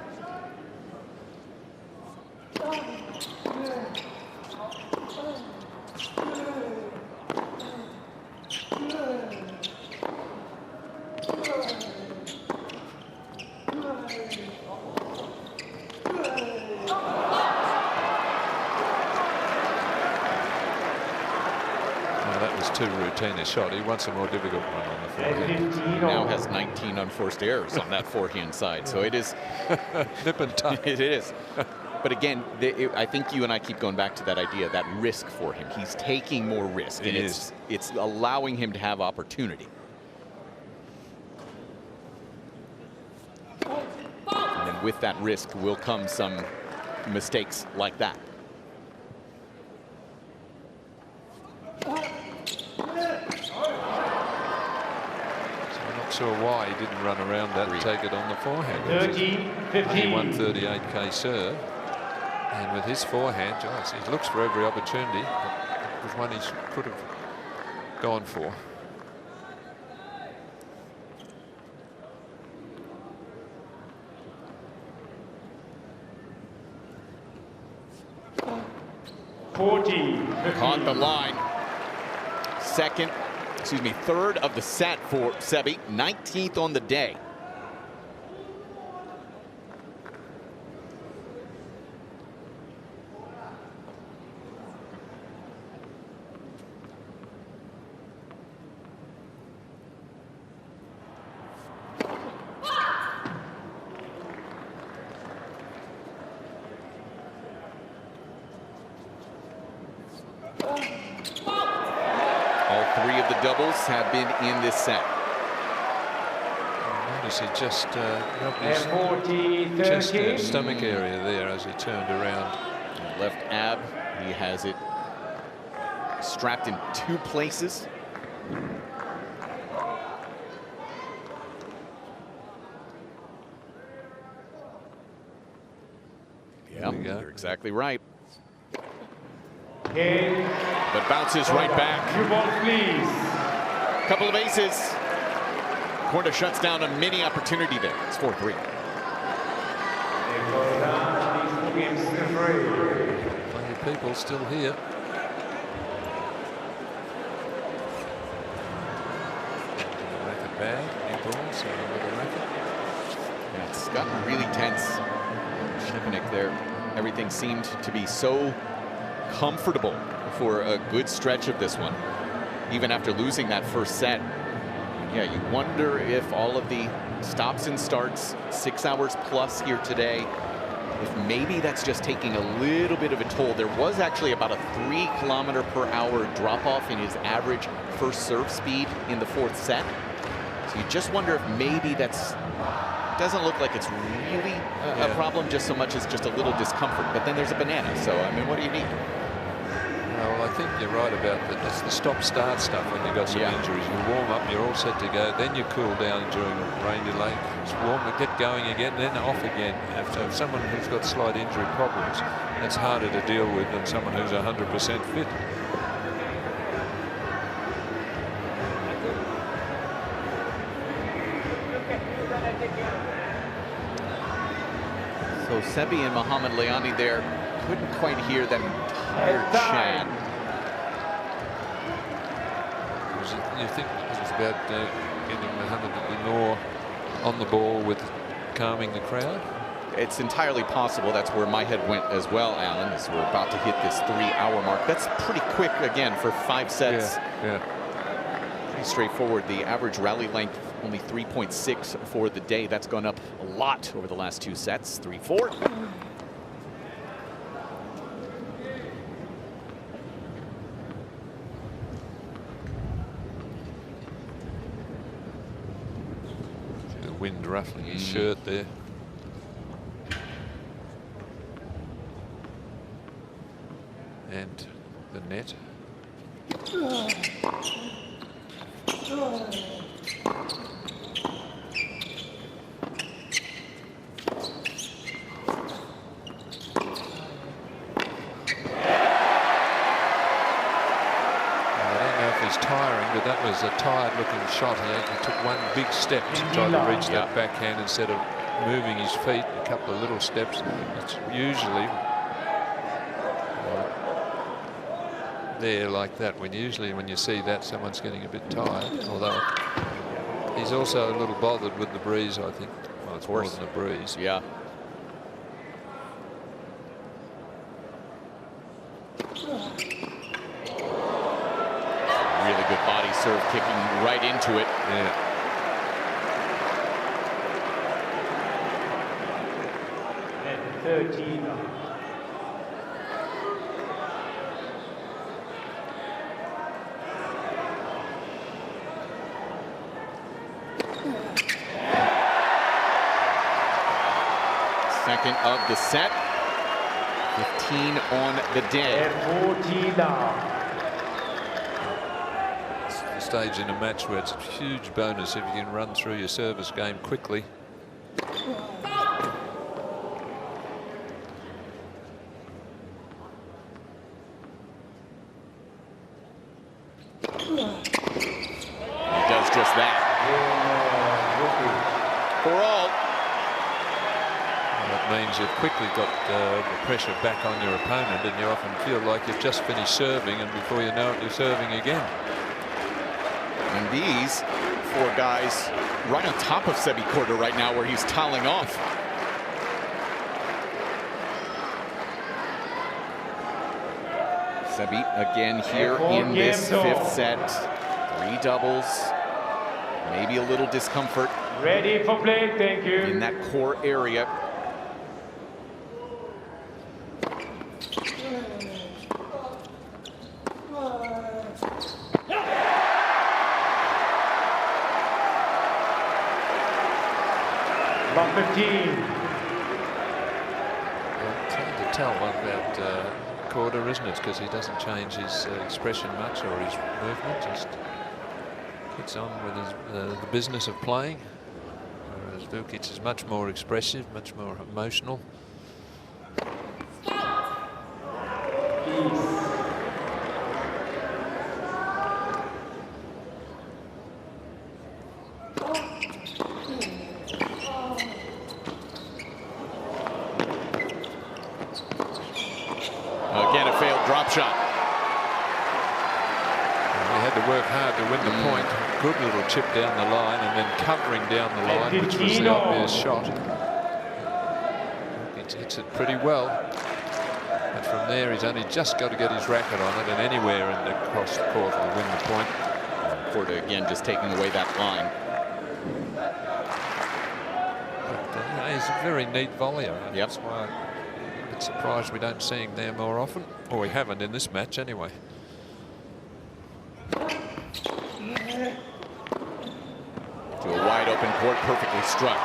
Too routine a shot. He wants a more difficult one on the forehand. He now has 19 unforced errors on that forehand side, so it is nip and tuck. It is. But again, I think you and I keep going back to that idea, that risk for him. He's taking more risk, and it's allowing him to have opportunity. And then with that risk will come some mistakes like that. Sure why he didn't run around that and take it on the forehand. 30-15. 138k serve, and with his forehand, he looks for every opportunity. It was one he could have gone for. On the line. Third of the set for Sebi, 19th on the day. All three of the doubles have been in this set. Notice he just rubbed his chest and stomach area there as he turned around. Left ab, he has it strapped in 2 places. Yeah, you're exactly right. Cain. But bounces right back. Your ball, please. Couple of aces. Korda shuts down a mini opportunity there. It's 4-3. Plenty of people still here. Racket bag, new balls, another racket. Yeah, it's gotten really tense. Shipnick there. Everything seemed to be so comfortable for a good stretch of this one, even after losing that first set. Yeah, you wonder if all of the stops and starts, 6 hours plus here today, if maybe that's just taking a little bit of a toll. There was actually about a 3-km/h drop-off in his average first serve speed in the 4th set. So you just wonder if maybe that's doesn't look like it's really a problem, just so much as just a little discomfort. But then there's a banana, so I mean, what do you need? Well, I think you're right about that. It's the stop-start stuff when you've got some injuries. You warm up, you're all set to go. Then you cool down during a rain delay. Just warm, get going again, then off again. So someone who's got slight injury problems, that's harder to deal with than someone who's 100% fit. So Sebi and Mohamed Layani there couldn't quite hear that entire chant. You think it was about getting Mohamed Layani on the ball with calming the crowd? It's entirely possible. That's where my head went as well, Alan, as we're about to hit this 3-hour mark. That's pretty quick, again, for 5 sets. Yeah. Pretty straightforward. The average rally length, only 3.6 for the day. That's gone up a lot over the last 2 sets. 3-4. The wind ruffling his shirt there. And the net. But that was a tired-looking shot. He took one big step to try to reach that backhand instead of moving his feet a couple of little steps. It's usually there like that. When you see that, someone's getting a bit tired. Although he's also a little bothered with the breeze, I think. Well, it's more than a breeze. Yeah. Really good body serve, kicking right into it. Yeah. And 13. Second of the set. 15 on the day. And 14 now. Stage in a match where it's a huge bonus if you can run through your service game quickly. He does just that. For all. Well, that means you've quickly got the pressure back on your opponent, and you often feel like you've just finished serving, and before you know it, you're serving again. And these 4 guys right on top of Sebi Korda right now, where he's toweling off. Sebi again here in this 5th set. 3 doubles. Maybe a little discomfort. Ready for play, thank you. In that core area. Love 15. It's hard to tell about Korda, isn't it? Because he doesn't change his expression much or his movement. Just gets on with his, the business of playing. Whereas Vukic is much more expressive, much more emotional. Again, a failed drop shot. He had to work hard to win the point. Good little chip down the line and then covering down the line, which was the obvious shot. It hits it pretty well. But from there, he's only just got to get his racket on it, and anywhere in the cross court will win the point. Korda again just taking away that line. But, he's a very neat volleyer. And yep. That's why I'm a bit surprised we don't see him there more often. Or we haven't in this match anyway. To a wide open court, perfectly struck.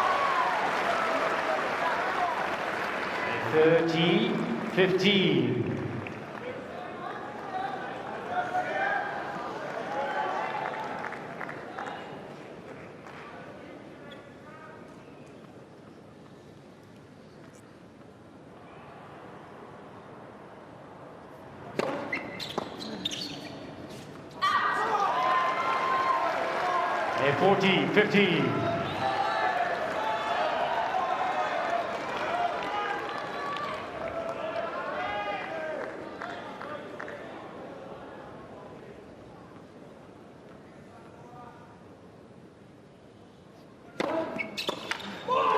30-15. And 14-15.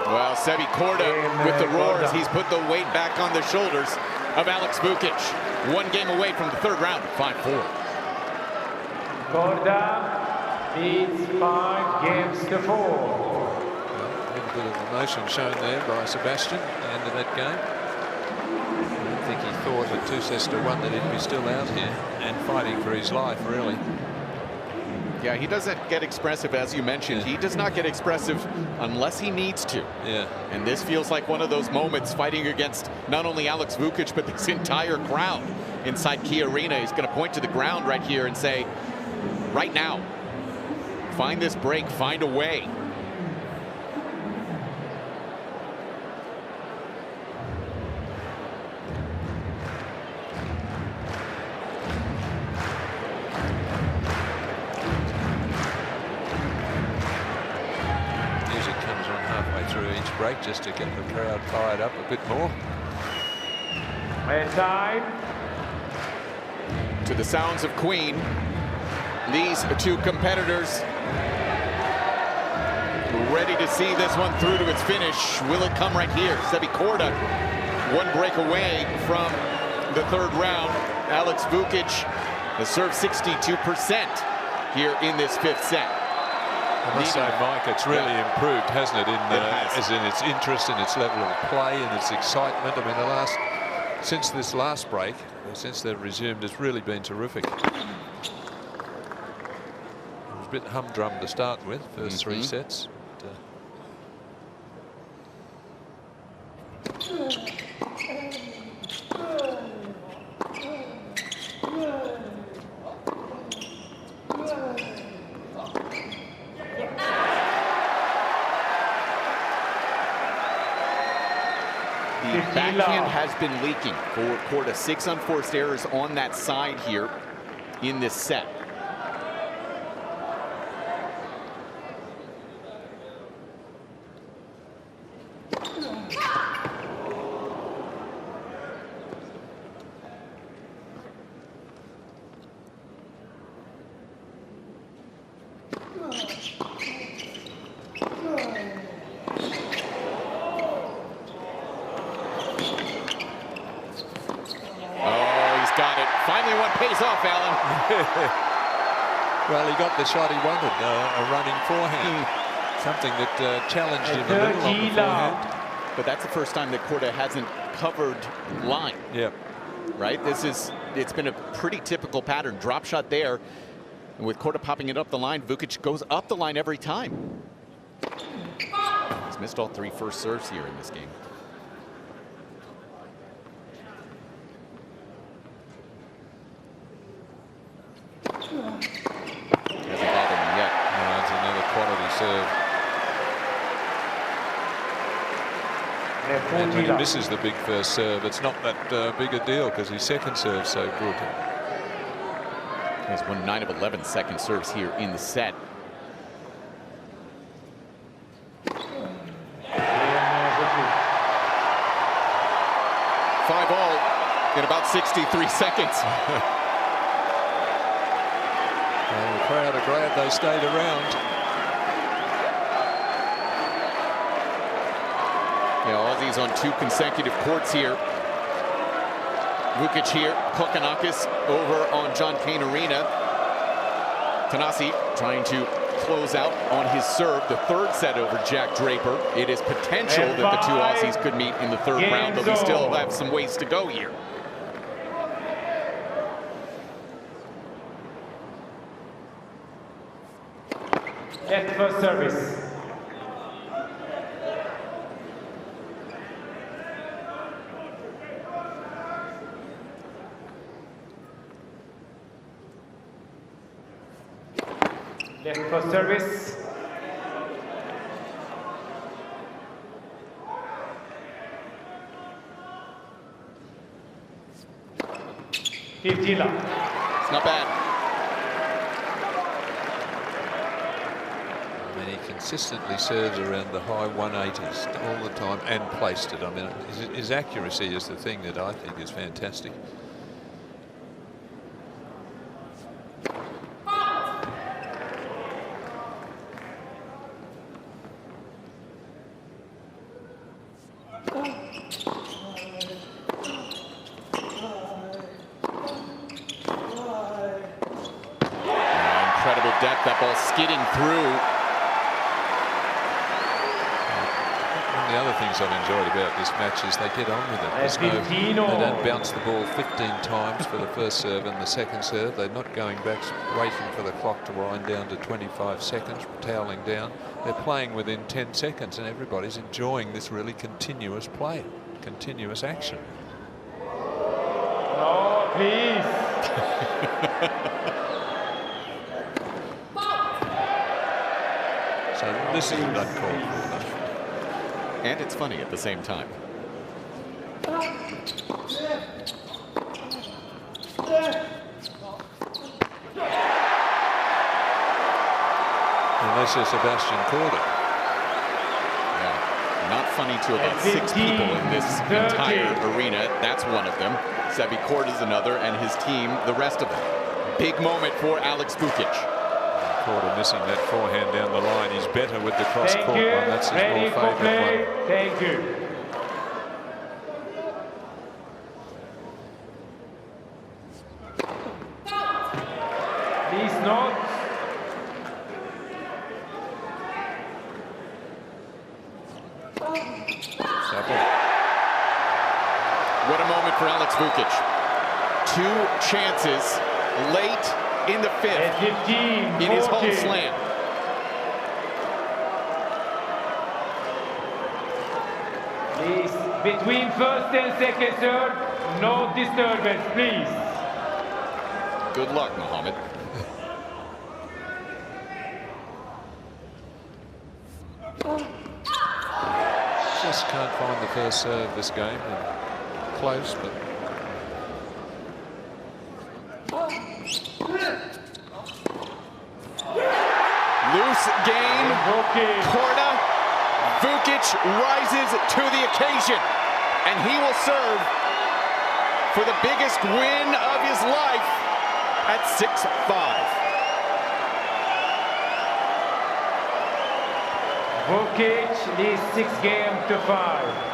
Well, Sebi Korda with the roars. He's put the weight back on the shoulders of Alex Vukic. One game away from the third round, 5-4. Korda leads 5 games to 4. A little bit of emotion shown there by Sebastian at the end of that game. I don't think he thought at 2-1 that he'd be still out here and fighting for his life, really. Yeah, he doesn't get expressive, as you mentioned. He does not get expressive unless he needs to. Yeah. And this feels like one of those moments fighting against not only Alex Vukic, but this entire crowd inside Cain Arena. He's going to point to the ground right here and say, right now, find this break, find a way. Music comes on halfway through each break just to get the crowd fired up a bit more. And time. To the sounds of Queen, these two competitors ready to see this one through to its finish. Will it come right here? Sebi Korda, one break away from the third round. Alex Vukic has served 62% here in this fifth set. I must say, Mike, it's really improved, hasn't it? As in its interest and its level of play and its excitement. I mean, since this last break, since they've resumed, it's really been terrific. It was a bit humdrum to start with, first 3 sets. The backhand has been leaking for Korda. 6 unforced errors on that side here in this set. Finally one pays off, Alan. Well, he got the shot he wanted, a running forehand. Something that challenged him a little on the forehand. But that's the first time that Korda hasn't covered line. Yeah. Right? It's been a pretty typical pattern. Drop shot there. And with Korda popping it up the line, Vukic goes up the line every time. He's missed all 3 first serves here in this game. Hasn't bothered him yet. No, it's another quality serve. And when he misses the big first serve, it's not that big a deal because his second serve's so good. He's won 9 of 11 second serves here in the set. Five all in about 63 seconds. Well, the crowd are glad they stayed around. Yeah, Aussies on 2 consecutive courts here. Vukic here, Kokkinakis over on Cain Arena. Tanasi trying to close out on his serve, the 3rd set over Jack Draper. It is potential that the 2 Aussies could meet in the 3rd round, but we still have some ways to go here. At first service. Left first service. It's not bad. I mean, he consistently serves around the high 180s all the time and placed it. I mean, his accuracy is the thing that I think is fantastic. That ball skidding through. One of the other things I've enjoyed about this match is they get on with it. They don't bounce the ball 15 times for the first serve and the second serve. They're not going back waiting for the clock to wind down to 25 seconds, toweling down. They're playing within 10 seconds and everybody's enjoying this really continuous play, continuous action. No, please. So this is uncalled for. And it's funny at the same time. Unless you're Sebastian Korda. Yeah, not funny to about 6 people in this entire arena. That's one of them. Sebi Korda's another, and his team, the rest of them. Big moment for Alex Vukic. Korda missing that forehand down the line. He's better with the cross-court one. That's his more favourite one. Thank you. Please not. What a moment for Alex Vukic. 2 chances late in the 5th in his home slam. Please, between first and second serve, no disturbance, please. Good luck, Mohammed. Just can't find the first serve this game. Close, but loose game. Korda. Vukic rises to the occasion, and he will serve for the biggest win of his life at 6-5. Vukic leads 6-5.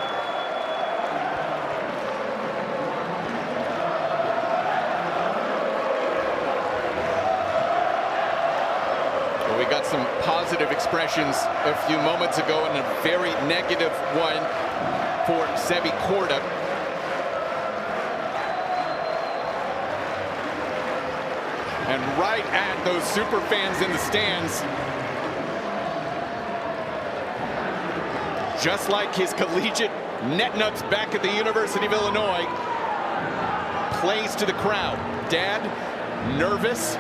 We got some positive expressions a few moments ago and a very negative one for Sebi Korda. And right at those super fans in the stands, just like his collegiate net nuts back at the University of Illinois, plays to the crowd. Dad, nervous,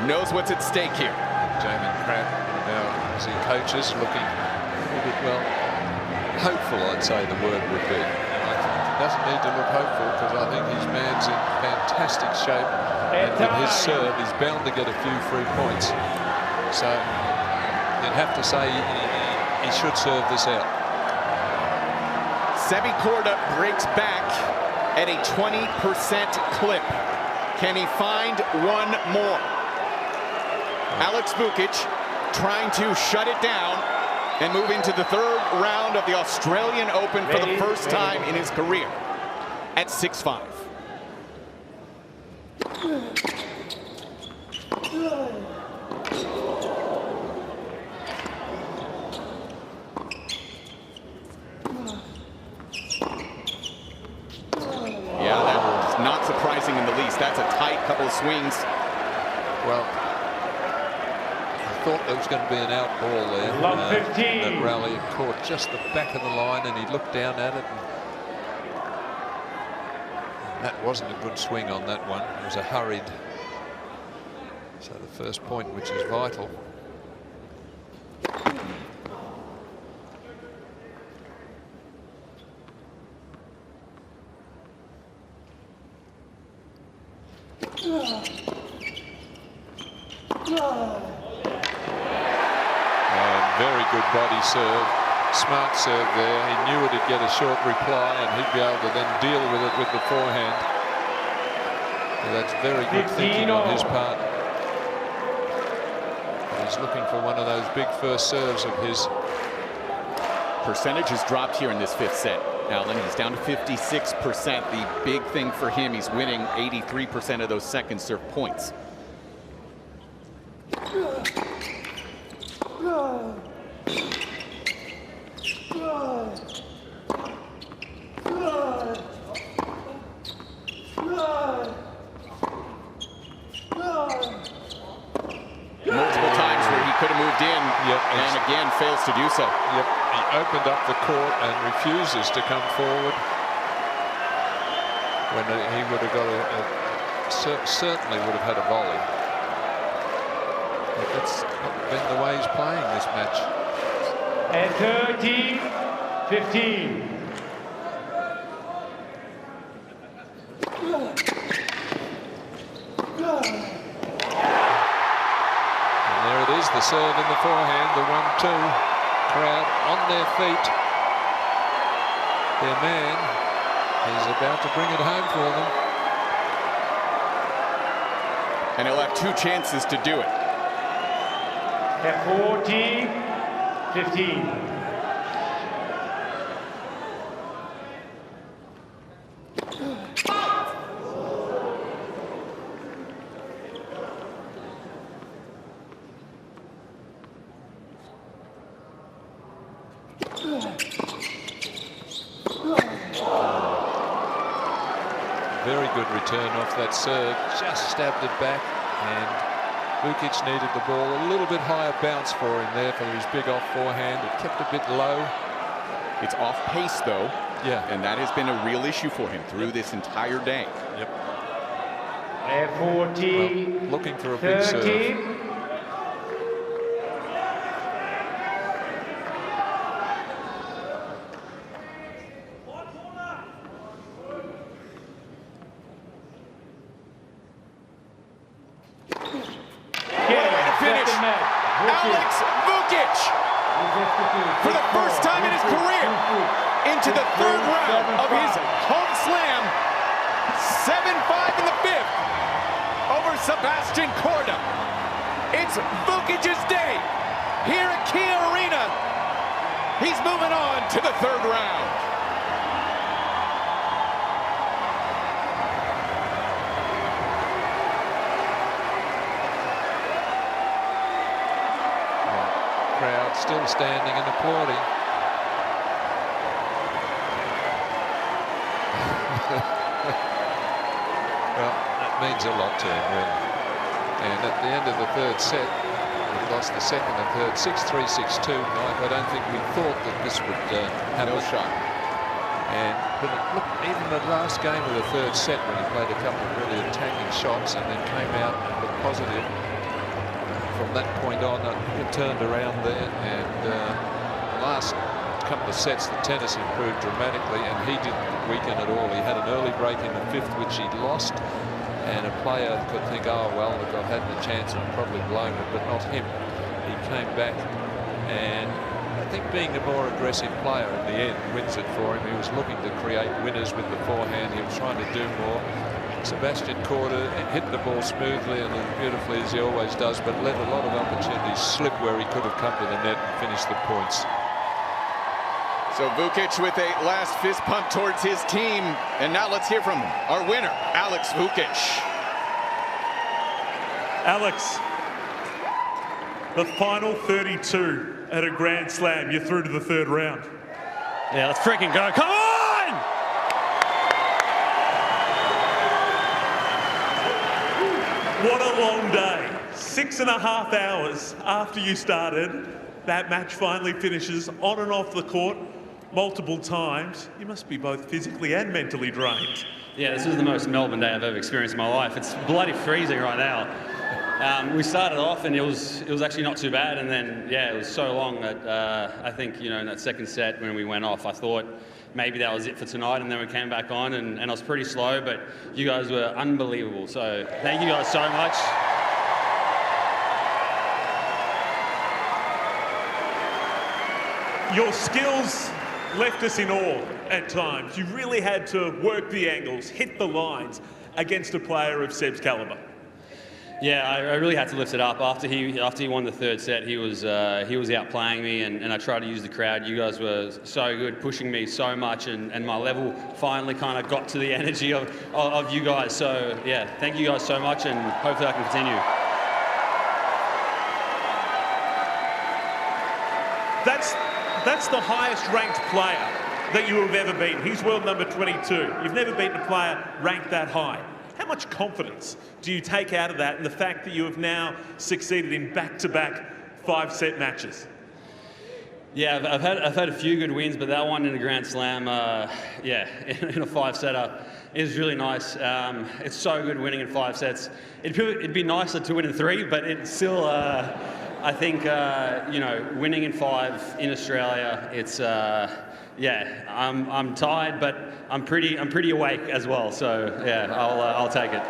knows what's at stake here. Jamin Pratt, now as he coaches, looking a little bit, well, hopeful, I'd say the word would be. He doesn't need to look hopeful, because I think his man's in fantastic shape, and with his serve, he's bound to get a few free points. So you'd have to say he should serve this out. Sebi Korda breaks back at a 20% clip. Can he find one more? Alex Vukic trying to shut it down and move into the third round of the Australian Open for the first time in his career at 6'5". Yeah, that's not surprising in the least. That's a tight couple of swings. Well, I thought there was going to be an out ball there. That rally caught just the back of the line, and he looked down at it. And that wasn't a good swing on that one. It was a hurried. So the first point, which is vital. Very good body serve, smart serve there. He knew it'd get a short reply, and he'd be able to then deal with it with the forehand. So that's very good thinking on his part. He's looking for one of those big first serves of his. Percentage has dropped here in this fifth set, Alan. He's down to 56%. The big thing for him, he's winning 83% of those second serve points. Multiple times where he could have moved in, and again fails to do so. Yep, he opened up the court and refuses to come forward. When he would have got certainly would have had a volley. But that's not been the way he's playing this match. And 13-15. The serve in the forehand, the 1-2. Crowd on their feet. Their man is about to bring it home for them. And he'll have two chances to do it. At 14-15. Very good return off that serve, just stabbed it back, and Vukic needed the ball a little bit higher bounce for him there for his big off forehand. It kept a bit low. It's off pace though, and that has been a real issue for him through this entire day. Yep. At 14, well, looking for a big serve. Alex Vukic, for the first time in his career, into the third round of his home slam. 7-5 in the fifth over Sebastian Korda. It's Vukic's day here at Cain Arena. He's moving on to the third round. Crowd still standing and applauding. Well, that means a lot to him, really. And at the end of the third set, We lost the second and third, 6-3, 6-2. Mike, I don't think we thought that this would happen. No shot. But look, even the last game of the third set, when he played a couple of really attacking shots and then came out and looked positive. From that point on, it turned around there, and the last couple of sets, the tennis improved dramatically, and he didn't weaken at all. He had an early break in the fifth, which he'd lost, and a player could think, oh, well, look, I've had the chance and I've probably blown it, but not him. He came back, and I think being the more aggressive player in the end wins it for him. He was looking to create winners with the forehand. He was trying to do more. Sebastian Korda hit the ball smoothly and as beautifully as he always does, but let a lot of opportunities slip where he could have come to the net and finished the points. So Vukic with a last fist pump towards his team. And now let's hear from our winner, Alex Vukic. Alex, the final 32 at a Grand Slam, you're through to the third round. Yeah, let's freaking go. Come on! What a long day. 6.5 hours after you started, that match finally finishes on and off the court multiple times. You must be both physically and mentally drained. Yeah, this is the most Melbourne day I've ever experienced in my life. It's bloody freezing right now. We started off and it was actually not too bad, and then yeah, it was so long that I think, you know, in that second set when we went off, I thought maybe that was it for tonight, and then we came back on and I was pretty slow, but you guys were unbelievable. So thank you guys so much. Your skills left us in awe at times. You really had to work the angles, hit the lines against a player of Seb's caliber. Yeah, I really had to lift it up. After he won the third set, he was outplaying me, and I tried to use the crowd. You guys were so good, pushing me so much, and my level finally kind of got to the energy of you guys. So yeah, thank you guys so much, and hopefully I can continue. That's the highest ranked player that you have ever beaten. He's world number 22. You've never beaten a player ranked that high. How much confidence do you take out of that and the fact that you have now succeeded in back-to-back 5-set matches? Yeah, I've had a few good wins, but that one in a Grand Slam, yeah, in a 5-setter is really nice. It's so good winning in 5 sets. It'd be nicer to win in 3, but it's still, I think, you know, winning in 5 in Australia, it's, yeah, I'm tired, but I'm pretty awake as well. So yeah, I'll take it.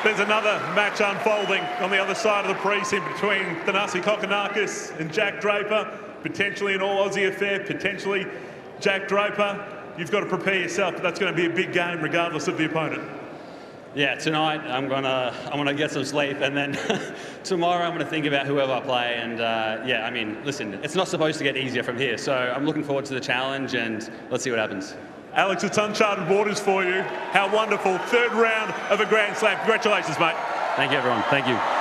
There's another match unfolding on the other side of the precinct between Thanasi Kokkinakis and Jack Draper. Potentially an all-Aussie affair, potentially Jack Draper. You've got to prepare yourself, but that's going to be a big game regardless of the opponent. Yeah, tonight I'm gonna get some sleep, and then tomorrow I'm gonna think about whoever I play. And yeah, I mean, listen, it's not supposed to get easier from here, so I'm looking forward to the challenge, and let's see what happens. Alex, it's uncharted waters for you. How wonderful. Third round of a Grand Slam. Congratulations, mate. Thank you, everyone. Thank you.